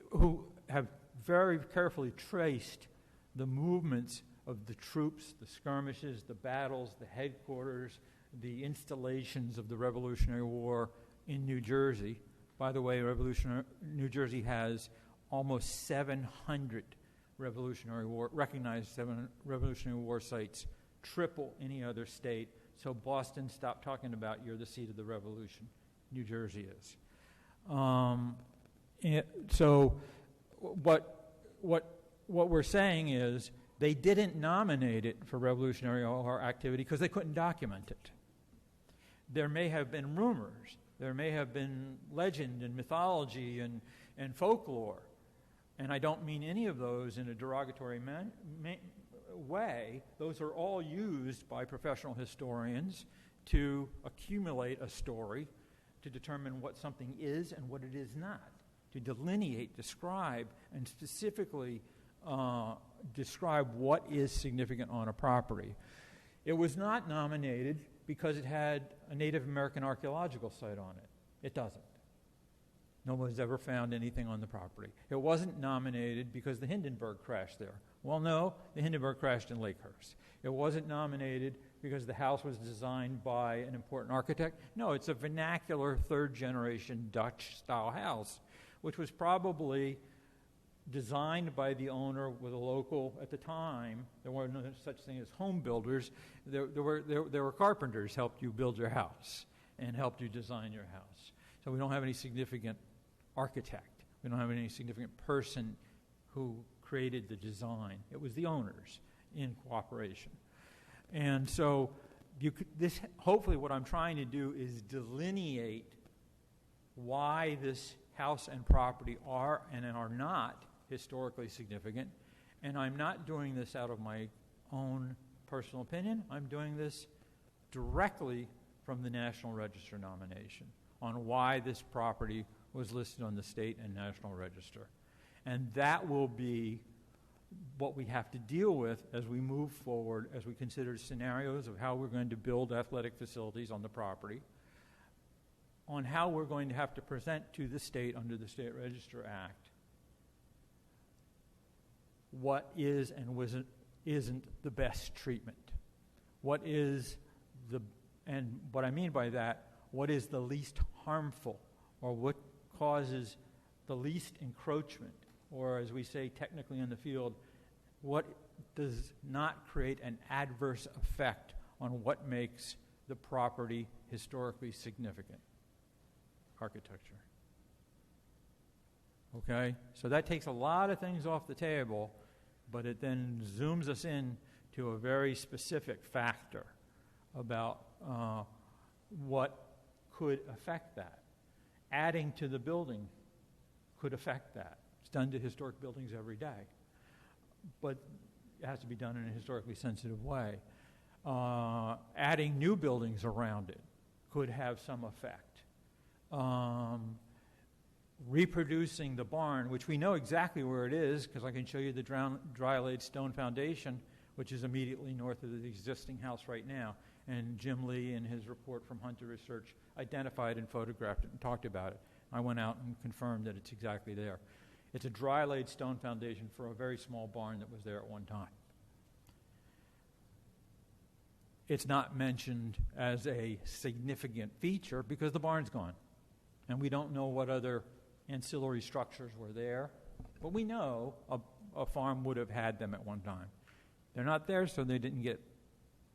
who have very carefully traced the movements of the troops, the skirmishes, the battles, the headquarters, the installations of the Revolutionary War in New Jersey. By the way, New Jersey has almost 700 Revolutionary War, recognized 7 Revolutionary War sites, triple any other state. So Boston, stop talking about you're the seat of the revolution. New Jersey is. So what we're saying is they didn't nominate it for Revolutionary War activity because they couldn't document it. There may have been rumors. There may have been legend and mythology and folklore. And I don't mean any of those in a derogatory way. Those are all used by professional historians to accumulate a story, to determine what something is and what it is not, to delineate, describe, and specifically describe what is significant on a property. It was not nominated because it had a Native American archaeological site on it. It doesn't. No one's ever found anything on the property. It wasn't nominated because the Hindenburg crashed there. Well, no, the Hindenburg crashed in Lakehurst. It wasn't nominated because the house was designed by an important architect. No, it's a vernacular third-generation Dutch-style house, which was probably designed by the owner with a local, at the time, there were no such thing as home builders. There were carpenters helped you build your house and helped you design your house. So we don't have any significant architect. We don't have any significant person who created the design. It was the owners in cooperation. And so hopefully what I'm trying to do is delineate why this house and property are and are not historically significant. And I'm not doing this out of my own personal opinion. I'm doing this directly from the National Register nomination on why this property was listed on the state and national register. And that will be what we have to deal with as we move forward, as we consider scenarios of how we're going to build athletic facilities on the property, on how we're going to have to present to the state under the State Register Act what is and isn't the best treatment. What is and what I mean by that, what is the least harmful, or what causes the least encroachment, or as we say technically in the field, what does not create an adverse effect on what makes the property historically significant? Architecture. Okay? So that takes a lot of things off the table, but it then zooms us in to a very specific factor about what could affect that. Adding to the building could affect that. It's done to historic buildings every day, but it has to be done in a historically sensitive way. Adding new buildings around it could have some effect. Reproducing the barn, which we know exactly where it is because I can show you the dry-laid stone foundation, which is immediately north of the existing house right now. And Jim Lee, in his report from Hunter Research, identified and photographed it and talked about it. I went out and confirmed that it's exactly there. It's a dry-laid stone foundation for a very small barn that was there at one time. It's not mentioned as a significant feature because the barn's gone. And we don't know what other ancillary structures were there, but we know a farm would have had them at one time. They're not there, so they didn't get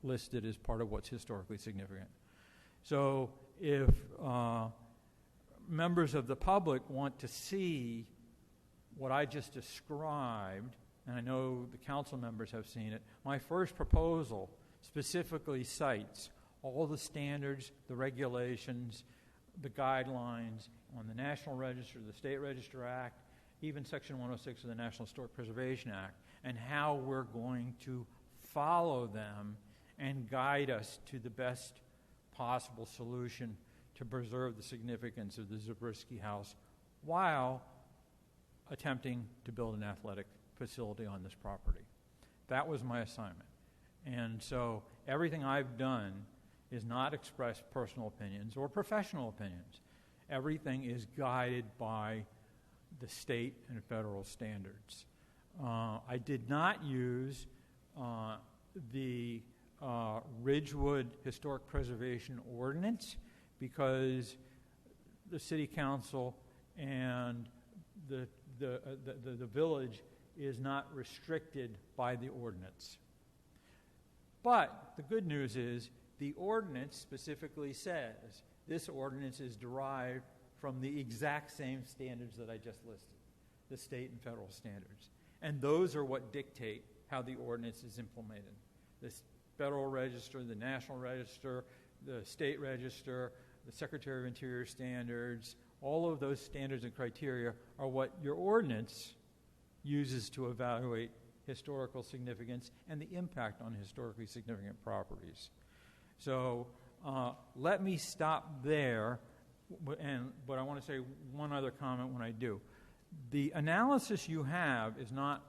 listed as part of what's historically significant. So if members of the public want to see what I just described, and I know the council members have seen it, my first proposal specifically cites all the standards, the regulations, the guidelines on the National Register, the State Register Act, even Section 106 of the National Historic Preservation Act, and how we're going to follow them and guide us to the best possible solution to preserve the significance of the Zabriskie House while attempting to build an athletic facility on this property. That was my assignment. And so everything I've done is not express personal opinions or professional opinions. Everything is guided by the state and federal standards. I did not use the Ridgewood Historic Preservation Ordinance because the city council and the village is not restricted by the ordinance. But the good news is the ordinance specifically says this ordinance is derived from the exact same standards that I just listed, the state and federal standards. And those are what dictate how the ordinance is implemented. The Federal Register, the National Register, the State Register, the Secretary of Interior standards, all of those standards and criteria are what your ordinance uses to evaluate historical significance and the impact on historically significant properties. So let me stop there, but I want to say one other comment when I do. The analysis you have is not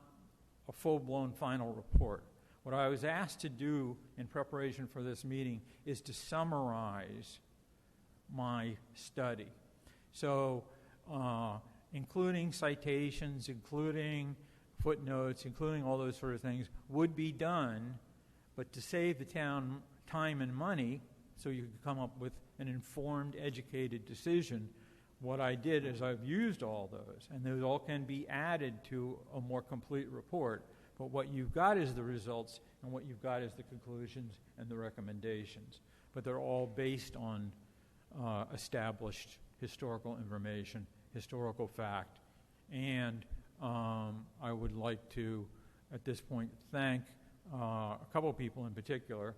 a full-blown final report. What I was asked to do in preparation for this meeting is to summarize my study. So including citations, including footnotes, including all those sort of things would be done, but to save the town time and money so you could come up with an informed, educated decision, what I did is I've used all those, and those all can be added to a more complete report. But what you've got is the results, and what you've got is the conclusions and the recommendations. But they're all based on established historical information, historical fact. And I would like to, at this point, thank a couple people in particular.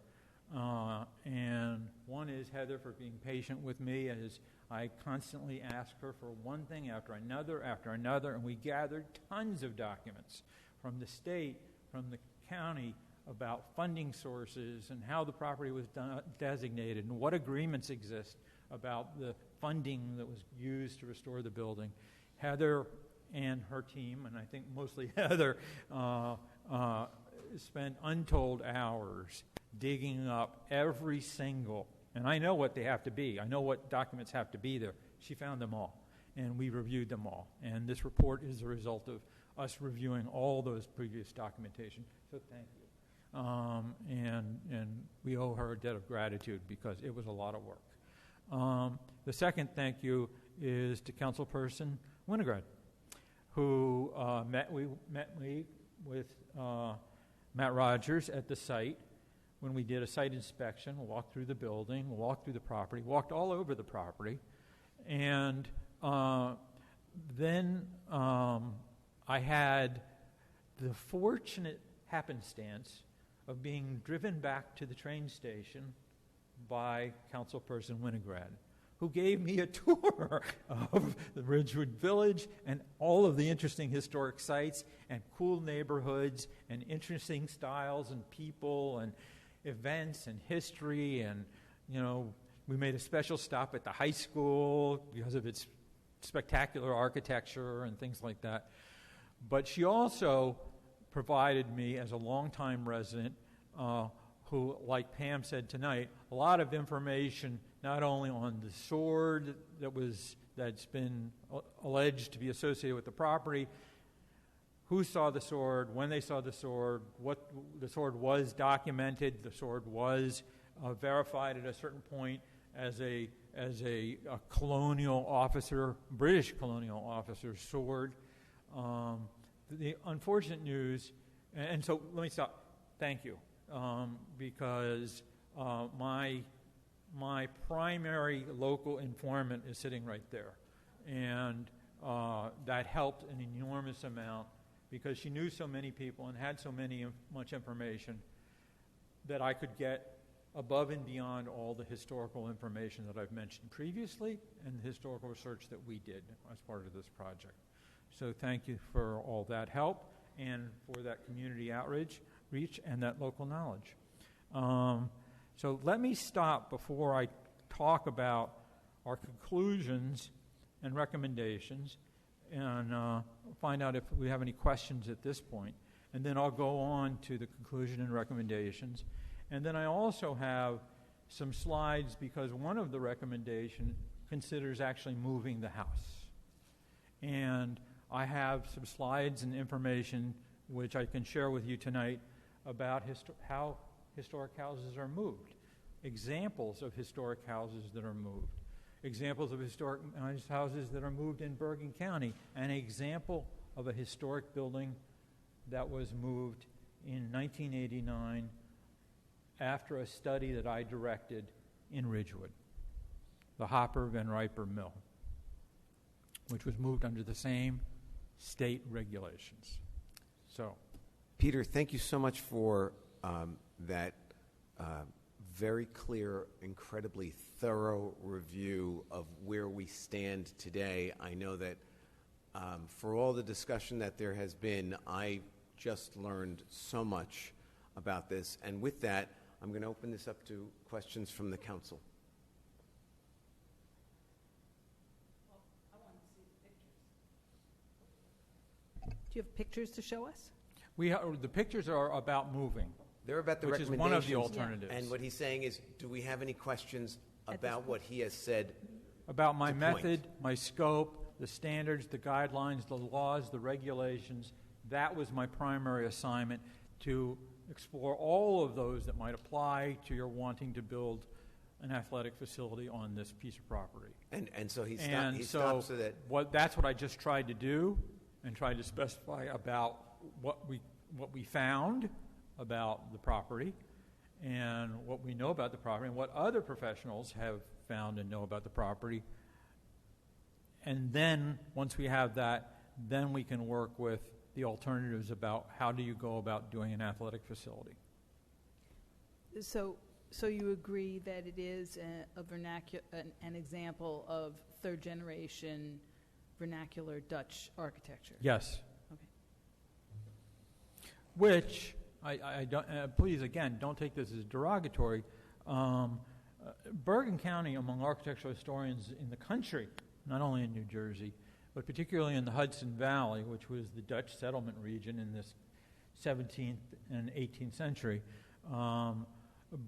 And one is Heather for being patient with me as I constantly ask her for one thing after another, and we gathered tons of documents from the state, from the county, about funding sources and how the property was designated and what agreements exist about the funding that was used to restore the building. Heather and her team, and I think mostly Heather, spent untold hours digging up every single, and I know what they have to be. I know what documents have to be there. She found them all, and we reviewed them all. And this report is a result of us reviewing all those previous documentation. So thank you. And we owe her a debt of gratitude because it was a lot of work. The second thank you is to Councilperson Winograd, who met me with Matt Rogers at the site when we did a site inspection. We walked through the building, we walked through the property, walked all over the property, and then I had the fortunate happenstance of being driven back to the train station by Councilperson Winograd, who gave me a tour of the Ridgewood Village and all of the interesting historic sites and cool neighborhoods and interesting styles and people and events and history. And, you know, we made a special stop at the high school because of its spectacular architecture and things like that. But she also provided me, as a longtime resident, who, like Pam said tonight, a lot of information not only on the sword that's been alleged to be associated with the property, who saw the sword, when they saw the sword, what the sword was documented, the sword was verified at a certain point as a colonial officer, British colonial officer's sword. The unfortunate news, and so let me stop. Thank you, because my primary local informant is sitting right there, and that helped an enormous amount because she knew so many people and had so much information that I could get above and beyond all the historical information that I've mentioned previously and the historical research that we did as part of this project. So thank you for all that help and for that community outreach and that local knowledge. So let me stop before I talk about our conclusions and recommendations and find out if we have any questions at this point. And then I'll go on to the conclusion and recommendations. And then I also have some slides because one of the recommendations considers actually moving the house. And I have some slides and information which I can share with you tonight about how historic houses are moved, examples of historic houses that are moved, examples of historic houses that are moved in Bergen County, an example of a historic building that was moved in 1989 after a study that I directed in Ridgewood, the Hopper Van Riper Mill, which was moved under the same state regulations. So, Peter, thank you so much for that very clear, incredibly thorough review of where we stand today. I know that for all the discussion that there has been, I just learned so much about this. And with that, I'm going to open this up to questions from the council. Do you have pictures to show us? The pictures are about moving. They're about the which is recommendations. one of the alternatives. And what he's saying is, do we have any questions about what he has said? About my to method, point? my scope, the standards, the guidelines, the laws, the regulations. That was my primary assignment, to explore all of those that might apply to your wanting to build an athletic facility on this piece of property. And so he And stopped so that... that's what I just tried to do, and tried to specify about what we found about the property, and what we know about the property, and what other professionals have found and know about the property. And then, once we have that, then we can work with the alternatives about how do you go about doing an athletic facility. So you agree that it is an example of third-generation vernacular Dutch architecture? Yes. Okay. Which, I don't, please, again, don't take this as derogatory. Bergen County, among architectural historians in the country, not only in New Jersey, but particularly in the Hudson Valley, which was the Dutch settlement region in this 17th and 18th century,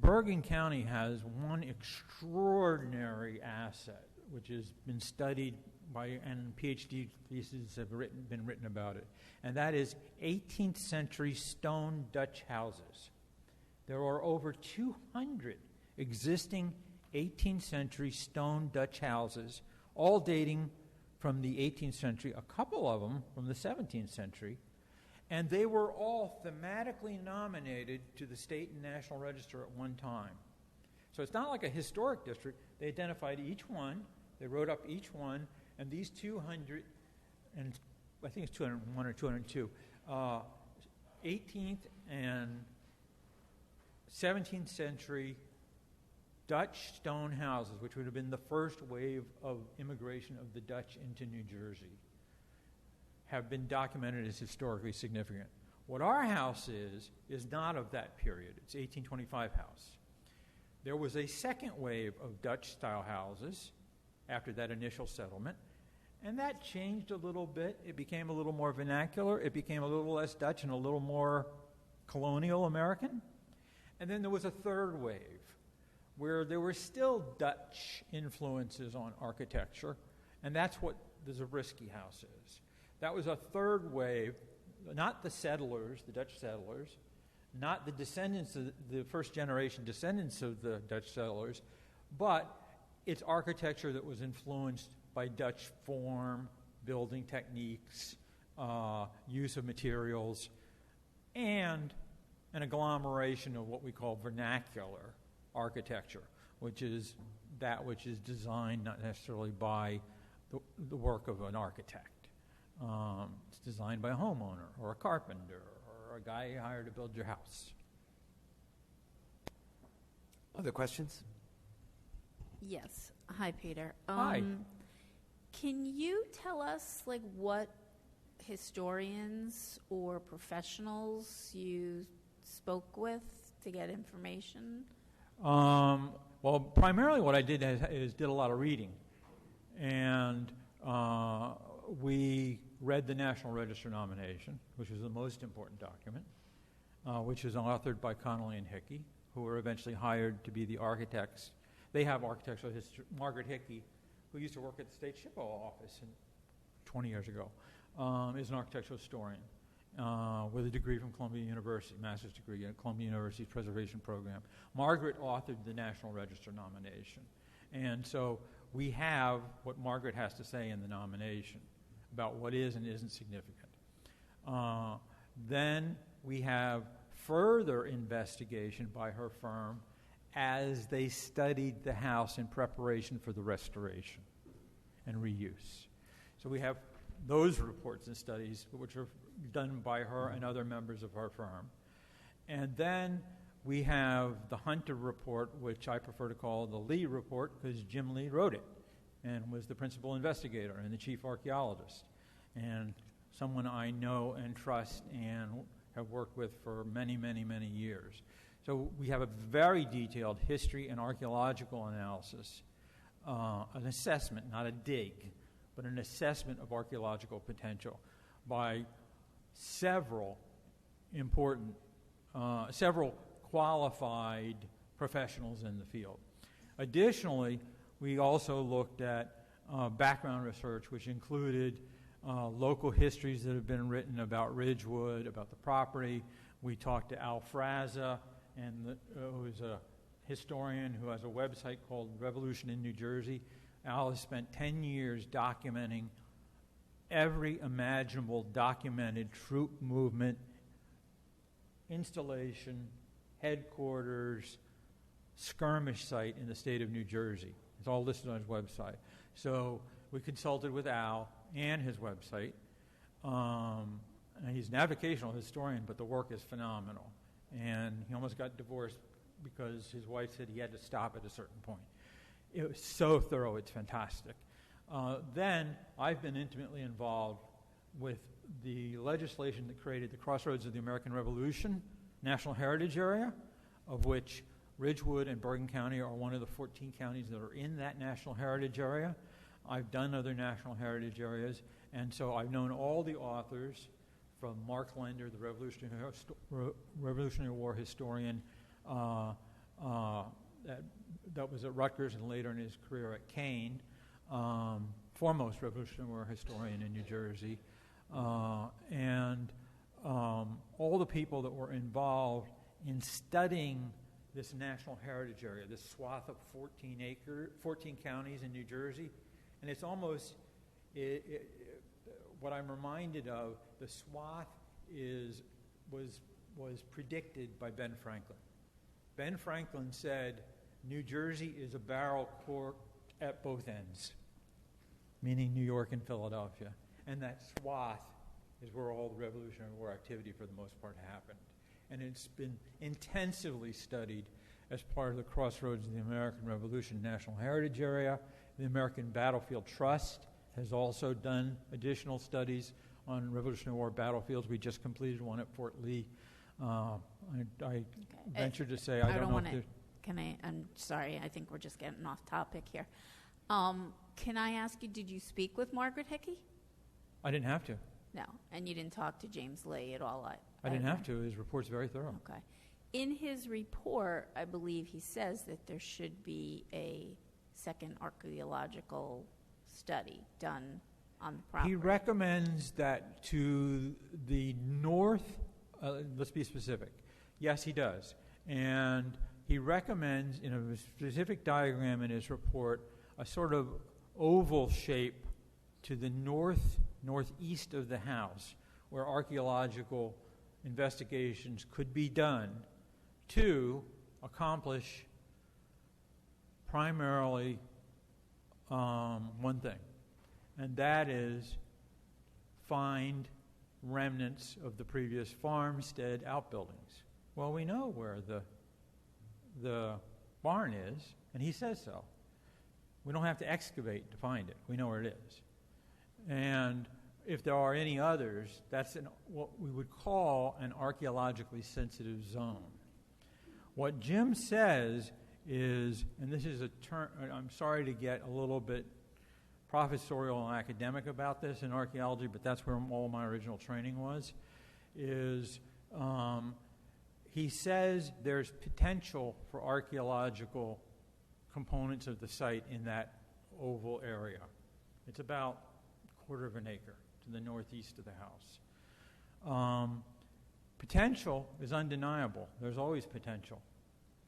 Bergen County has one extraordinary asset, which has been studied by, and PhD theses have been written about it, and that is 18th century stone Dutch houses. There are over 200 existing 18th century stone Dutch houses, all dating from the 18th century, a couple of them from the 17th century, and they were all thematically nominated to the state and national register at one time. So it's not like a historic district. They identified each one, they wrote up each one, and these 200, and I think it's 201 or 202, 18th and 17th century Dutch stone houses, which would have been the first wave of immigration of the Dutch into New Jersey, have been documented as historically significant. What our house is not of that period. It's 1825 house. There was a second wave of Dutch-style houses after that initial settlement, and that changed a little bit. It became a little more vernacular. It became a little less Dutch and a little more colonial American. And then there was a third wave, where there were still Dutch influences on architecture, and that's what the Zabriskie House is. That was a third wave, not the settlers, the Dutch settlers, not the descendants of the first generation descendants of the Dutch settlers, but it's architecture that was influenced by Dutch form, building techniques, use of materials, and an agglomeration of what we call vernacular architecture, which is that which is designed not necessarily by the work of an architect. It's designed by a homeowner or a carpenter or a guy you hire to build your house. Other questions? Yes. Hi, Peter. Hi. Can you tell us, like, what historians or professionals you spoke with to get information? Well, primarily what I did is did a lot of reading. And we read the National Register nomination, which was the most important document, which is authored by Connolly and Hickey, who were eventually hired to be the architects. They have architectural history. Margaret Hickey, who used to work at the State SHPO office 20 years ago, is an architectural historian with a degree from Columbia University, master's degree at Columbia University's preservation program. Margaret authored the National Register nomination. And so we have what Margaret has to say in the nomination about what is and isn't significant. Then we have further investigation by her firm as they studied the house in preparation for the restoration and reuse. So we have those reports and studies, which are done by her and other members of her firm. And then we have the Hunter report, which I prefer to call the Lee report, because Jim Lee wrote it and was the principal investigator and the chief archaeologist, and someone I know and trust and have worked with for many, many, many years. So we have a very detailed history and archaeological analysis, an assessment, not a dig, but an assessment of archaeological potential by several important, several qualified professionals in the field. Additionally, we also looked at background research, which included local histories that have been written about Ridgewood, about the property. We talked to Al Fraza, who's a historian who has a website called Revolution in New Jersey. Al has spent 10 years documenting every imaginable documented troop movement, installation, headquarters, skirmish site in the state of New Jersey. It's all listed on his website. So we consulted with Al and his website. And he's a navigational historian, but the work is phenomenal. And he almost got divorced because his wife said he had to stop at a certain point. It was so thorough, it's fantastic. Then I've been intimately involved with the legislation that created the Crossroads of the American Revolution National Heritage Area, of which Ridgewood and Bergen County are one of the 14 counties that are in that National Heritage Area. I've done other National Heritage Areas, and so I've known all the authors, from Mark Lender, the Revolutionary War historian that was at Rutgers and later in his career at Kane, foremost Revolutionary War historian in New Jersey, and all the people that were involved in studying this National Heritage Area, this swath of 14 counties in New Jersey. And it's almost, what I'm reminded of, the swath was predicted by Ben Franklin. Ben Franklin said, New Jersey is a barrel cork at both ends, meaning New York and Philadelphia. And that swath is where all the Revolutionary War activity, for the most part, happened. And it's been intensively studied as part of the Crossroads of the American Revolution National Heritage Area. The American Battlefield Trust has also done additional studies on Revolutionary War battlefields. We just completed one at Fort Lee. I venture to say, I don't know if I'm sorry, I think we're just getting off topic here. Can I ask you, did you speak with Margaret Hickey? I didn't have to. No, and you didn't talk to James Lee at all? I didn't have to. His report's very thorough. Okay. In his report, I believe he says that there should be a second archaeological study done on the property. He recommends that to the north, let's be specific. Yes, he does. And he recommends, in a specific diagram in his report, a sort of oval shape to the northeast of the house, where archaeological investigations could be done to accomplish primarily one thing, and that is find remnants of the previous farmstead outbuildings. Well, we know where the barn is, and he says so. We don't have to excavate to find it. We know where it is. And if there are any others, that's what we would call an archaeologically sensitive zone. What Jim says is, and this is a term, I'm sorry to get a little bit professorial and academic about this in archaeology, but that's where all my original training was, is he says there's potential for archaeological components of the site in that oval area. It's about a quarter of an acre to the northeast of the house. Potential is undeniable. There's always potential,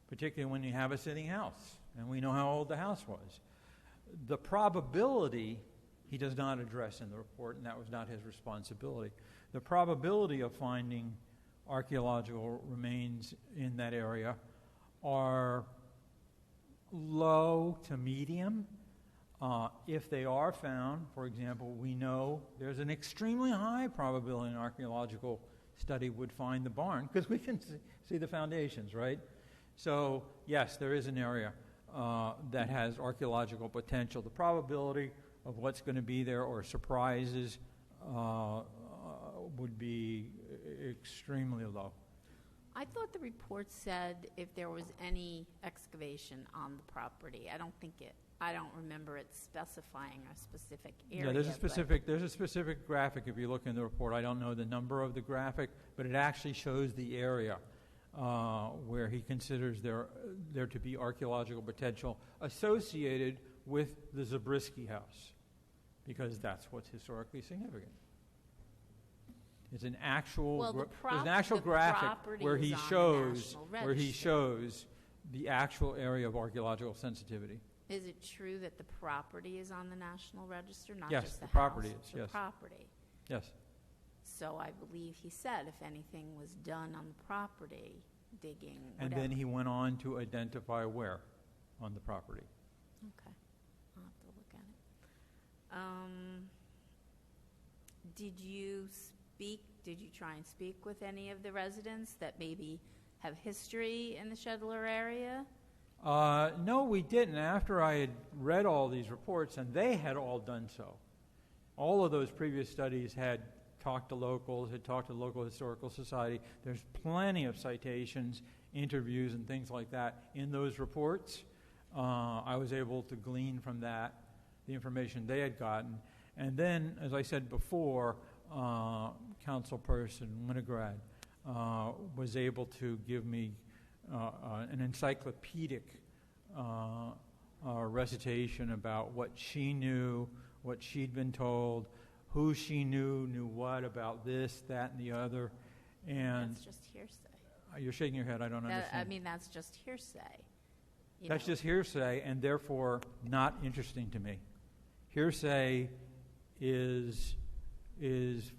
particularly when you have a sitting house, and we know how old the house was. The probability he does not address in the report, and that was not his responsibility. The probability of finding archaeological remains in that area are low to medium. If they are found, for example, we know there's an extremely high probability an archaeological study would find the barn, because we can see the foundations, right? So, yes, there is an area that has archaeological potential. The probability of what's going to be there or surprises would be extremely low. I thought the report said if there was any excavation on the property. I don't remember it specifying a specific area. Yeah, there's a specific graphic if you look in the report. I don't know the number of the graphic, but it actually shows the area where he considers there to be archaeological potential associated with the Zabriskie house, because that's what's historically significant. It's an actual there's an actual graphic where he shows the actual area of archaeological sensitivity. Is it true that the property is on the National Register, not Yes, just the the property house? is, yes. The property. Yes. So I believe he said if anything was done on the property, digging, And whatever. then he went on to identify where on the property. Okay, I'll have to look at it. Did you try and speak with any of the residents that maybe have history in the Shedler area? No, we didn't. After I had read all these reports, and they had all done so. All of those previous studies had talked to locals, had talked to the local historical society. There's plenty of citations, interviews, and things like that in those reports. I was able to glean from that the information they had gotten. And then, as I said before, Councilperson Winograd was able to give me an encyclopedic recitation about what she knew, what she'd been told, who she knew what about this, that, and the other. And that's just hearsay. You're shaking your head. I don't understand. That's just hearsay. That's just hearsay, and therefore not interesting to me. Hearsay is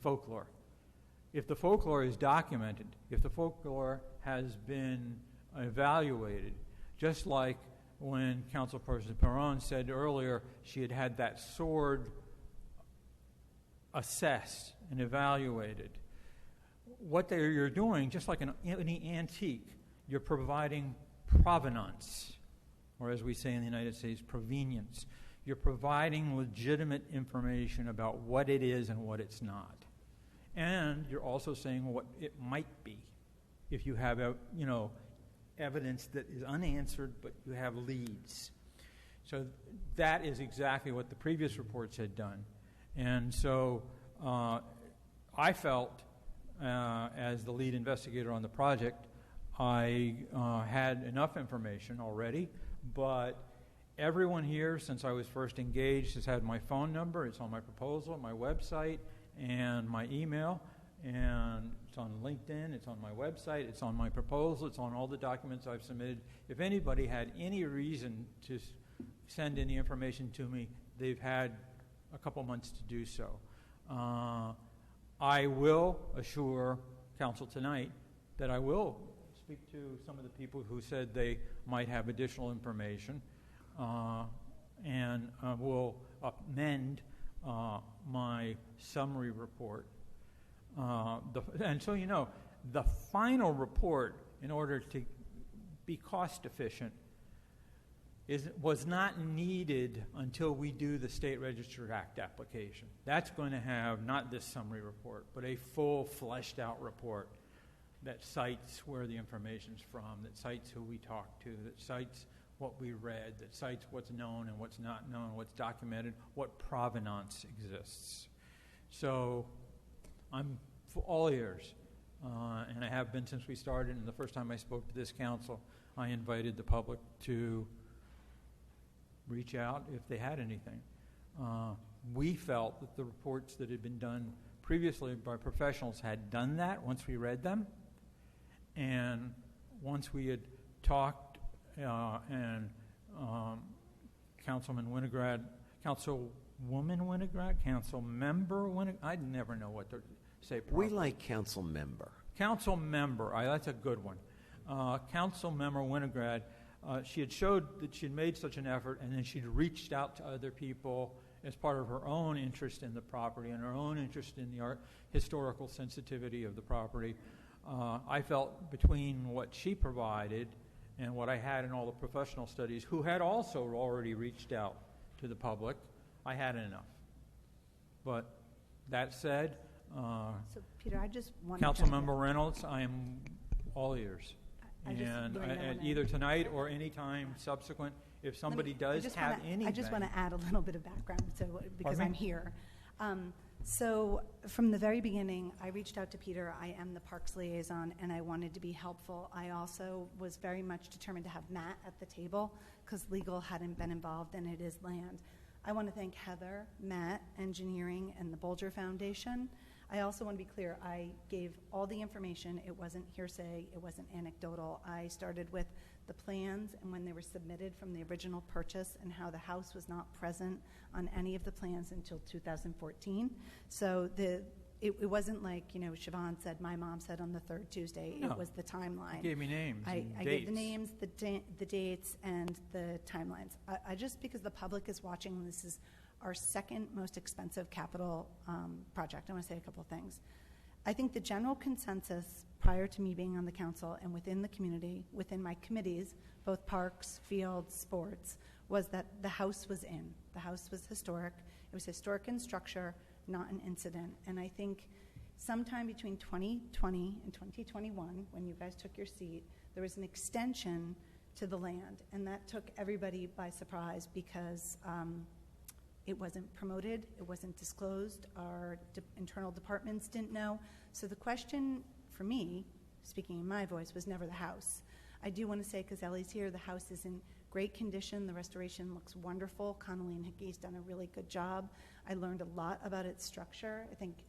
folklore. If the folklore is documented, if the folklore has been evaluated, just like when Councilperson Perron said earlier she had had that sword assessed and evaluated. What you're doing, just like any antique, you're providing provenance, or as we say in the United States, provenience. You're providing legitimate information about what it is and what it's not. And you're also saying what it might be if you have evidence that is unanswered, but you have leads. So that is exactly what the previous reports had done. And so I felt, as the lead investigator on the project, I had enough information already, but everyone here, since I was first engaged, has had my phone number. It's on my proposal, my website, and my email, and it's on LinkedIn, it's on my website, it's on my proposal, it's on all the documents I've submitted. If anybody had any reason to send any information to me, they've had a couple months to do so. I will assure Council tonight that I will speak to some of the people who said they might have additional information, and will amend my summary report. And so the final report, in order to be cost efficient, was not needed until we do the State Register Act application. That's going to have not this summary report, but a full fleshed out report that cites where the information's from, that cites who we talked to, that cites what we read, that cites what's known and what's not known, what's documented, what provenance exists. So I'm all ears, and I have been since we started, and the first time I spoke to this council, I invited the public to reach out if they had anything. We felt that the reports that had been done previously by professionals had done that once we read them, and once we had talked and Councilman Winograd, Council Woman Winograd, council member Winograd. I never know what to say. We like council member. Council member, that's a good one. Council member Winograd, she had showed that she had made such an effort, and then she'd reached out to other people as part of her own interest in the property and her own interest in the historical sensitivity of the property. I felt between what she provided and what I had in all the professional studies, who had also already reached out to the public, I had enough. But that said, So, Peter, I just want Councilmember Reynolds, I am all ears. during that one, Either tonight or any time subsequent, if somebody does have anything. I just want to add a little bit of background because Pardon me? I'm here. So from the very beginning, I reached out to Peter. I am the Parks liaison, and I wanted to be helpful. I also was very much determined to have Matt at the table because legal hadn't been involved, and it is land. I want to thank Heather, Matt, engineering, and the Bolger Foundation. I also want to be clear, I gave all the information. It wasn't hearsay. It wasn't anecdotal. I started with the plans and when they were submitted from the original purchase and how the house was not present on any of the plans until 2014. So it wasn't like, Siobhan said, my mom said on the third Tuesday. No. It was the timeline. You gave me names I and gave the dates. names, the dates, and the timelines. I just, because the public is watching, this is our second most expensive capital project. I want to say a couple of things. I think the general consensus prior to me being on the council and within the community, within my committees, both parks, fields, sports, was that the house was in. The house was historic. It was historic in structure, not an incident. And I think sometime between 2020 and 2021, when you guys took your seat, there was an extension to the land. And that took everybody by surprise because it wasn't promoted, it wasn't disclosed, our internal departments didn't know. So the question for me, speaking in my voice, was never the house. I do want to say, because Ellie's here, the house is in great condition. The restoration looks wonderful. Connolly and Hickey's done a really good job. I learned a lot about its structure. I think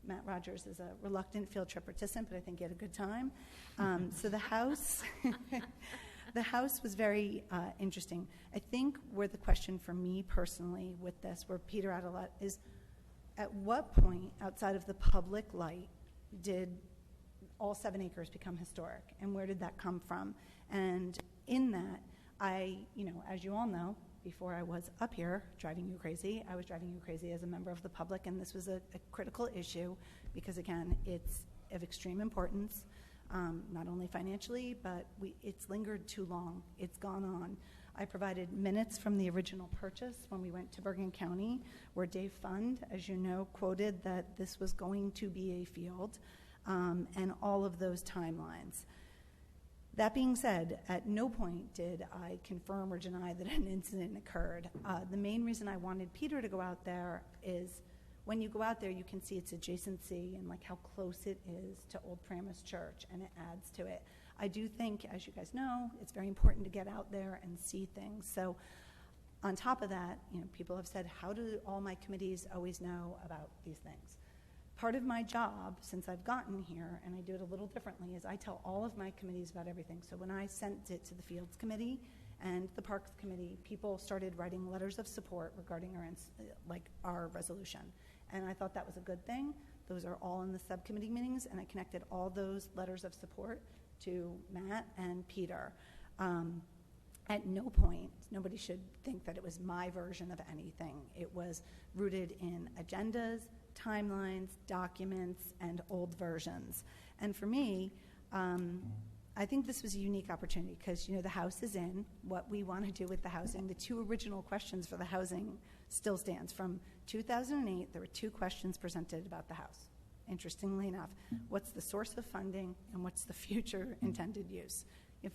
Matt Rogers is a reluctant field trip participant, but I think he had a good time. So the house... The house was very interesting. I think where the question for me personally with this, where Peter had a lot, is at what point outside of the public light did all 7 acres become historic, and where did that come from? And in that, as you all know, before I was up here driving you crazy, I was driving you crazy as a member of the public, and this was a critical issue because, again, it's of extreme importance. Not only financially, but it's lingered too long. It's gone on. I provided minutes from the original purchase when we went to Bergen County, where Dave Fund, as you know, quoted that this was going to be a field, and all of those timelines. That being said, at no point did I confirm or deny that an incident occurred. The main reason I wanted Peter to go out there is when you go out there, you can see its adjacency and how close it is to Old Paramus Church, and it adds to it. I do think, as you guys know, it's very important to get out there and see things. So on top of that, people have said, how do all my committees always know about these things? Part of my job, since I've gotten here, and I do it a little differently, is I tell all of my committees about everything. So when I sent it to the Fields Committee and the Parks Committee, people started writing letters of support regarding our resolution. And I thought that was a good thing. Those are all in the subcommittee meetings, and I connected all those letters of support to Matt and Peter. At no point, nobody should think that it was my version of anything. It was rooted in agendas, timelines, documents, and old versions. And for me, I think this was a unique opportunity because, the house is in. What we want to do with the housing, the 2 original questions for the housing still stands. From 2008, there were 2 questions presented about the house. Interestingly enough, what's the source of funding and what's the future intended use?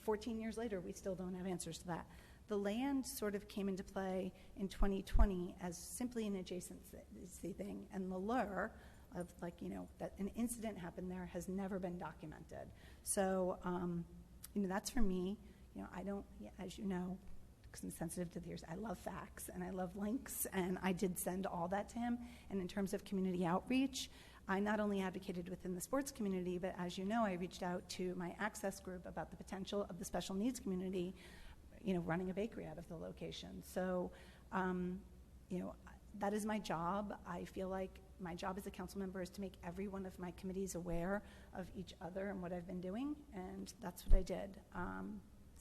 14 years later, we still don't have answers to that. The land sort of came into play in 2020 as simply an adjacency thing, and the lure of that an incident happened there has never been documented. So, that's for me. I don't, as you know, because I'm sensitive to the ears, I love facts and I love links, and I did send all that to him. And in terms of community outreach, I not only advocated within the sports community, but as you know, I reached out to my access group about the potential of the special needs community, running a bakery out of the location. So, that is my job. I feel like my job as a council member is to make every one of my committees aware of each other and what I've been doing, and that's what I did.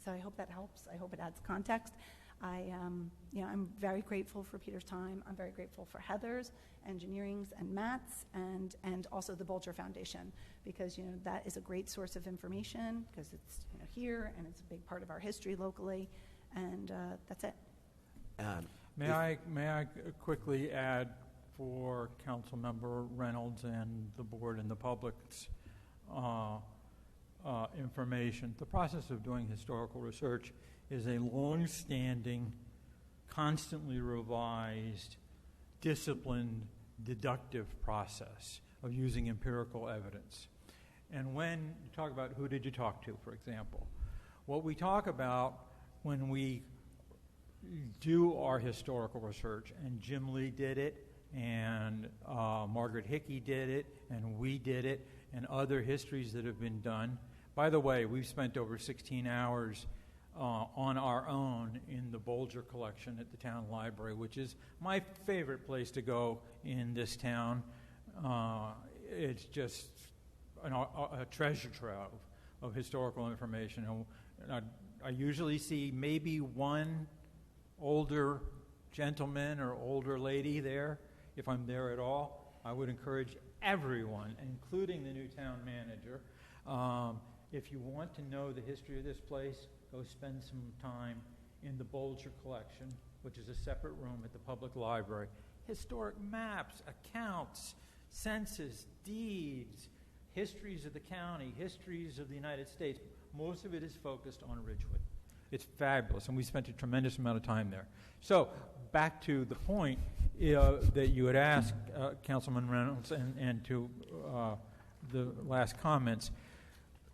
So I hope that helps. I hope it adds context. I'm very grateful for Peter's time. I'm very grateful for Heather's, Engineering's, and Matt's, and also the Bolger Foundation, because that is a great source of information because it's here and it's a big part of our history locally, and that's it. May I quickly add for Councilmember Reynolds and the board and the public's information? The process of doing historical research is a long-standing, constantly revised, disciplined, deductive process of using empirical evidence. And when you talk about who did you talk to, for example, what we talk about when we do our historical research, and Jim Lee did it, and Margaret Hickey did it, and we did it, and other histories that have been done. By the way, we've spent over 16 hours on our own in the Bolger collection at the town library, which is my favorite place to go in this town. It's just a treasure trove of historical information. And I usually see maybe one older gentleman or older lady there, if I'm there at all. I would encourage everyone, including the new town manager, if you want to know the history of this place, go spend some time in the Bolger collection, which is a separate room at the public library. Historic maps, accounts, census, deeds, histories of the county, histories of the United States. Most of it is focused on Ridgewood. It's fabulous, and we spent a tremendous amount of time there. So back to the point that you had asked, Councilman Reynolds, and to the last comments.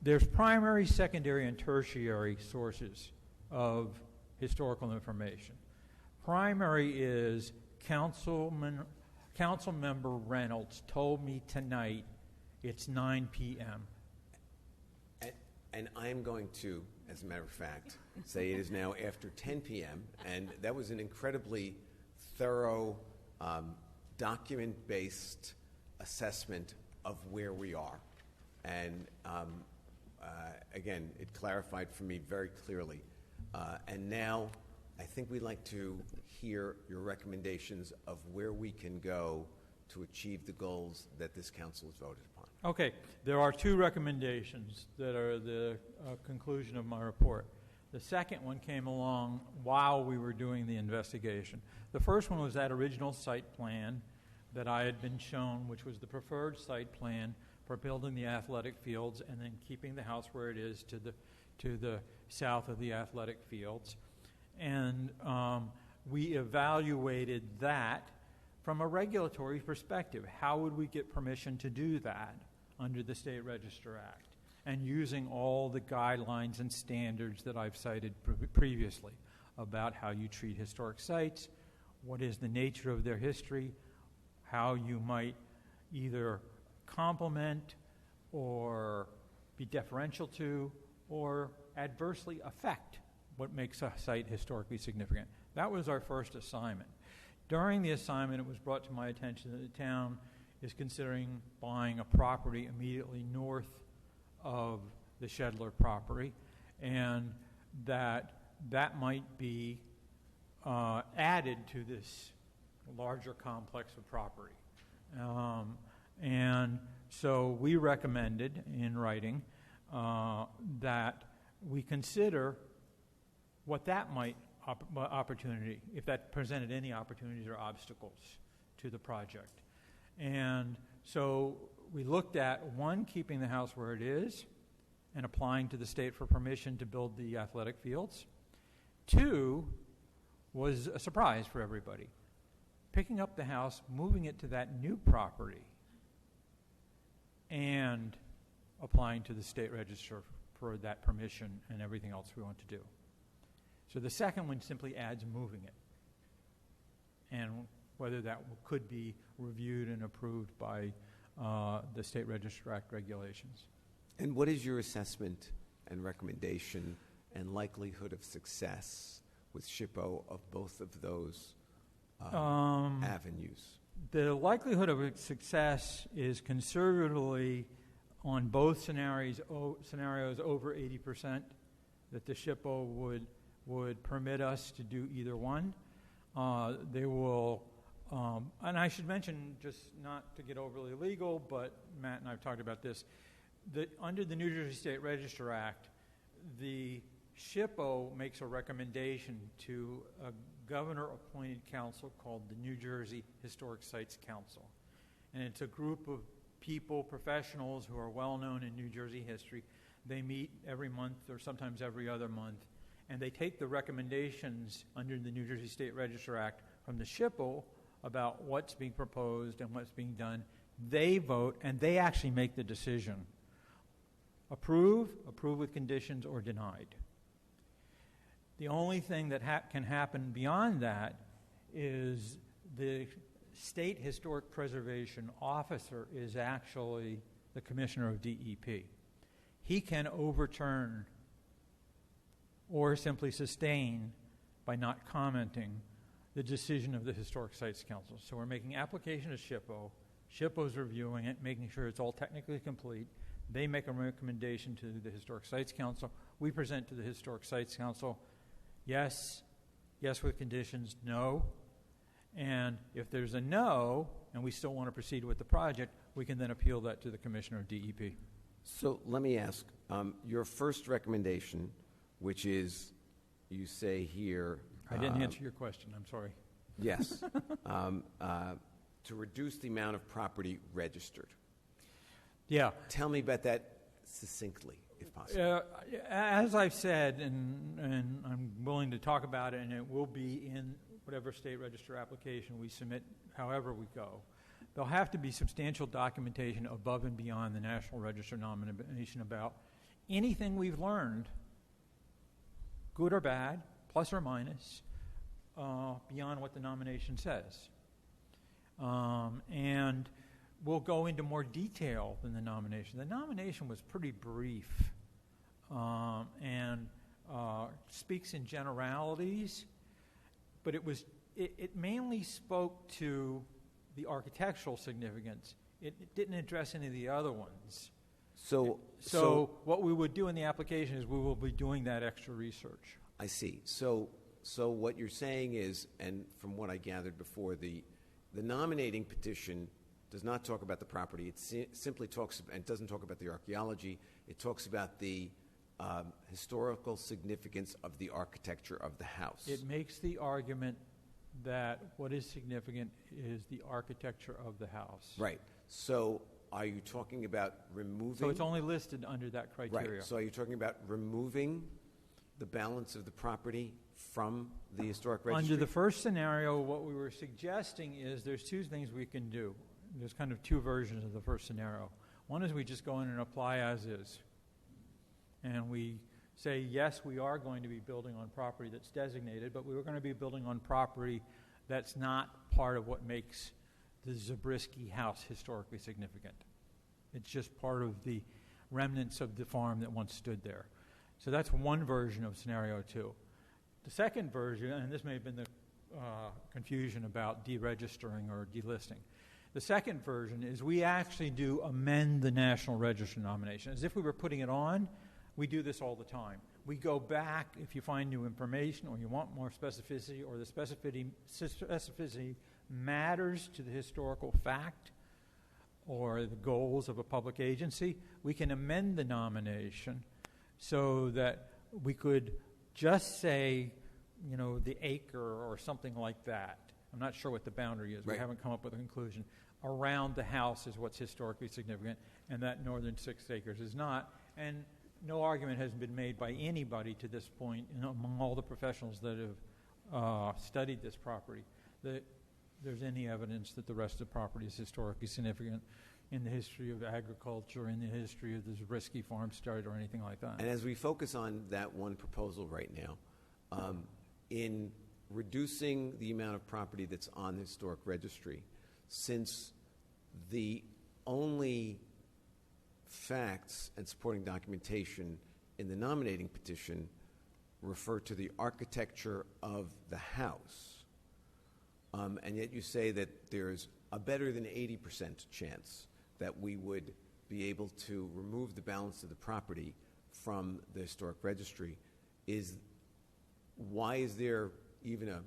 There's primary, secondary, and tertiary sources of historical information. Primary is Councilmember Reynolds told me tonight it's 9 p.m. And I'm going to, as a matter of fact, say it is now after 10 p.m., and that was an incredibly thorough, document-based assessment of where we are. And again, it clarified for me very clearly. And now I think we'd like to hear your recommendations of where we can go to achieve the goals that this council has voted upon. Okay, there are two recommendations that are the conclusion of my report. The second one came along while we were doing the investigation. The first one was that original site plan that I had been shown, which was the preferred site plan for building the athletic fields and then keeping the house where it is to the south of the athletic fields. And we evaluated that from a regulatory perspective. How would we get permission to do that under the State Register Act? And using all the guidelines and standards that I've cited previously about how you treat historic sites, what is the nature of their history, how you might either complement or be deferential to or adversely affect what makes a site historically significant. That was our first assignment. During the assignment, it was brought to my attention that the town is considering buying a property immediately north of the Shedler property, and that might be added to this larger complex of property. And so we recommended in writing that we consider what that might opportunity, if that presented any opportunities or obstacles to the project. And so we looked at, one, keeping the house where it is and applying to the state for permission to build the athletic fields. Two was a surprise for everybody. Picking up the house, moving it to that new property, and applying to the state register for that permission and everything else we want to do. So the second one simply adds moving it, and whether that could be reviewed and approved by the State Register Act regulations. And what is your assessment and recommendation and likelihood of success with SHPO of both of those avenues? The likelihood of success is conservatively on both scenarios over 80%, that the SHPO would permit us to do either one. They will, and I should mention, just not to get overly legal, but Matt and I have talked about this, that under the New Jersey State Register Act, the SHPO makes a recommendation to a governor-appointed council called the New Jersey Historic Sites Council. And it's a group of people, professionals who are well-known in New Jersey history. They meet every month or sometimes every other month, and they take the recommendations under the New Jersey State Register Act from the SHPO about what's being proposed and what's being done. They vote, and they actually make the decision. Approve with conditions, or denied. The only thing that can happen beyond that is the State Historic Preservation Officer is actually the Commissioner of DEP. He can overturn or simply sustain, by not commenting, the decision of the Historic Sites Council. So we're making application to SHPO. SHPO's reviewing it, making sure it's all technically complete. They make a recommendation to the Historic Sites Council. We present to the Historic Sites Council, yes with conditions, no. And if there's a no, and we still want to proceed with the project, we can then appeal that to the Commissioner of DEP. So let me ask, your first recommendation, which is, you say here... I didn't answer your question, I'm sorry. Yes. To reduce the amount of property registered. Yeah. Tell me about that succinctly, if possible. As I've said, and I'm willing to talk about it, and it will be in whatever state register application we submit, however we go, there'll have to be substantial documentation above and beyond the National Register nomination about anything we've learned, good or bad, plus or minus, beyond what the nomination says. And we'll go into more detail than the nomination. The nomination was pretty brief and speaks in generalities, but it mainly spoke to the architectural significance. It didn't address any of the other ones. So what we would do in the application is we will be doing that extra research. I see. So what you're saying is, and from what I gathered before, the nominating petition does not talk about the property. It simply talks, and doesn't talk about the archaeology. It talks about the historical significance of the architecture of the house. It makes the argument that what is significant is the architecture of the house. Right. So are you talking about removing... So it's only listed under that criteria. Right. So are you talking about removing the balance of the property from the historic registry? Under the first scenario, what we were suggesting is there's two things we can do. There's kind of two versions of the first scenario. One is we just go in and apply as is. And we say, yes, we are going to be building on property that's designated, but we were going to be building on property that's not part of what makes the Zabriskie house historically significant. It's just part of the remnants of the farm that once stood there. So that's one version of scenario two. The second version, and this may have been the confusion about deregistering or delisting. The second version is we actually do amend the National Register nomination. As if we were putting it on, we do this all the time. We go back if you find new information or you want more specificity or the specificity matters to the historical fact or the goals of a public agency. We can amend the nomination so that we could just say, the acre or something like that. I'm not sure what the boundary is. Right. We haven't come up with a conclusion. Around the house is what's historically significant, and that northern 6 acres is not. And no argument has been made by anybody to this point, among all the professionals that have studied this property, that there's any evidence that the rest of the property is historically significant in the history of agriculture, in the history of the Zabriskie farmstead, or anything like that. And as we focus on that one proposal right now, in reducing the amount of property that's on the historic registry, since the only facts and supporting documentation in the nominating petition refer to the architecture of the house, and yet you say that there's a better than 80% chance that we would be able to remove the balance of the property from the historic registry. Why is there even a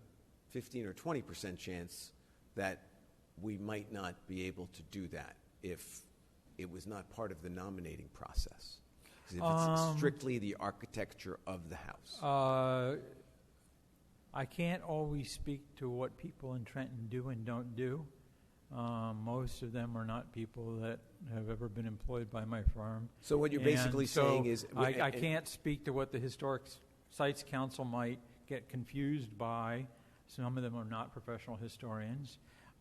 15 or 20% chance that we might not be able to do that if it was not part of the nominating process? 'Cause if it's strictly the architecture of the house. I can't always speak to what people in Trenton do and don't do. Most of them are not people that have ever been employed by my firm. So what you're basically saying is... I can't speak to what the Historic Sites Council might get confused by. Some of them are not professional historians,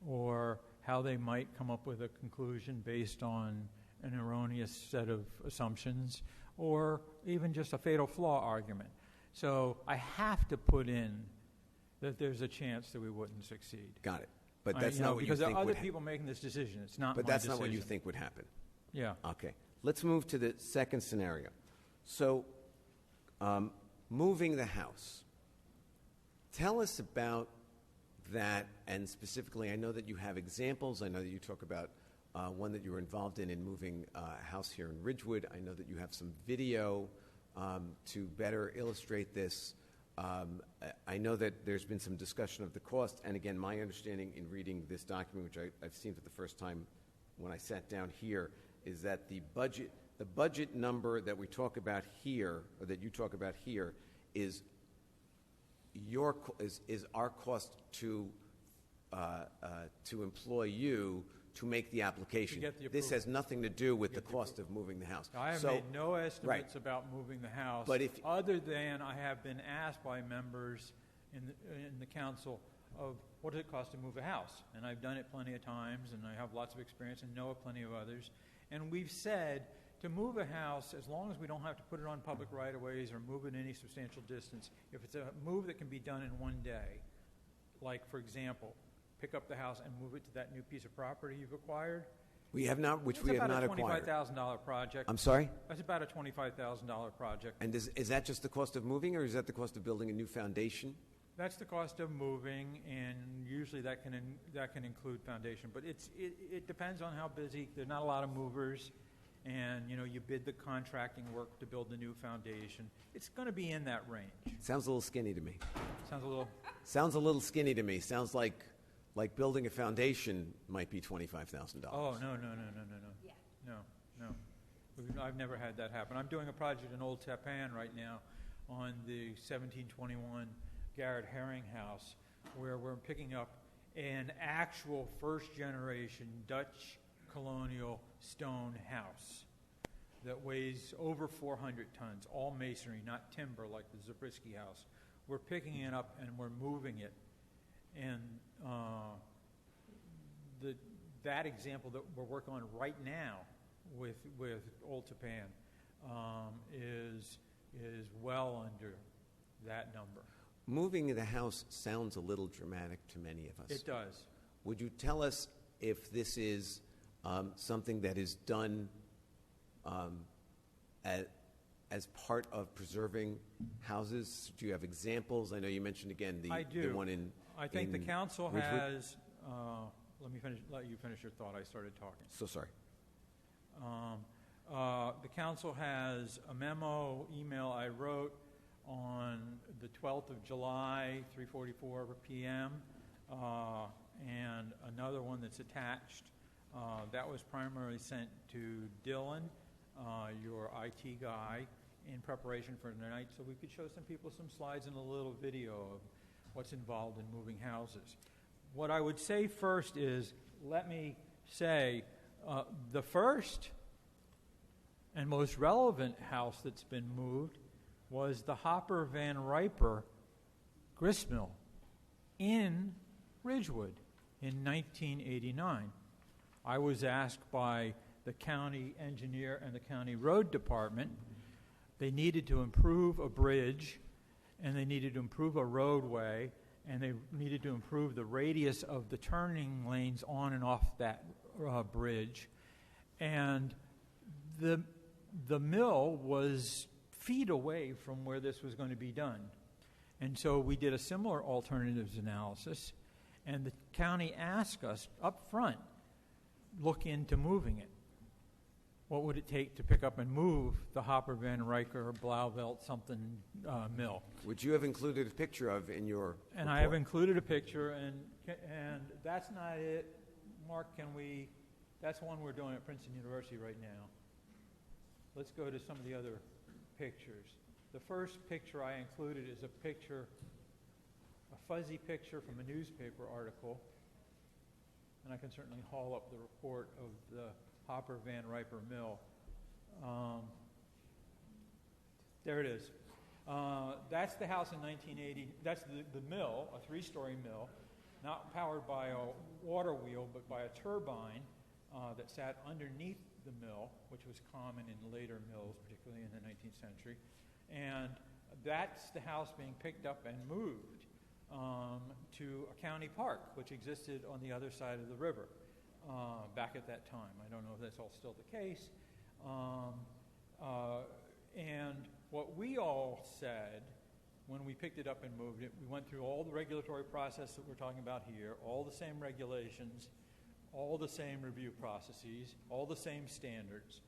or how they might come up with a conclusion based on an erroneous set of assumptions, or even just a fatal flaw argument. So I have to put in that there's a chance that we wouldn't succeed. Got it. But that's not what you think would happen. Because there are other people making this decision. It's not my decision. But that's not what you think would happen. Yeah. Okay. Let's move to the second scenario. So, moving the house. Tell us about that, and specifically, I know that you have examples. I know that you talk about one that you were involved in moving a house here in Ridgewood. I know that you have some video to better illustrate this. I know that there's been some discussion of the cost, and again, my understanding in reading this document, which I've seen for the first time when I sat down here, is that the budget number that we talk about here, or that you talk about here, is our cost to employ you to make the application. This has nothing to do with the cost of moving the house. I have made no estimates about moving the house, but other than I have been asked by members in the council of what does it cost to move a house, and I've done it plenty of times, and I have lots of experience and know of plenty of others, and we've said to move a house, as long as we don't have to put it on public right-of-ways or move it any substantial distance, if it's a move that can be done in one day, like, for example, pick up the house and move it to that new piece of property you've acquired. We have not acquired. It's about a $25,000 project. I'm sorry? That's about a $25,000 project. And is that just the cost of moving, or is that the cost of building a new foundation? That's the cost of moving, and usually that can include foundation. But it depends on how busy. There's not a lot of movers, and you bid the contracting work to build the new foundation. It's going to be in that range. Sounds a little skinny to me. Sounds a little skinny to me. Sounds like building a foundation might be $25,000. Oh, no. Yeah. No. I've never had that happen. I'm doing a project in Old Tappan right now on the 1721 Garrett Herring House, where we're picking up an actual first-generation Dutch colonial stone house that weighs over 400 tons, all masonry, not timber like the Zabriskie house. We're picking it up and we're moving it. And that example that we're working on right now with Old Tappan is well under that number. Moving the house sounds a little dramatic to many of us. It does. Would you tell us if this is something that is done as part of preserving houses? Do you have examples? I know you mentioned again the one in. I think the council has. Let you finish your thought. I started talking. So sorry. The council has a memo email I wrote on the 12th of July, 3:44 p.m., and another one that's attached. That was primarily sent to Dylan, your IT guy, in preparation for tonight, so we could show some people some slides and a little video of what's involved in moving houses. What I would say first is, let me say, the first and most relevant house that's been moved was the Hopper Van Riper gristmill in Ridgewood in 1989. I was asked by the county engineer and the county road department. They needed to improve a bridge, and they needed to improve a roadway, and they needed to improve the radius of the turning lanes on and off that bridge. And the mill was feet away from where this was going to be done. And so we did a similar alternatives analysis, And the county asked us up front, look into moving it. What would it take to pick up and move the Hopper Van Riker Blauvelt something mill? Which you have included a picture of in your And report. I have included a picture, and that's not it. Mark, that's one we're doing at Princeton University right now. Let's go to some of the other pictures. The first picture I included is a picture, a fuzzy picture from a newspaper article, and I can certainly haul up the report of the Hopper Van Riper Mill. There it is. That's the house in 1980. That's the mill, a three-story mill, not powered by a water wheel, but by a turbine that sat underneath the mill, which was common in later mills, particularly in the 19th century. And that's the house being picked up and moved to a county park, which existed on the other side of the river back at that time. I don't know if that's all still the case. And what we all said when we picked it up and moved it, we went through all the regulatory process that we're talking about here, all the same regulations, all the same review processes, all the same standards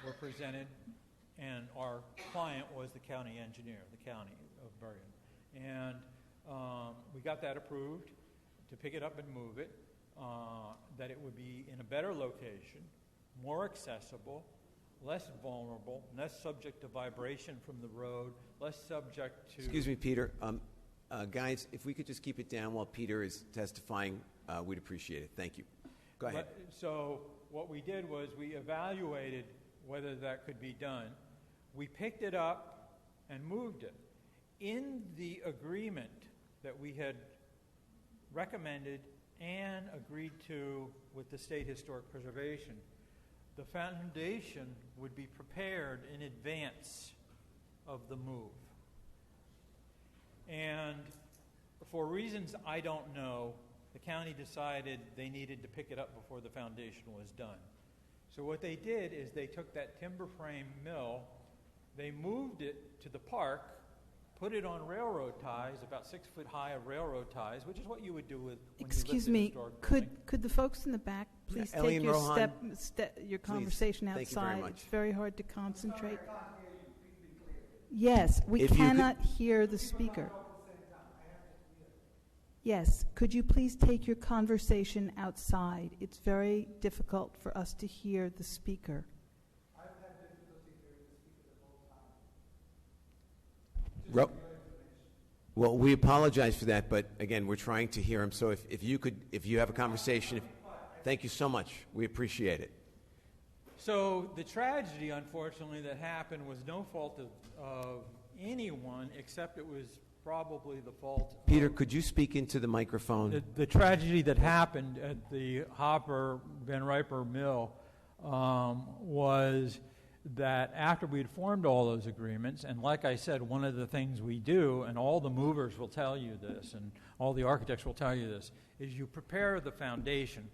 were presented, and our client was the county engineer, the county of Bergen. And we got that approved to pick it up and move it, that it would be in a better location, more accessible, less vulnerable, less subject to vibration from the road, less subject to... Excuse me, Peter. Guys, if we could just keep it down while Peter is testifying, we'd appreciate it. Thank you. Go ahead. So what we did was we evaluated whether that could be done. We picked it up and moved it. In the agreement that we had recommended and agreed to with the State Historic Preservation, the foundation would be prepared in advance of the move. And for reasons I don't know, the county decided they needed to pick it up before the foundation was done. So what they did is they took that timber frame mill, they moved it to the park, put it on railroad ties, about 6 foot high of railroad ties, which is what you would do with when Excuse you live in a me, historic building. could the folks in the back please Ellie take and your Rohan, your conversation Thank you very outside? much. It's very hard to concentrate. Yes, we If you cannot hear the speaker. Yes, could you please take your conversation outside? It's very difficult for us to hear the speaker. Well, we apologize for that, but again, we're trying to hear him. So if you have a conversation, thank you so much. We appreciate it. So the tragedy, unfortunately, that happened was no fault of anyone, except it was probably the fault of... Peter, could you speak into the microphone? The tragedy that happened at the Hopper Van Riper Mill was that after we had formed all those agreements, and like I said, one of the things we do, and all the movers will tell you this, and all the architects will tell you this, is you prepare the foundation.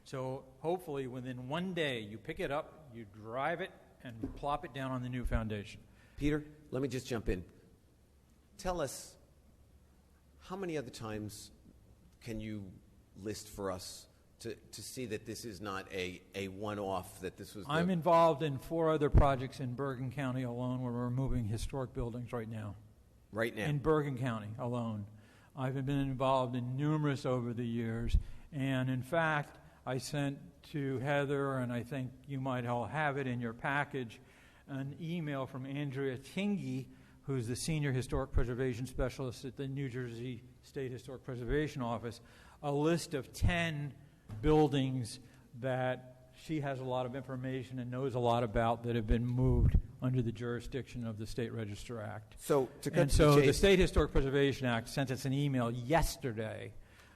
So hopefully within one day, you pick it up, you drive it, and plop it down on the new foundation. Peter, let me just jump in. Tell us, how many other times can you list for us to see that this is not a one-off, that this was... I'm involved in 4 other projects in Bergen County alone where we're moving historic buildings right now. Right now? In Bergen County alone. I've been involved in numerous over the years, and in fact, I sent to Heather, and I think you might all have it in your package, an email from Andrea Tingy, who's the Senior Historic Preservation Specialist at the New Jersey State Historic Preservation Office, a list of 10 buildings that she has a lot of information and knows a lot about that have been moved under the jurisdiction of the State Register Act. So, to cut and to so the the chase, State Historic Preservation Act sent us an email yesterday,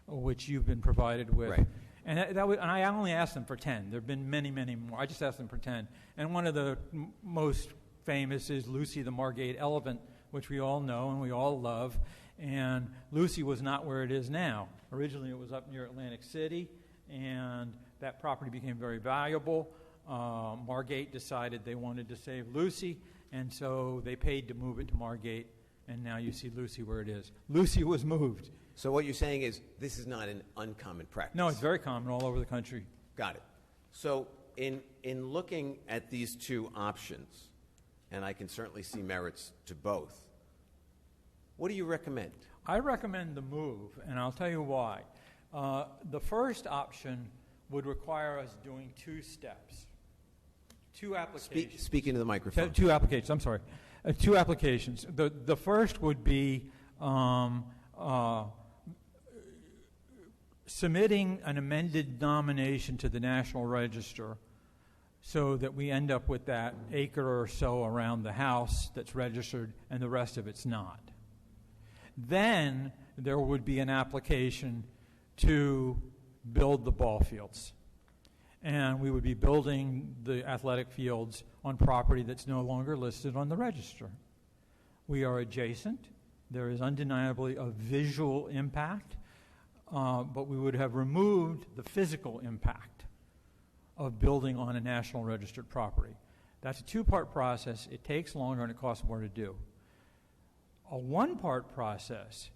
which you've been provided with. Right. And and I only asked them for 10. There have been many, many more. I just asked them for 10. And one of the most famous is Lucy the Margate Elephant, which we all know and we all love. And Lucy was not where it is now. Originally, it was up near Atlantic City, and that property became very valuable. Margate decided they wanted to save Lucy, and so they paid to move it to Margate, and now you see Lucy where it is. Lucy was moved. So what you're saying is this is not an uncommon practice? No, it's very common all over the country. Got it. So in looking at these two options, and I can certainly see merits to both, what do you recommend? I recommend the move, and I'll tell you why. The first option would require us doing 2 steps, 2 applications. Speak into the microphone. 2 applications, I'm sorry. 2 applications. The first would be submitting an amended nomination to the National Register so that we end up with that acre or so around the house that's registered and the rest of it's not. Then there would be an application to build the ball fields. And we would be building the athletic fields on property that's no longer listed on the register. We are adjacent. There is undeniably a visual impact, but we would have removed the physical impact of building on a National Registered property. That's a 2-part process. It takes longer and it costs more to do. A 1-part process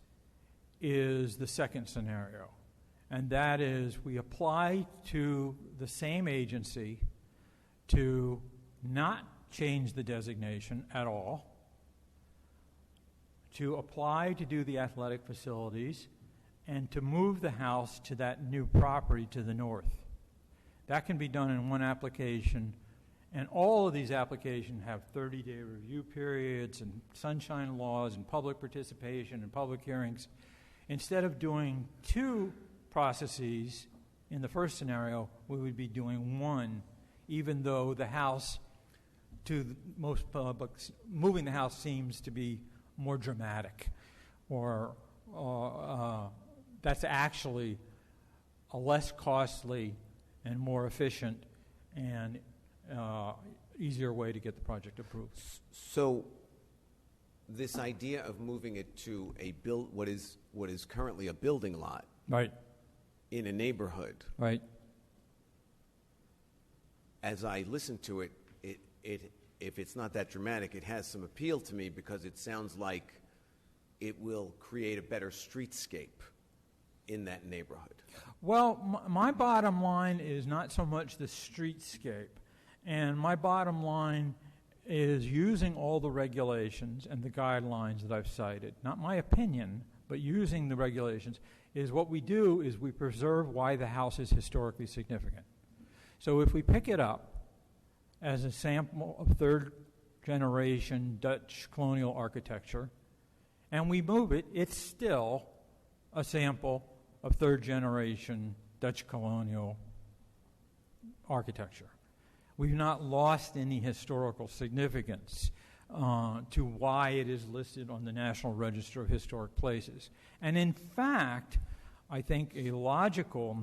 is the second scenario, and that is we apply to the same agency to not change the designation at all, to apply to do the athletic facilities, and to move the house to that new property to the north. That can be done in 1 application, and all of these applications have 30-day review periods and sunshine laws and public participation and public hearings. Instead of doing 2 processes in the first scenario, we would be doing 1, even though the house, to most publics, moving the house seems to be more dramatic, or that's actually a less costly and more efficient and easier way to get the project approved. So this idea of moving it to what is currently a building lot, right, in a neighborhood, right, as I listen to it, if it's not that dramatic, it has some appeal to me because it sounds like it will create a better streetscape in that neighborhood. Well, my bottom line is not so much the streetscape, and my bottom line is using all the regulations and the guidelines that I've cited. Not my opinion, but using the regulations, is what we do is we preserve why the house is historically significant. So if we pick it up as a sample of 3rd-generation Dutch colonial architecture, and we move it, it's still a sample of 3rd-generation Dutch colonial architecture. We've not lost any historical significance to why it is listed on the National Register of Historic Places. And in fact, I think a logical,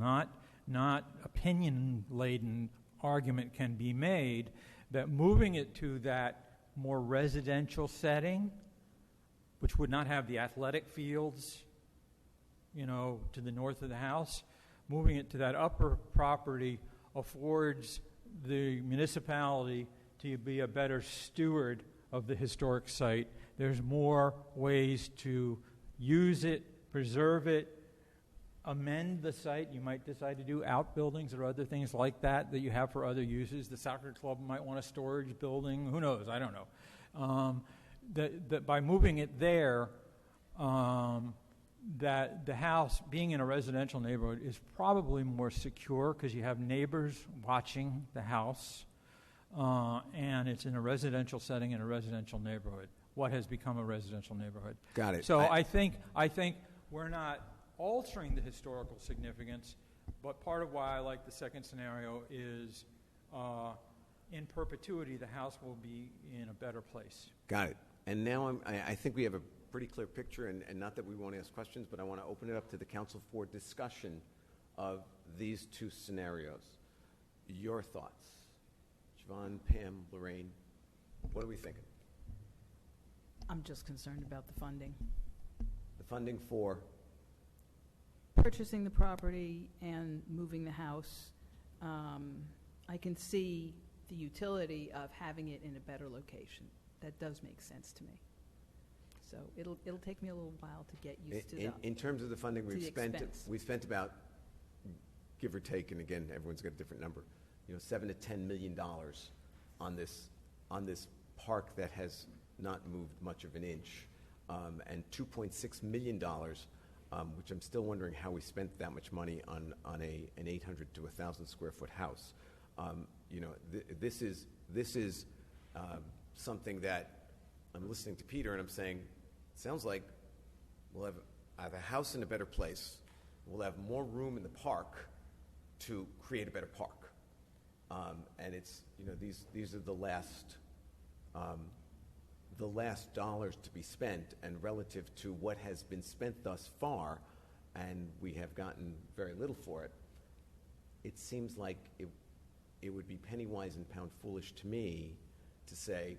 not opinion-laden argument can be made that moving it to that more residential setting, which would not have the athletic fields, to the north of the house, moving it to that upper property affords the municipality to be a better steward of the historic site. There's more ways to use it, preserve it, amend the site. You might decide to do outbuildings or other things like that you have for other uses. The soccer club might want a storage building. Who knows? I don't know. That by moving it there, that the house, being in a residential neighborhood, is probably more secure because you have neighbors watching the house, and it's in a residential setting in a residential neighborhood. What has become a residential neighborhood? Got it. So I think we're not altering the historical significance, but part of why I like the second scenario is in perpetuity the house will be in a better place. Got it. And now I think we have a pretty clear picture, and not that we won't ask questions, but I want to open it up to the council for discussion of these 2 scenarios. Your thoughts? Siobhan, Pam, Lorraine, what are we thinking? I'm just concerned about the funding. The funding for? Purchasing the property and moving the house. I can see the utility of having it in a better location. That does make sense to me. So it'll take me a little while to get used to that. In terms of the funding to the expense. we've spent about, give or take, and again, everyone's got a different number, $7 to $10 million on this park that has not moved much of an inch, and $2.6 million, which I'm still wondering how we spent that much money on an 800 to 1,000 square foot house. This is something that I'm listening to Peter and I'm saying, sounds like we'll have a house in a better place. We'll have more room in the park to create a better park. And it's, these are the last dollars to be spent, and relative to what has been spent thus far, and we have gotten very little for it, it seems like it would be penny wise and pound foolish to me to say,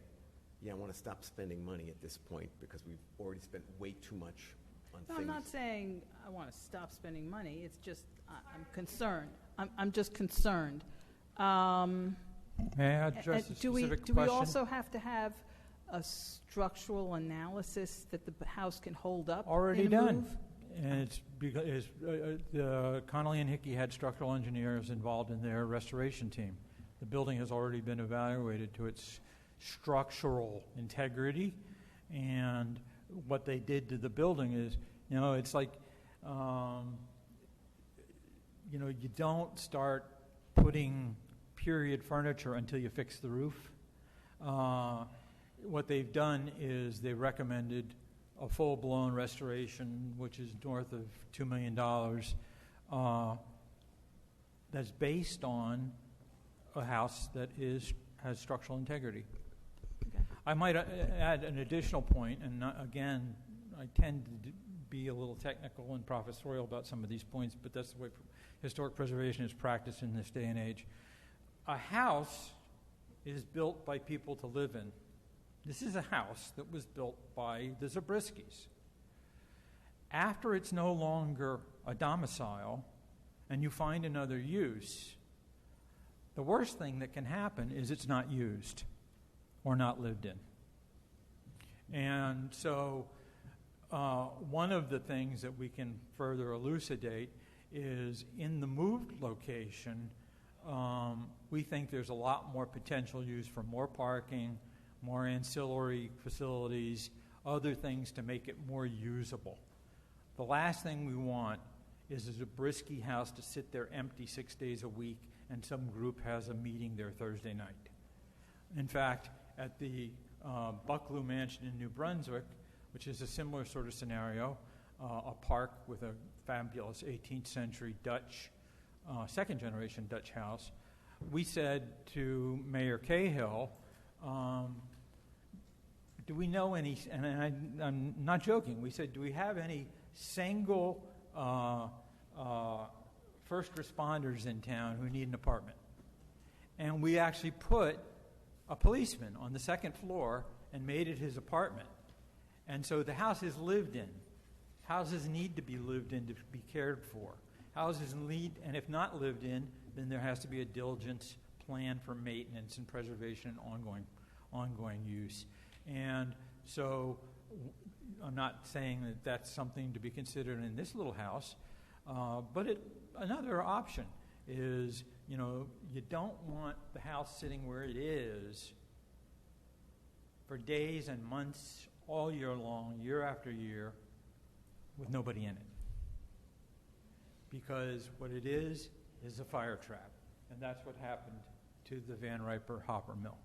yeah, I want to stop spending money at this point because we've already spent way too much on No, things. I'm not saying I want to stop spending money. It's just I'm concerned. I'm just concerned. May I address a specific question? Do we also have to have a structural analysis that the house can hold up? Already in a done. move? And it's because Connolly and Hickey had structural engineers involved in their restoration team. The building has already been evaluated to its structural integrity, and what they did to the building is, it's like, you don't start putting period furniture until you fix the roof. What they've done is they recommended a full-blown restoration, which is north of $2 million, that's based on a house that has structural integrity. Okay. I might add an additional point, and again, I tend to be a little technical and professorial about some of these points, but that's the way historic preservation is practiced in this day and age. A house is built by people to live in. This is a house that was built by the Zabriskis. After it's no longer a domicile and you find another use, the worst thing that can happen is it's not used or not lived in. And so one of the things that we can further elucidate is in the moved location, we think there's a lot more potential use for more parking, more ancillary facilities, other things to make it more usable. The last thing we want is a Zabriskie house to sit there empty 6 days a week and some group has a meeting there Thursday night. In fact, at the Bucklew Mansion in New Brunswick, which is a similar sort of scenario, a park with a fabulous 18th century Dutch, second generation Dutch house, we said to Mayor Cahill, do we know any, and I'm not joking, we said, do we have any single first responders in town who need an apartment? And we actually put a policeman on the second floor and made it his apartment. And so the house is lived in. Houses need to be lived in to be cared for. Houses need, and if not lived in, then there has to be a diligent plan for maintenance and preservation and ongoing use. And so I'm not saying that that's something to be considered in this little house, but another option is, you don't want the house sitting where it is for days and months, all year long, year after year, with nobody in it. Because what it is a fire trap. And that's what happened to the Van Riper Hopper Mill.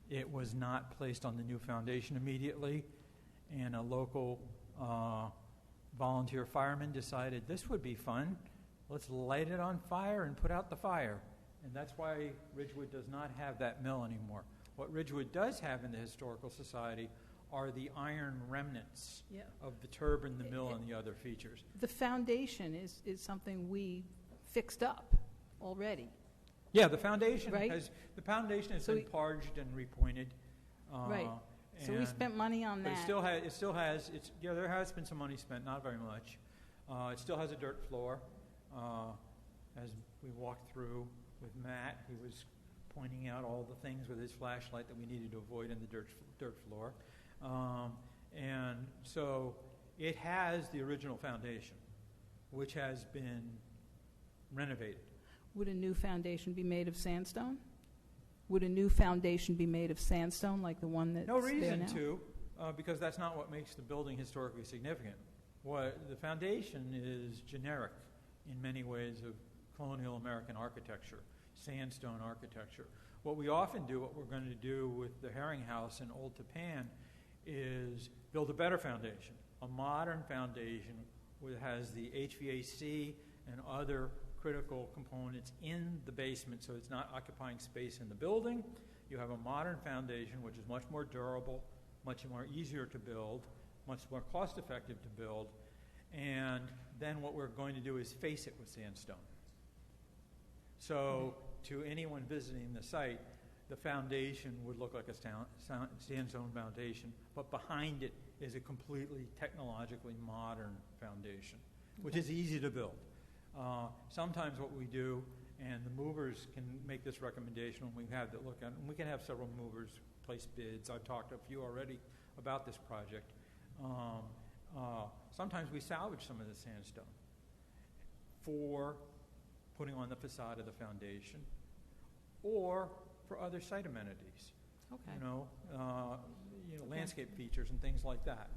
It was not placed on the new foundation immediately, and a local volunteer fireman decided this would be fun. Let's light it on fire and put out the fire. And that's why Ridgewood does not have that mill anymore. What Ridgewood does have in the Historical Society are the iron remnants of the turbine, the mill, and the other features. The foundation is something we fixed up already. Yeah, the foundation right? has been parged and repointed. Right. So we spent money on that. But it still has. There has been some money spent, not very much. It still has a dirt floor. As we walked through with Matt, he was pointing out all the things with his flashlight that we needed to avoid in the dirt floor. And so it has the original foundation, which has been renovated. Would a new foundation be made of sandstone? Would a new foundation be made of sandstone like the one that's No there reason now? to, because that's not what makes the building historically significant. What the foundation is generic in many ways of colonial American architecture, sandstone architecture. What we often do, what we're going to do with the Herring House in Old Tappan, is build a better foundation, a modern foundation that has the HVAC and other critical components in the basement, so it's not occupying space in the building. You have a modern foundation which is much more durable, much more easier to build, much more cost-effective to build, and then what we're going to do is face it with sandstone. So to anyone visiting the site, the foundation would look like a sandstone foundation, but behind it is a completely technologically modern foundation, which is easy to build. Sometimes what we do, and the movers can make this recommendation when we have to look at it, and we can have several movers place bids. I've talked to a few already about this project. Sometimes we salvage some of the sandstone for putting on the facade of the foundation or for other site amenities. Okay. Landscape features and things like that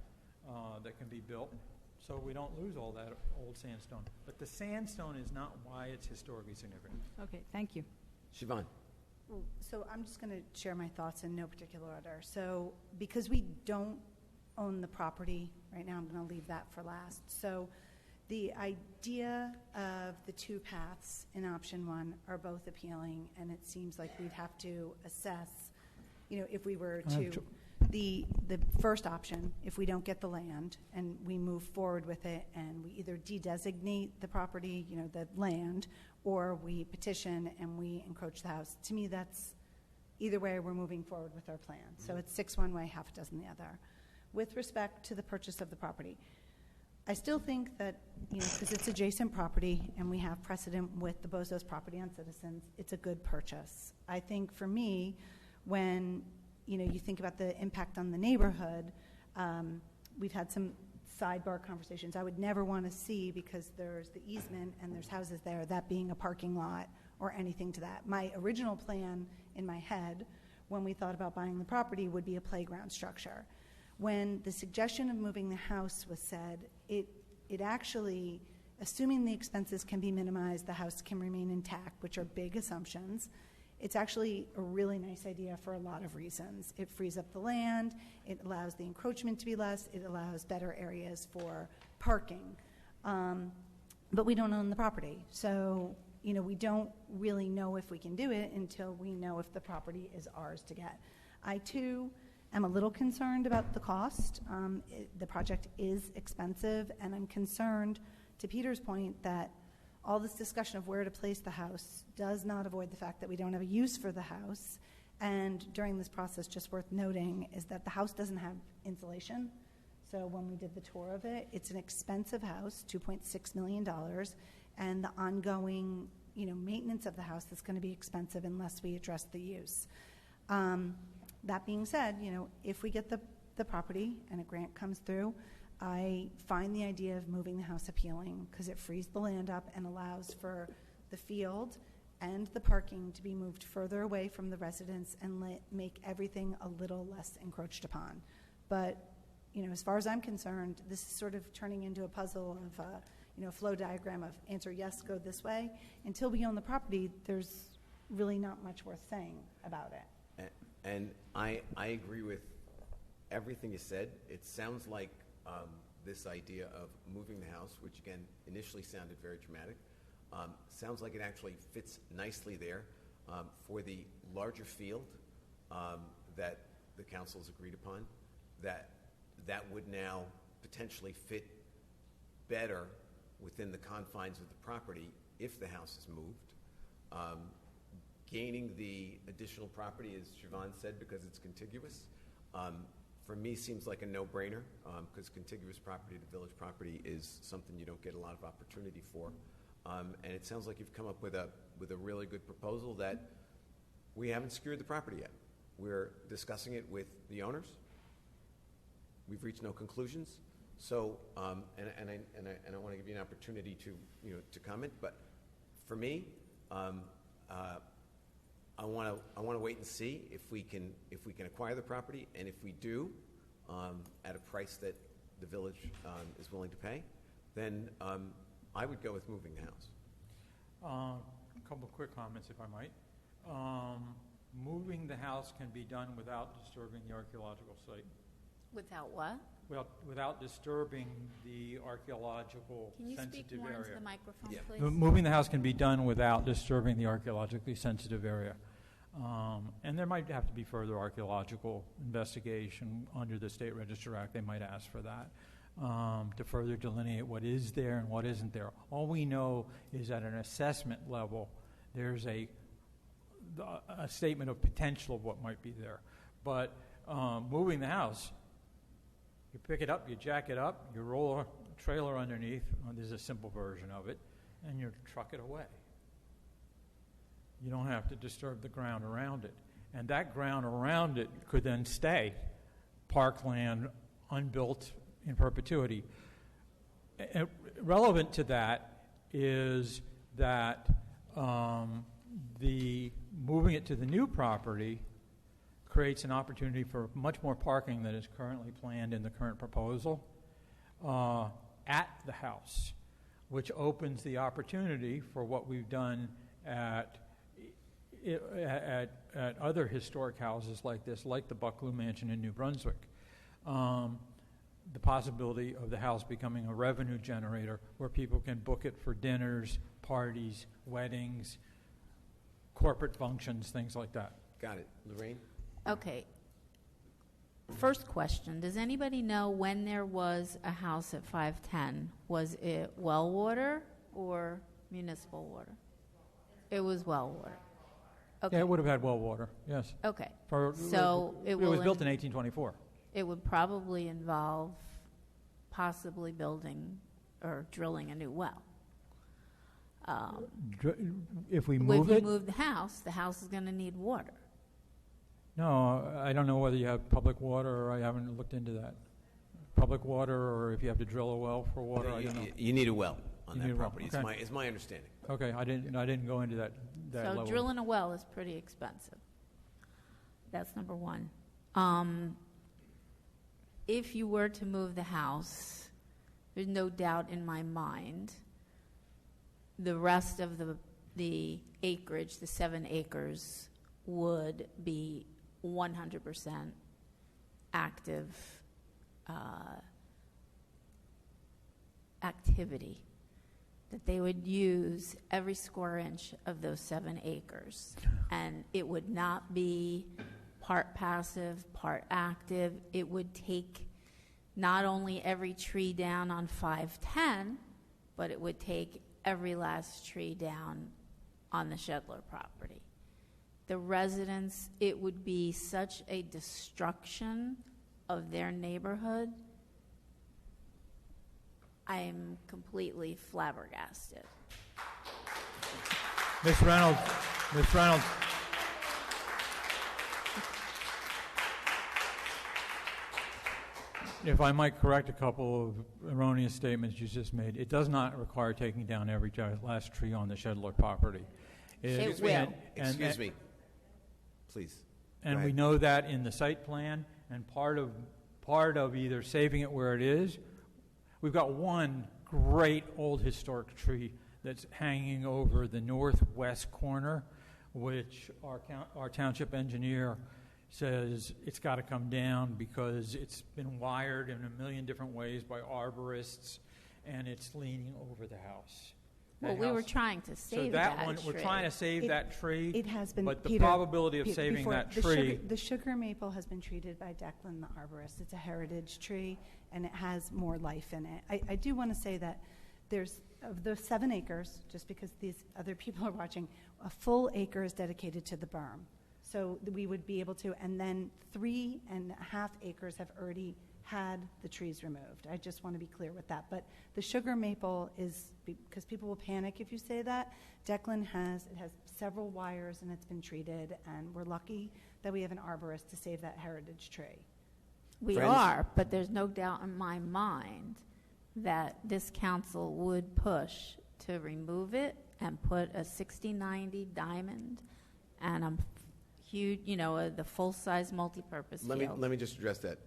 that can be built, so we don't lose all that old sandstone. But the sandstone is not why it's historically significant. Okay, thank you. Siobhan. So I'm just going to share my thoughts in no particular order. So because we don't own the property right now, I'm going to leave that for last. So the idea of the two paths in option one are both appealing, and it seems like we'd have to assess, if we were to, the first option, if we don't get the land and we move forward with it and we either de-designate the property, the land, or we petition and we encroach the house. To me, that's either way we're moving forward with our plan. So it's 6 one way, half a dozen the other. With respect to the purchase of the property, I still think that, because it's adjacent property and we have precedent with the Bozos property on Citizens, it's a good purchase. I think for me, when you think about the impact on the neighborhood, we've had some sidebar conversations. I would never want to see, because there's the easement and there's houses there, that being a parking lot or anything to that. My original plan in my head when we thought about buying the property would be a playground structure. When the suggestion of moving the house was said, it actually, assuming the expenses can be minimized, the house can remain intact, which are big assumptions. It's actually a really nice idea for a lot of reasons. It frees up the land, it allows the encroachment to be less, it allows better areas for parking. But we don't own the property. So, we don't really know if we can do it until we know if the property is ours to get. I, too, am a little concerned about the cost. The project is expensive, and I'm concerned, to Peter's point, that all this discussion of where to place the house does not avoid the fact that we don't have a use for the house. And during this process, just worth noting, is that the house doesn't have insulation. So when we did the tour of it, it's an expensive house, $2.6 million, and the ongoing, maintenance of the house is going to be expensive unless we address the use. That being said, if we get the property and a grant comes through, I find the idea of moving the house appealing because it frees the land up and allows for the field and the parking to be moved further away from the residents and make everything a little less encroached upon. But, as far as I'm concerned, this is sort of turning into a puzzle of, a flow diagram of answer yes, go this way. Until we own the property, there's really not much worth saying about it. And I agree with everything you said. It sounds like this idea of moving the house, which again initially sounded very dramatic, sounds like it actually fits nicely there for the larger field that the council's agreed upon, that would now potentially fit better within the confines of the property if the house is moved. Gaining the additional property, as Siobhan said, because it's contiguous, for me seems like a no-brainer, because contiguous property to village property is something you don't get a lot of opportunity for. And it sounds like you've come up with a really good proposal that we haven't secured the property yet. We're discussing it with the owners, we've reached no conclusions. So, and I want to give you an opportunity to, to comment. But for me, I want to wait and see if we can acquire the property, and if we do, at a price that the village is willing to pay, then I would go with moving the house. A couple of quick comments, if I might. Moving the house can be done without disturbing the archaeological site. Without what? Well, without disturbing the archaeological Can you sensitive speak more area. into the microphone, please? Moving the house can be done without disturbing the archaeologically sensitive area. And there might have to be further archaeological investigation under the State Register Act. They might ask for that to further delineate what is there and what isn't there. All we know is at an assessment level, there's a statement of potential of what might be there. But moving the house, you pick it up, you jack it up, you roll a trailer underneath, there's a simple version of it, and you truck it away. You don't have to disturb the ground around it. And that ground around it could then stay parkland, unbuilt in perpetuity. Relevant to that is that the moving it to the new property creates an opportunity for much more parking than is currently planned in the current proposal at the house, which opens the opportunity for what we've done at other historic houses like this, like the Bucklew Mansion in New Brunswick. The possibility of the house becoming a revenue generator where people can book it for dinners, parties, weddings, corporate functions, things like that. Got it. Lorraine? Okay. First question, does anybody know when there was a house at 510? Was it well water or municipal water? It was well water. Okay. Yeah, it would have had well water, yes. Okay. So it was built in 1824. It would probably involve possibly building or drilling a new well. If we move If it? you move the house is going to need water. No, I don't know whether you have public water, or I haven't looked into that. Public water, or if you have to drill a well for water, I don't know. You need a well on You need that a well, property. okay. It's my understanding. Okay, I didn't go into that So level. drilling a well is pretty expensive. That's number one. If you were to move the house, there's no doubt in my mind the rest of the acreage, the 7 acres, would be 100% active activity, that they would use every square inch of those 7 acres. And it would not be part passive, part active. It would take not only every tree down on 510, but it would take every last tree down on the Shedler property. The residents, it would be such a destruction of their neighborhood. I am completely flabbergasted. Ms. Reynolds, if I might correct a couple of erroneous statements you just made, it does not require taking down every last tree on the Shedler property. It will. Excuse me. Please. And we know that in the site plan, and part of either saving it where it is, we've got one great old historic tree that's hanging over the northwest corner, which our township engineer says it's got to come down because it's been wired in a million different ways by arborists, and it's leaning over the house. Well, we were trying to save that one, tree. we're trying to save that tree. It has been, but the Peter, probability of Peter, saving before that the tree. the sugar maple has been treated by Declan, the arborist. It's a heritage tree, and it has more life in it. I do want to say that there's, of those 7 acres, just because these other people are watching, a full acre is dedicated to the berm. So we would be able to, and then 3.5 acres have already had the trees removed. I just want to be clear with that. But the sugar maple is, because people will panic if you say that, Declan has several wires and it's been treated, and we're lucky that we have an arborist to save that heritage tree. We Friends? are, but there's no doubt in my mind that this council would push to remove it and put a 6090 diamond and a huge, the full-size multipurpose field. Let me just address that.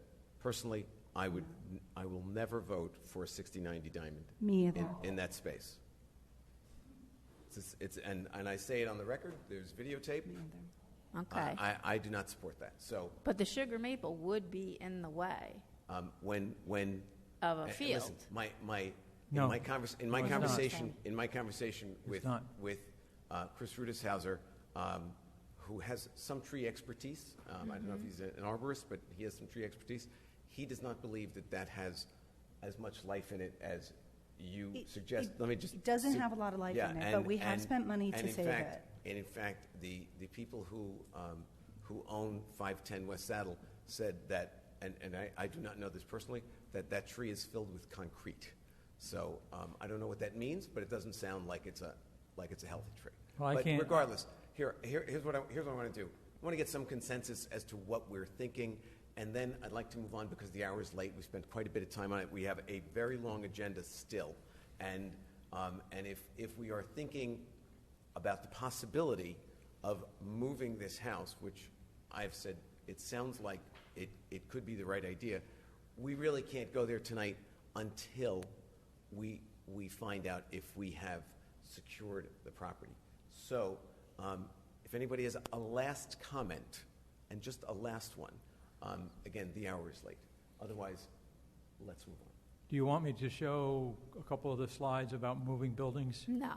Personally, I will never vote for a 6090 diamond. Me either. In that space. And I say it on the record. There's videotape. Okay. I do not support that. So But the sugar maple would be in the way when of a field. Listen, No. in my No, it's conversation with not. Chris Rudishauser, who has some tree expertise. I don't know if he's an arborist, but he has some tree expertise. He does not believe that has as much life in it as you suggest. Let me just. It doesn't have a lot of life in it, but we have spent money to save it. And in fact, the people who own 510 West Saddle said that, and I do not know this personally, that tree is filled with concrete. So I don't know what that means, but it doesn't sound like it's a healthy tree. Well, but regardless, here's what I want to do. I want to get some consensus as to what we're thinking, and then I'd like to move on because the hour is late. We spent quite a bit of time on it. We have a very long agenda still, and if we are thinking about the possibility of moving this house, which I've said it sounds like it could be the right idea, we really can't go there tonight until we find out if we have secured the property. So if anybody has a last comment, and just a last one, again, the hour is late. Otherwise, let's move on. Do you want me to show a couple of the slides about moving buildings? No.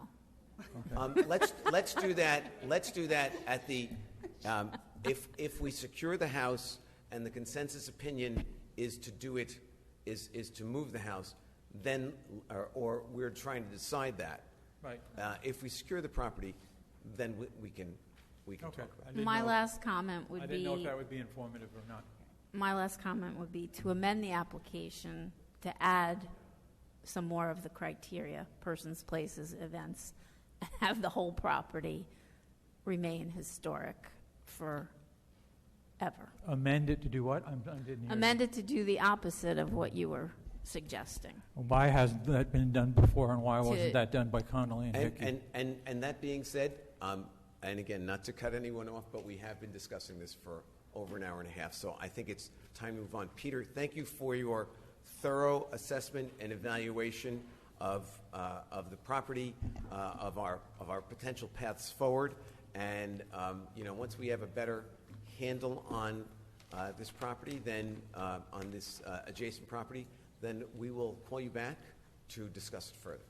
Okay. Let's do that. Let's do that at the. If we secure the house and the consensus opinion is to do it, is to move the house, then or we're trying to decide that. Right. If we secure the property, then we can talk about it. My last comment would be. I didn't know if that would be informative or not. My last comment would be to amend the application to add some more of the criteria, persons, places, events, and have the whole property remain historic forever. Amend it to do what? I didn't hear. Amend it to do the opposite of what you were suggesting. Well, why hasn't that been done before, and why wasn't that done by Connolly and Hickey? And that being said, and again, not to cut anyone off, but we have been discussing this for over an hour and a half, so I think it's time to move on. Peter, thank you for your thorough assessment and evaluation of the property, of our potential paths forward, and once we have a better handle on this property, then on this adjacent property, then we will call you back to discuss it further.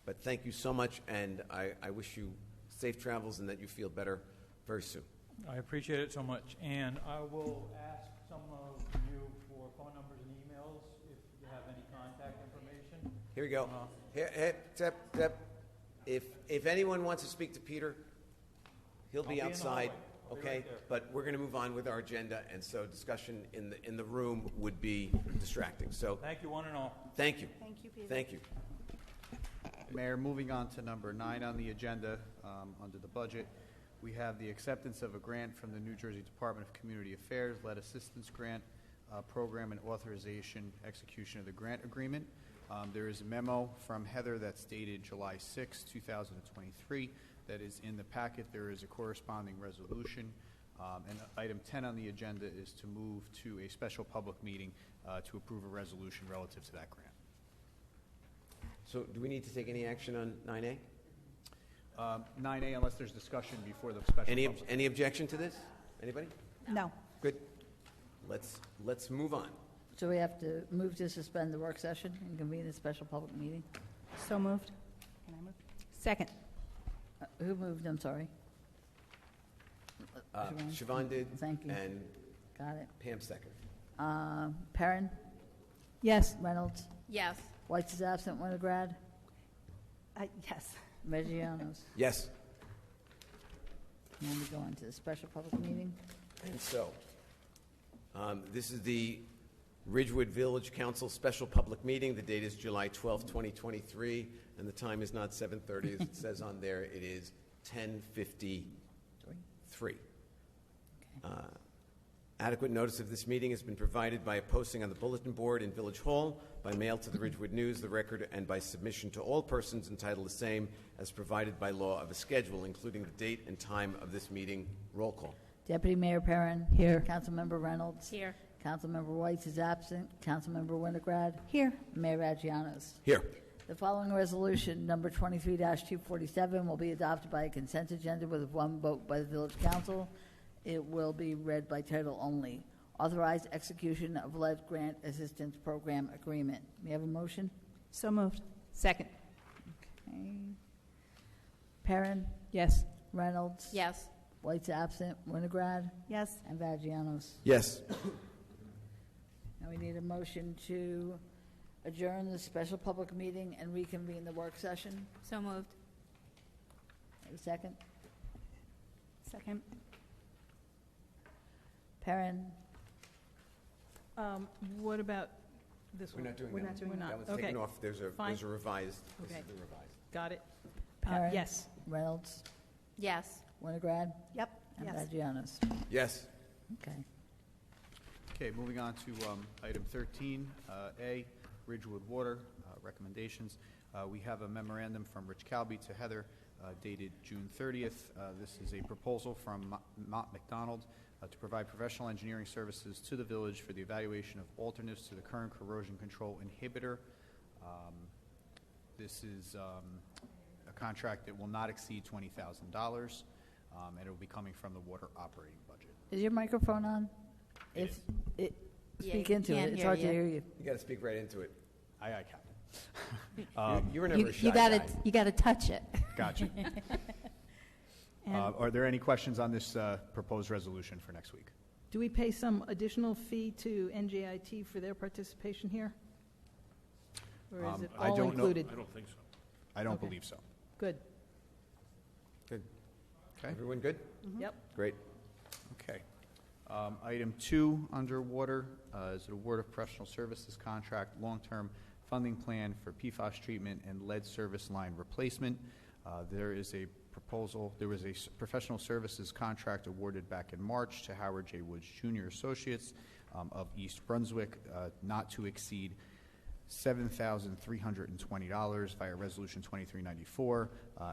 But thank you so much, and I wish you safe travels and that you feel better very soon. I appreciate it so much, and I will ask some of you for phone numbers and emails if you have any contact information. Here we go. If anyone wants to speak to Peter, he'll be outside. Okay, right there. but we're going to move on with our agenda, and so discussion in the room would be distracting. So thank you, one and all. Thank you. Thank you, Peter. Thank you. Mayor, moving on to number 9 on the agenda, under the budget, we have the acceptance of a grant from the New Jersey Department of Community Affairs, Lead Assistance Grant Program, and authorization execution of the grant agreement. There is a memo from Heather that's dated July 6, 2023, that is in the packet. There is a corresponding resolution. And item 10 on the agenda is to move to a special public meeting to approve a resolution relative to that grant. So do we need to take any action on 9A? 9A, unless there's discussion before the special public. Any objection to this? Anybody? No. Good. Let's move on. So we have to move to suspend the work session and convene a special public meeting? So moved. Can I move? Second. Who moved? I'm sorry. Siobhan did. Thank you. And got it. Pam second. Perrin? Yes. Reynolds? Yes. White is absent. Winograd? Yes. Reggianos? Yes. And we go on to the special public meeting. And so, this is the Ridgewood Village Council special public meeting. The date is July 12th, 2023, and the time is not 7:30 as it says on there. It is 10:53. Adequate notice of this meeting has been provided by a posting on the bulletin board in Village Hall, by mail to the Ridgewood News, the Record, and by submission to all persons entitled the same as provided by law of a schedule, including the date and time of this meeting. Roll call. Deputy Mayor Perrin. Here. Councilmember Reynolds. Here. Councilmember White is absent. Councilmember Winograd. Here. Mayor Vagianos. Here. The following resolution, number 23-247, will be adopted by a consent agenda with one vote by the Village Council. It will be read by title only. Authorized execution of lead grant assistance program agreement. May I have a motion? So moved. Second. Okay. Perrin. Yes. Reynolds. Yes. White's absent. Winograd. Yes. And Vagianos. Yes. Now we need a motion to adjourn the special public meeting and reconvene the work session. So moved. Have a second? Second. Perrin. What about this We're one? not doing We're that. not doing That that. one's Okay. taken off. There's a Fine. revised. This Okay. is the revised. Got it. Perrin. Yes. Reynolds. Yes. Winograd. Yep. And Yes. Vagianos. Yes. Okay. Okay, moving on to item 13A, Ridgewood Water recommendations. We have a memorandum from Rich Calby to Heather dated June 30th. This is a proposal from Mott McDonald to provide professional engineering services to the village for the evaluation of alternatives to the current corrosion control inhibitor. This is a contract that will not exceed $20,000, and it will be coming from the water operating budget. Is your microphone on? If it, Yeah, speak you into can't it. It's hear hard to you. hear you. You got to speak right into it. Aye, Captain. You were never a shy You gotta, guy. you gotta touch it. Gotcha. Are there any questions on this proposed resolution for next week? Do we pay some additional fee to NJIT for their participation here? Or is it I all don't know. included? I don't think so. I don't Okay. believe so. Good. Good. Okay. Everyone good? Yep. Great. Okay. Item 2 under water is an award of professional services contract, long-term funding plan for PFAS treatment and lead service line replacement. There is a proposal, there was a professional services contract awarded back in March to Howard J. Woods Jr. Associates of East Brunswick, not to exceed $7,320 via Resolution 2394.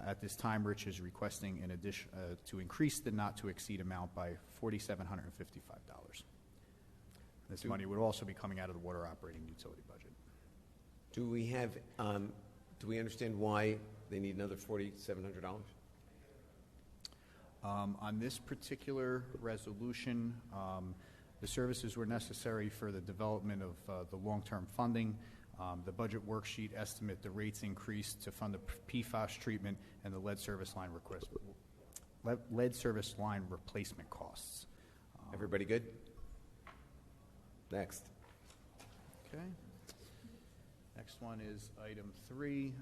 At this time, Rich is requesting an addition to increase the not to exceed amount by $4,755. This money would also be coming out of the water operating utility budget. Do we have? Do we understand why they need another $4,700? On this particular resolution, the services were necessary for the development of the long-term funding. The budget worksheet estimate the rates increased to fund the PFAS treatment and the lead service line replacement costs. Everybody good? Next. Okay. Next one is item 3.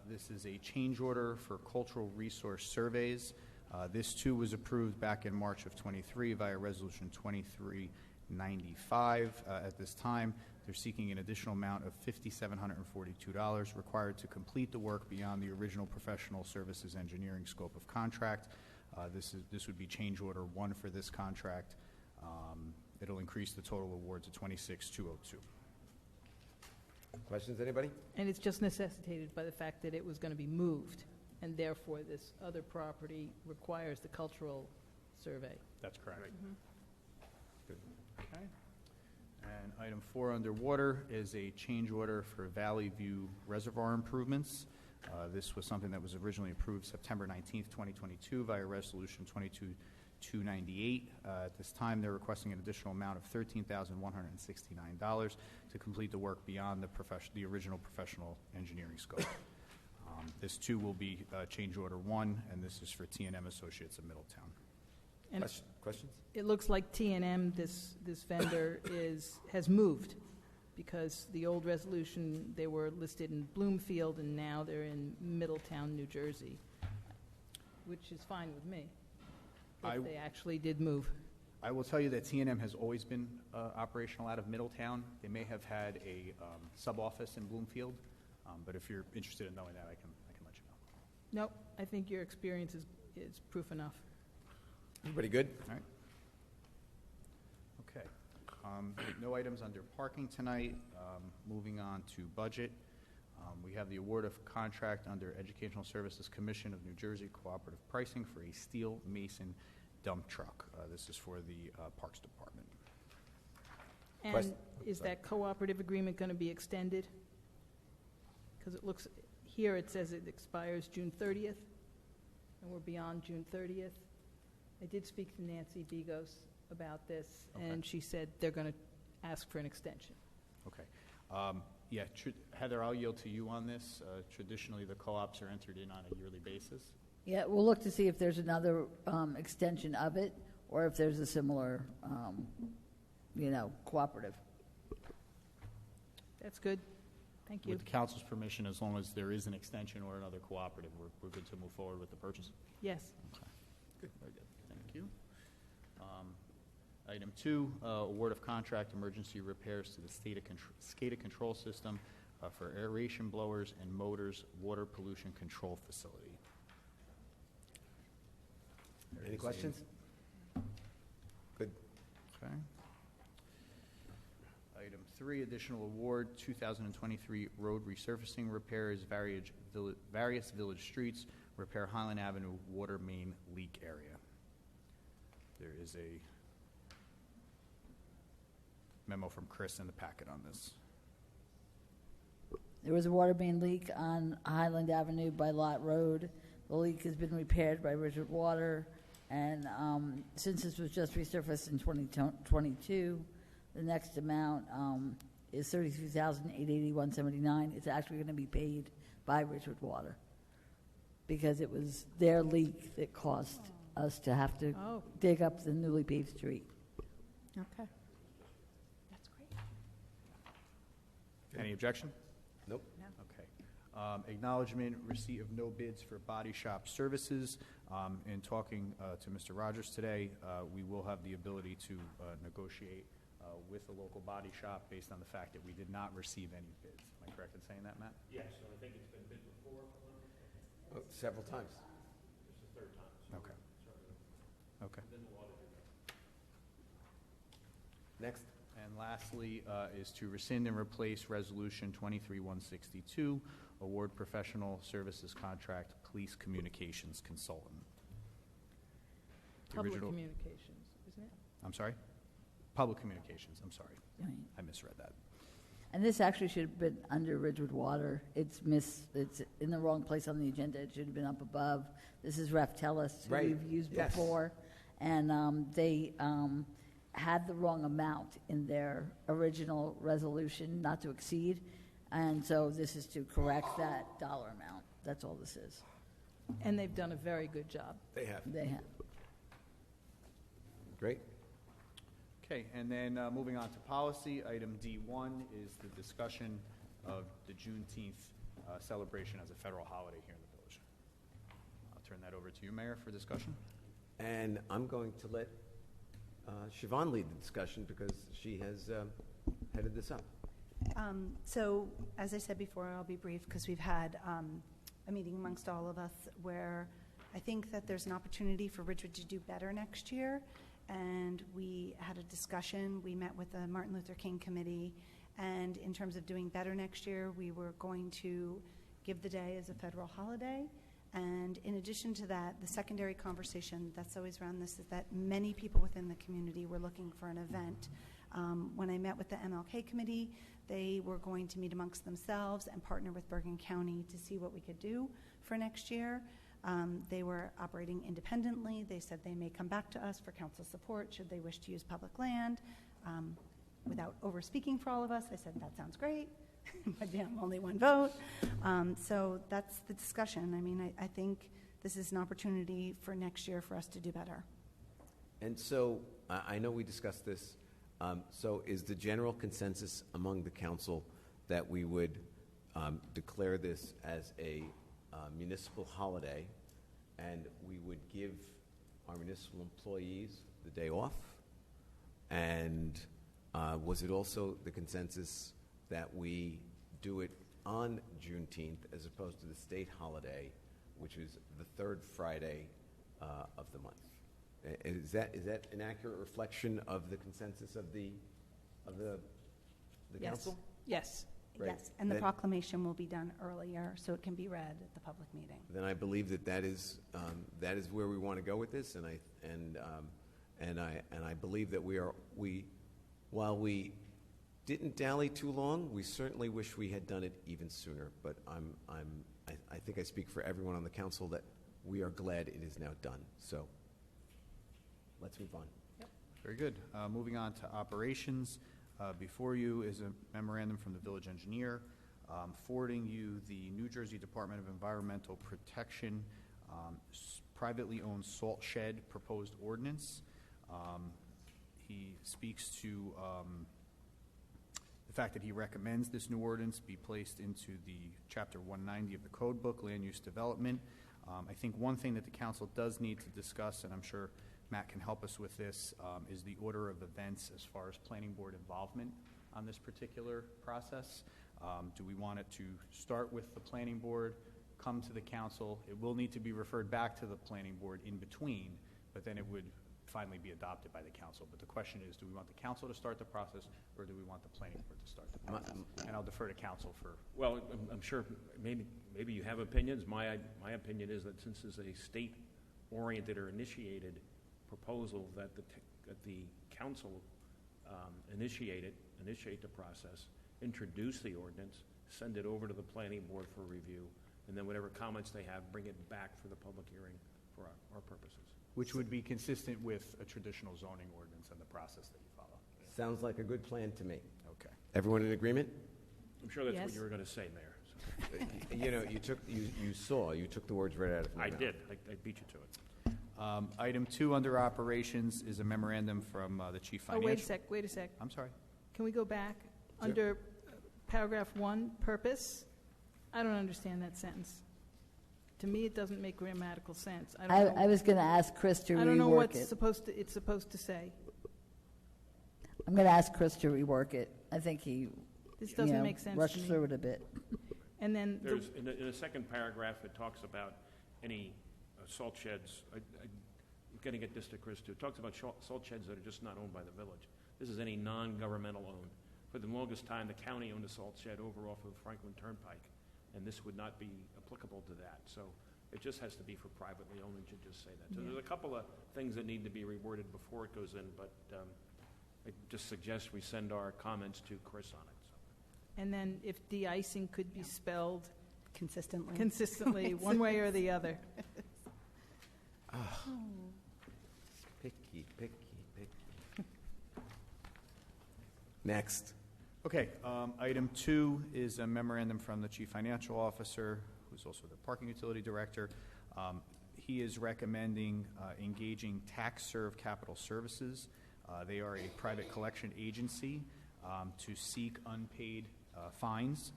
This is a change order for cultural resource surveys. This too was approved back in March of 23 via Resolution 2395. At this time, they're seeking an additional amount of $5,742 required to complete the work beyond the original professional services engineering scope of contract. This would be change order 1 for this contract. It'll increase the total award to $26,202. Questions, anybody? And it's just necessitated by the fact that it was going to be moved, and therefore this other property requires the cultural survey. That's correct. Good. Okay. And item 4 under water is a change order for Valley View Reservoir improvements. This was something that was originally approved September 19th, 2022 via Resolution 29298. At this time, they're requesting an additional amount of $13,169 to complete the work beyond the original professional engineering scope. This too will be change order 1, and this is for T&M Associates of Middletown. And Questions? it looks like T&M, this vendor, has moved, because the old resolution, they were listed in Bloomfield, and now they're in Middletown, New Jersey, which is fine with me, if they actually did move. I will tell you that T&M has always been operational out of Middletown. They may have had a sub-office in Bloomfield, but if you're interested in knowing that, I can let you know. Nope, I think your experience is proof enough. Everybody good? All right. No items under parking tonight. Moving on to budget. We have the award of contract under Educational Services Commission of New Jersey cooperative pricing for a steel mason dump truck. This is for the Parks Department. And is that cooperative agreement going to be extended? Because it looks, here it says it expires June 30th, and we're beyond June 30th. I did speak to Nancy Begos about this, and she said they're going to ask for an extension. Okay. Yeah, Heather, I'll yield to you on this. Traditionally, the co-ops are entered in on a yearly basis. Yeah, we'll look to see if there's another extension of it, or if there's a similar, cooperative. That's good. Thank you. With the council's permission, as long as there is an extension or another cooperative, we're good to move forward with the purchase? Yes. Okay. Good. Very good. Thank you. Item 2, award of contract emergency repairs to the SCADA control system for aeration blowers and motors water pollution control facility. Any questions? Good. Okay. Item 3, additional award, 2023 road resurfacing repairs, various village streets, repair Highland Avenue water main leak area. There is a memo from Chris in the packet on this. There was a water main leak on Highland Avenue by Lot Road. The leak has been repaired by Richard Water, and since this was just resurfaced in 2022, the next amount is $33,881.79. It's actually going to be paid by Richard Water because it was their leak that caused us to have to dig up the newly paved street. Okay. Any objection? Nope. No. Okay. Acknowledgement, receipt of no bids for body shop services. In talking to Mr. Rogers today, we will have the ability to negotiate with the local body shop based on the fact that we did not receive any bids. Am I correct in saying that, Matt? Yes, so I think it's been bid before. Several times. This is the third time. So Okay. Okay. Next. And lastly is to rescind and replace Resolution 23-162, award professional services contract, police communications consultant. The Public original- communications, isn't it? I'm sorry? Public communications, I'm sorry. Right. I misread that. And this actually should have been under Ridgewood Water. It's in the wrong place on the agenda. It should have been up above. This is Reftelis, who Right. we've used Yes. before. And they had the wrong amount in their original resolution, not to exceed. And so this is to correct that dollar amount. That's all this is. And they've done a very good job. They have. They have. Great. Okay, and then moving on to policy, item D1 is the discussion of the Juneteenth celebration as a federal holiday here in the village. I'll turn that over to you, Mayor, for discussion. And I'm going to let Siobhan lead the discussion because she has headed this up. So, as I said before, I'll be brief because we've had a meeting amongst all of us where I think that there's an opportunity for Ridgewood to do better next year. And we had a discussion. We met with the Martin Luther King Committee. And in terms of doing better next year, we were going to give the day as a federal holiday. And in addition to that, the secondary conversation that's always around this is that many people within the community were looking for an event. When I met with the MLK Committee, they were going to meet amongst themselves and partner with Bergen County to see what we could do for next year. They were operating independently. They said they may come back to us for council support should they wish to use public land. Without over-speaking for all of us, I said, that sounds great. But yeah, only one vote. So that's the discussion. I mean, I think this is an opportunity for next year for us to do better. And so I know we discussed this. So is the general consensus among the council that we would declare this as a municipal holiday and we would give our municipal employees the day off? And was it also the consensus that we do it on Juneteenth as opposed to the state holiday, which is the third Friday of the month? Is that an accurate reflection of the consensus of the of the Yes. council? Yes. Great. Yes, and the Then- proclamation will be done earlier, so it can be read at the public meeting. Then I believe that is where we want to go with this, and I believe that while we didn't dally too long, we certainly wish we had done it even sooner. But I think I speak for everyone on the council that we are glad it is now done. So let's move on. Very good. Moving on to operations. Before you is a memorandum from the village engineer forwarding you the New Jersey Department of Environmental Protection privately owned salt shed proposed ordinance. He speaks to the fact that he recommends this new ordinance be placed into the Chapter 190 of the Code Book, Land Use Development. I think one thing that the council does need to discuss, and I'm sure Matt can help us with this, is the order of events as far as planning board involvement on this particular process. Do we want it to start with the planning board, come to the council? It will need to be referred back to the planning board in between, but then it would finally be adopted by the council. But the question is, do we want the council to start the process, or do we want the planning board to start the process? And I'll defer to council for... Well, I'm sure maybe you have opinions. My opinion is that since it's a state-oriented or initiated proposal, that the council initiate the process, introduce the ordinance, send it over to the planning board for review, and then whatever comments they have, bring it back for the public hearing for our purposes. Which would be consistent with a traditional zoning ordinance and the process that you follow. Sounds like a good plan to me. Okay. Everyone in agreement? I'm sure that's what Yes. you were going to say, Mayor. So. You took the words right out of my mouth. I did. I beat you to it. Item 2 under operations is a memorandum from the chief Oh, financial... wait a sec. I'm sorry. Can we go back? Sure. Under paragraph 1, purpose, I don't understand that sentence. To me, it doesn't make grammatical sense. I was going to ask Chris to rework it. I don't know what it's supposed to say. I'm going to ask Chris to rework it. I think he This doesn't make sense to rushed me. through it a bit. And then There's in the second paragraph, it talks about any salt sheds. I'm going to get this to Chris too. It talks about salt sheds that are just not owned by the village. This is any non-governmental owned. For the longest time, the county owned a salt shed over off of Franklin Turnpike, and this would not be applicable to that. So it just has to be for privately owned, and should just say that. So Yeah. there's a couple of things that need to be reworded before it goes in, but I just suggest we send our comments to Chris on it. So. And then if de-icing could be spelled Consistently. one way or the other. Picky. Next. Okay, item 2 is a memorandum from the chief financial officer, who's also the parking utility director. He is recommending engaging TaxServe Capital Services. They are a private collection agency to seek unpaid fines.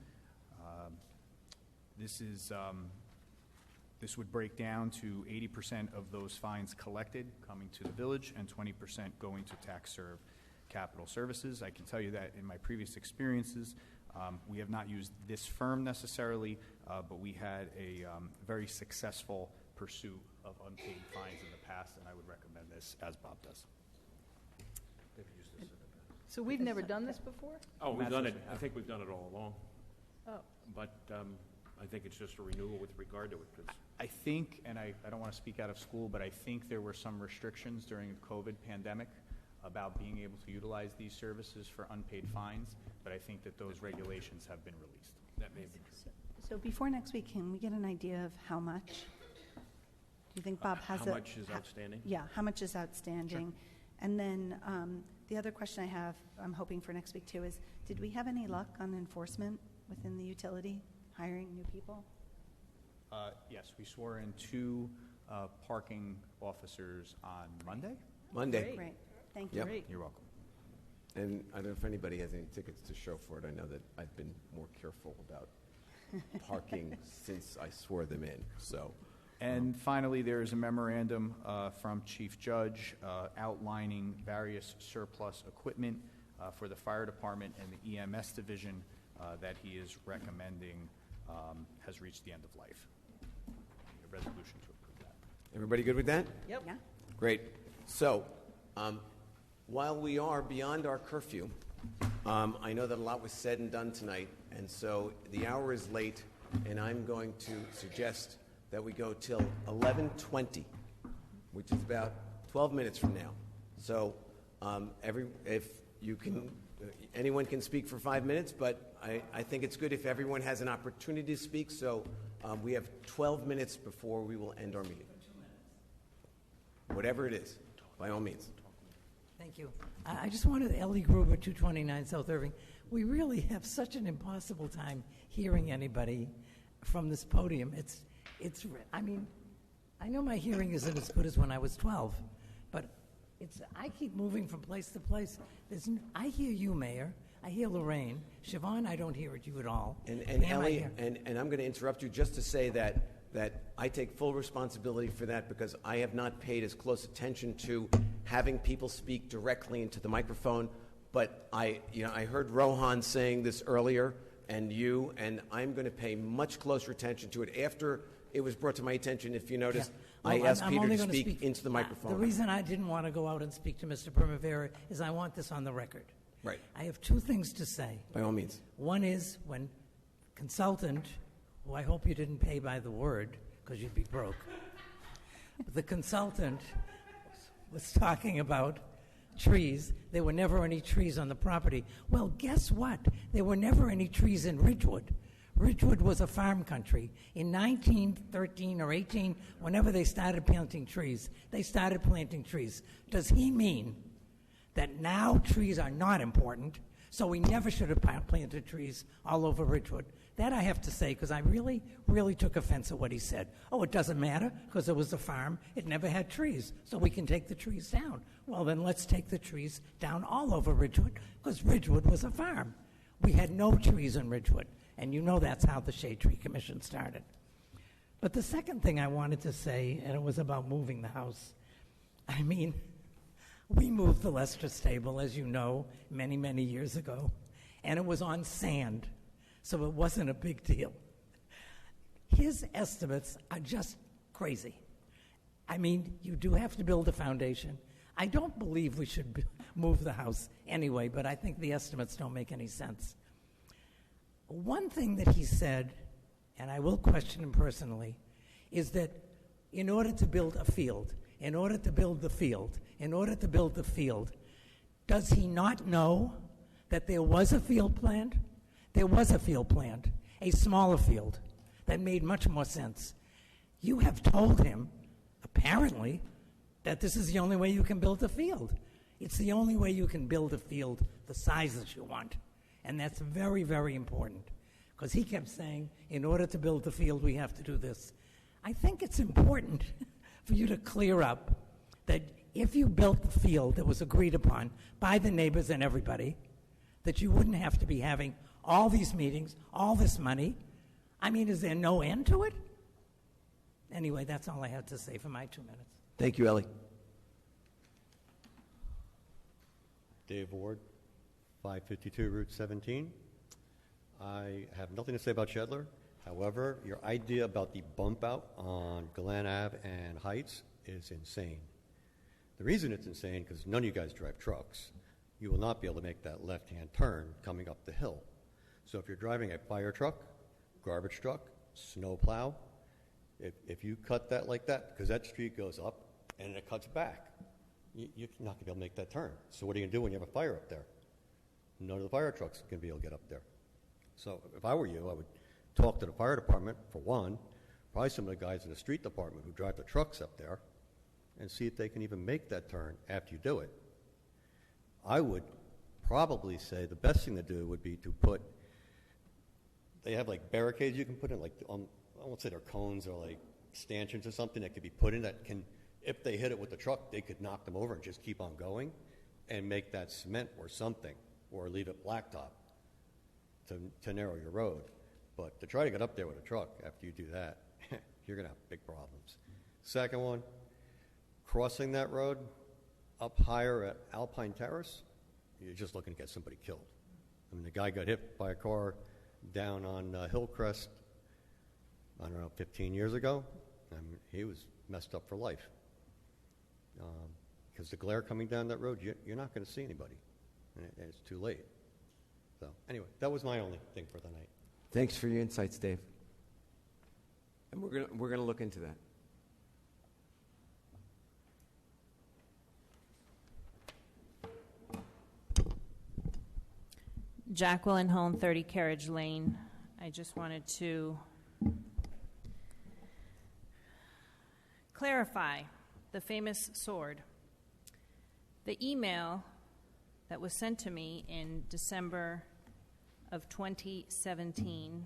This would break down to 80% of those fines collected coming to the village and 20% going to TaxServe Capital Services. I can tell you that in my previous experiences, we have not used this firm necessarily, but we had a very successful pursuit of unpaid fines in the past, and I would recommend this, as Bob does. So we've never done this before? Oh, we've done it. I think we've done it all along. Oh. But I think it's just a renewal with regard to it. 'Cause I think, and I don't want to speak out of school, but I think there were some restrictions during the COVID pandemic about being able to utilize these services for unpaid fines, but I think that those regulations have been released. that may be true. So before next week, can we get an idea of how much? Do you think Bob has How much is outstanding? Yeah, how much is outstanding? And then the other question I have, I'm hoping for next week too, is did we have any luck on enforcement within the utility, hiring new people? Yes, we swore in 2 parking officers on Monday. Monday. Great, thank you. Yep. Great. You're welcome. And I don't know if anybody has any tickets to show for it. I know that I've been more careful about parking since I swore them in. So, And finally, there is a memorandum from Chief Judge outlining various surplus equipment for the fire department and the EMS division that he is recommending has reached the end of life. A resolution to approve that. everybody good with that? Yep. Great. So, while we are beyond our curfew, I know that a lot was said and done tonight, and so the hour is late, and I'm going to suggest that we go till 11:20, which is about 12 minutes from now. So if you can, anyone can speak for 5 minutes, but I think it's good if everyone has an opportunity to speak. So we have 12 minutes before we will end our meeting. Whatever it is, by all means. Thank you. I just wanted Ellie Gruber, 229 South Irving. We really have such an impossible time hearing anybody from this podium. I mean, I know my hearing isn't as good as when I was 12, but I keep moving from place to place. I hear you, Mayor. I hear Lorraine. Siobhan, I don't hear you at all. And Ellie, and I'm going to interrupt you just to say that I take full responsibility for that because I have not paid as close attention to having people speak directly into the microphone. But I heard Rohan saying this earlier, and I'm going to pay much closer attention to it after it was brought to my attention. If you noticed, I asked Peter to speak into the microphone. The reason I didn't want to go out and speak to Mr. Primavera is I want this on the record. Right. I have two things to say. By all means. One is when consultant, who I hope you didn't pay by the word because you'd be broke, the consultant was talking about trees. There were never any trees on the property. Well, guess what? There were never any trees in Ridgewood. Ridgewood was a farm country. In 1913 or 18, whenever they started planting trees, they started planting trees. Does he mean that now trees are not important, so we never should have planted trees all over Ridgewood? That I have to say, because I really, really took offense at what he said. Oh, it doesn't matter, because it was a farm. It never had trees, so we can take the trees down. Well, then let's take the trees down all over Ridgewood, because Ridgewood was a farm. We had no trees in Ridgewood, and you know that's how the Shade Tree Commission started. But the second thing I wanted to say, and it was about moving the house. I mean, we moved the Lester stable, as you know, many, many years ago, and it was on sand, so it wasn't a big deal. His estimates are just crazy. I mean, you do have to build a foundation. I don't believe we should move the house anyway, but I think the estimates don't make any sense. One thing that he said, and I will question him personally, is that in order to build a field, in order to build the field, does he not know that there was a field planned? There was a field planned, a smaller field that made much more sense. You have told him, apparently, that this is the only way you can build a field. It's the only way you can build a field the size that you want. And that's very, very important. Because he kept saying, in order to build the field, we have to do this. I think it's important for you to clear up that if you built the field that was agreed upon by the neighbors and everybody, that you wouldn't have to be having all these meetings, all this money. I mean, is there no end to it? Anyway, that's all I had to say for my 2 minutes. Thank you, Ellie. Dave Ward, 552 Route 17. I have nothing to say about Shedler. However, your idea about the bump out on Glen Ave and Heights is insane. The reason it's insane because none of you guys drive trucks. You will not be able to make that left-hand turn coming up the hill. So if you're driving a fire truck, garbage truck, snow plow, if you cut that like that, because that street goes up and it cuts back, you're not going to be able to make that turn. So what are you going to do when you have a fire up there? None of the fire trucks can be able to get up there. So if I were you, I would talk to the fire department, for one, probably some of the guys in the street department who drive the trucks up there, and see if they can even make that turn after you do it. I would probably say the best thing to do would be to put, they have like barricades you can put in, like, I won't say they're cones or like stanchions or something that could be put in that can, if they hit it with the truck, they could knock them over and just keep on going and make that cement or something, or leave it blacktop to narrow your road. But to try to get up there with a truck after you do that, you're going to have big problems. Second one, crossing that road up higher at Alpine Terrace, you're just looking to get somebody killed. I mean, the guy got hit by a car down on Hillcrest, I don't know, 15 years ago. I mean, he was messed up for life. Because the glare coming down that road, you're not going to see anybody. And it's too late. So anyway, that was my only thing for the night. Thanks for your insights, Dave. And we're gonna look into that. Jacqueline Hone, 30 Carriage Lane. I just wanted to clarify the famous sword. The email that was sent to me in December of 2017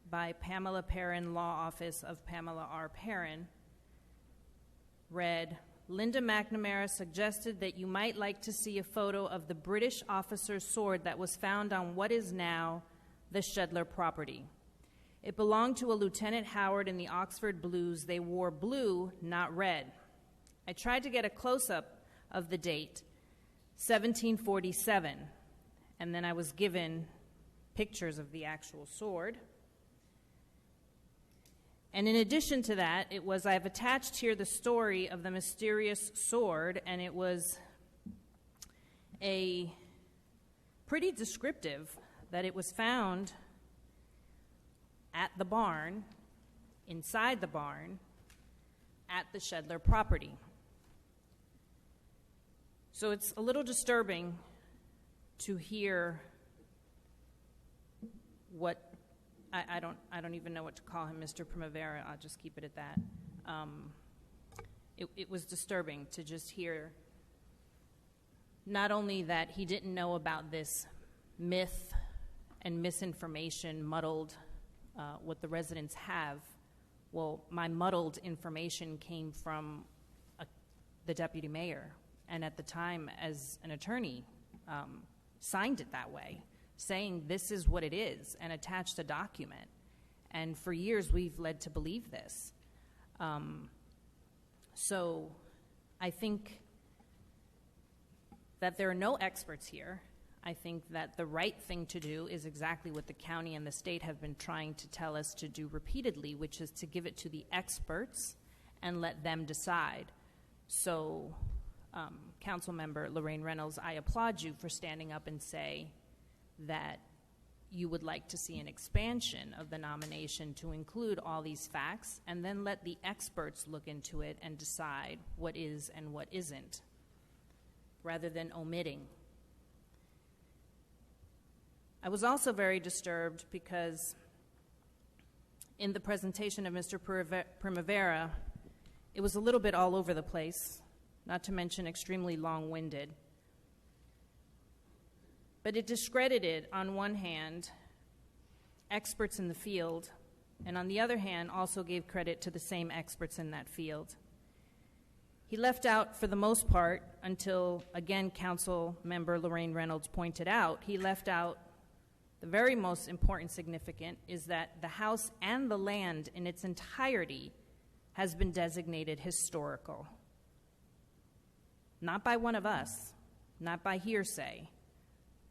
by Pamela Perrin, Law Office of Pamela R. Perrin, read, Linda McNamara suggested that you might like to see a photo of the British officer's sword that was found on what is now the Shedler property. It belonged to a Lieutenant Howard in the Oxford Blues. They wore blue, not red. I tried to get a close-up of the date, 1747, and then I was given pictures of the actual sword. And in addition to that, I've attached here the story of the mysterious sword, and it was a pretty descriptive that it was found at the barn, inside the barn, at the Shedler property. So it's a little disturbing to hear what I don't even know what to call him, Mr. Primavera. I'll just keep it at that. It was disturbing to just hear not only that he didn't know about this myth and misinformation muddled what the residents have. Well, my muddled information came from the deputy mayor, and at the time, as an attorney, signed it that way, saying this is what it is, and attached a document. And for years, we've led to believe this. So I think that there are no experts here. I think that the right thing to do is exactly what the county and the state have been trying to tell us to do repeatedly, which is to give it to the experts and let them decide. So, Council Member Lorraine Reynolds, I applaud you for standing up and say that you would like to see an expansion of the nomination to include all these facts, and then let the experts look into it and decide what is and what isn't, rather than omitting. I was also very disturbed because in the presentation of Mr. Primavera, it was a little bit all over the place, not to mention extremely long-winded. But it discredited, on one hand, experts in the field, and on the other hand, also gave credit to the same experts in that field. He left out, for the most part, until, again, Council Member Lorraine Reynolds pointed out, he left out the very most important significant is that the house and the land in its entirety has been designated historical. Not by one of us, not by hearsay,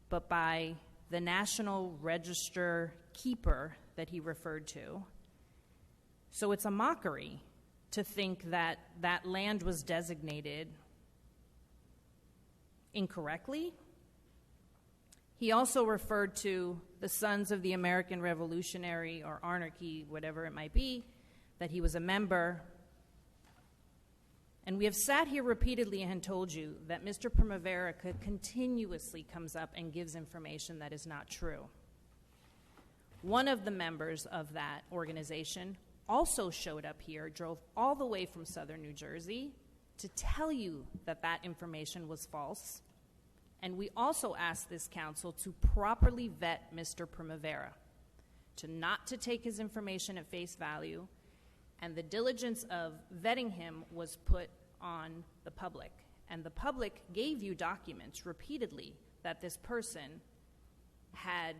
but by the National Register keeper that he referred to. So it's a mockery to think that that land was designated incorrectly. He also referred to the Sons of the American Revolutionary or Anarchy, whatever it might be, that he was a member. And we have sat here repeatedly and told you that Mr. Primavera continuously comes up and gives information that is not true. One of the members of that organization also showed up here, drove all the way from southern New Jersey to tell you that that information was false. And we also asked this council to properly vet Mr. Primavera, to not to take his information at face value, and the diligence of vetting him was put on the public. And the public gave you documents repeatedly that this person had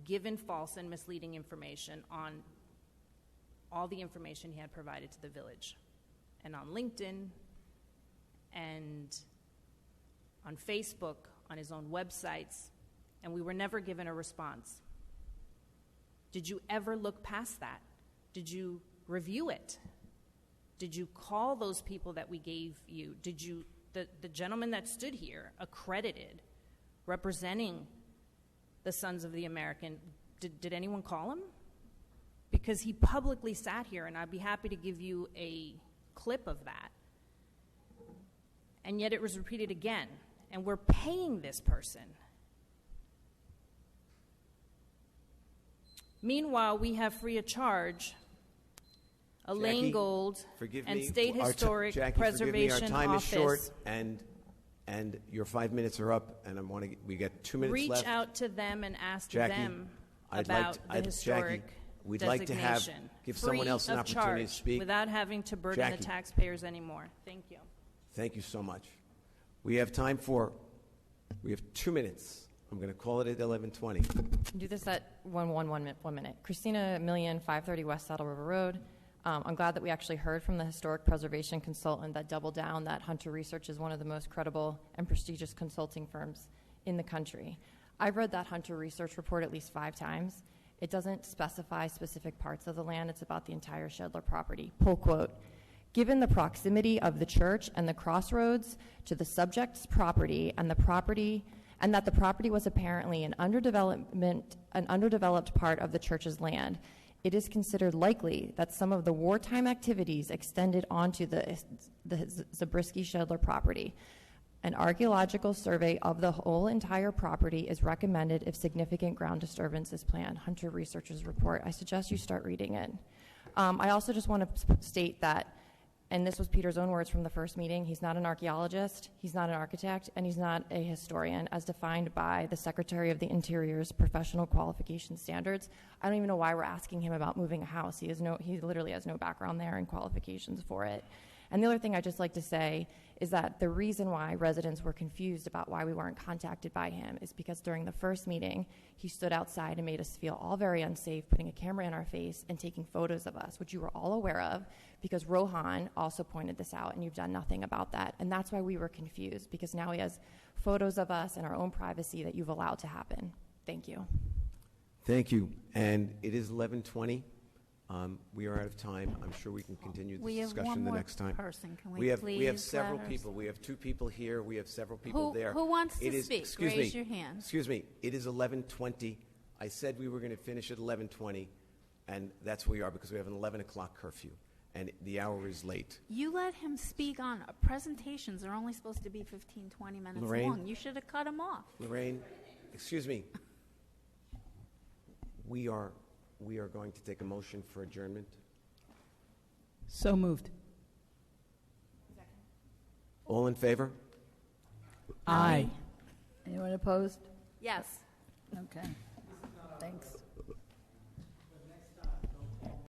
given false and misleading information on all the information he had provided to the village, and on LinkedIn, and on Facebook, on his own websites, and we were never given a response. Did you ever look past that? Did you review it? Did you call those people that we gave you? Did you, the gentleman that stood here, accredited, representing the Sons of the American. Did anyone call him? Because he publicly sat here, and I'd be happy to give you a clip of that. And yet it was repeated again, and we're paying this person. Meanwhile, we have free of charge Elaine Gold and State Historic Preservation Our time Office. is short, and your 5 minutes are up, and we got 2 minutes Reach left. out to them and ask Jackie, them about the historic Jackie, we'd like to give someone else an free of opportunity to charge, speak. without having to burden Jackie. the taxpayers anymore. Thank you. Thank you so much. We have 2 minutes. I'm going to call it at 11:20. Do this at 1 minute. Christina Millian, 530 West Saddle River Road. I'm glad that we actually heard from the historic preservation consultant that doubled down that Hunter Research is one of the most credible and prestigious consulting firms in the country. I've read that Hunter Research report at least 5 times. It doesn't specify specific parts of the land. It's about the entire Shedler property. Pull quote, "Given the proximity of the church and the crossroads to the subject's property and that the property was apparently an underdeveloped part of the church's land, it is considered likely that some of the wartime activities extended onto the Zabriskie-Shedler property. An archaeological survey of the whole entire property is recommended if significant ground disturbance is planned." Hunter Research's report. I suggest you start reading it. I also just want to state that, and this was Peter's own words from the first meeting, he's not an archaeologist, he's not an architect, and he's not a historian as defined by the Secretary of the Interior's professional qualification standards. I don't even know why we're asking him about moving a house. He literally has no background there and qualifications for it. And the other thing I'd just like to say is that the reason why residents were confused about why we weren't contacted by him is because during the first meeting, he stood outside and made us feel all very unsafe, putting a camera in our face and taking photos of us, which you were all aware of, because Rohan also pointed this out, and you've done nothing about that. And that's why we were confused, because now he has photos of us and our own privacy that you've allowed to happen. Thank you. Thank you. And it is 11:20. We are out of time. I'm sure we can continue this We have discussion one the more next time. person. Can we we have please several let her people. We have 2 people here. We have several people Who- there. who wants to It is- speak? Excuse Raise me. your hand. Excuse me. It is 11:20. I said we were going to finish at 11:20, and that's where we are because we have an 11 o'clock curfew, and the hour is late. You let him speak on presentations are only supposed to be 15, 20 minutes Lorraine? long. You should have cut him off. Lorraine, excuse me. We are going to take a motion for adjournment. So moved. All in favor? Aye. Anyone opposed? Yes. Okay.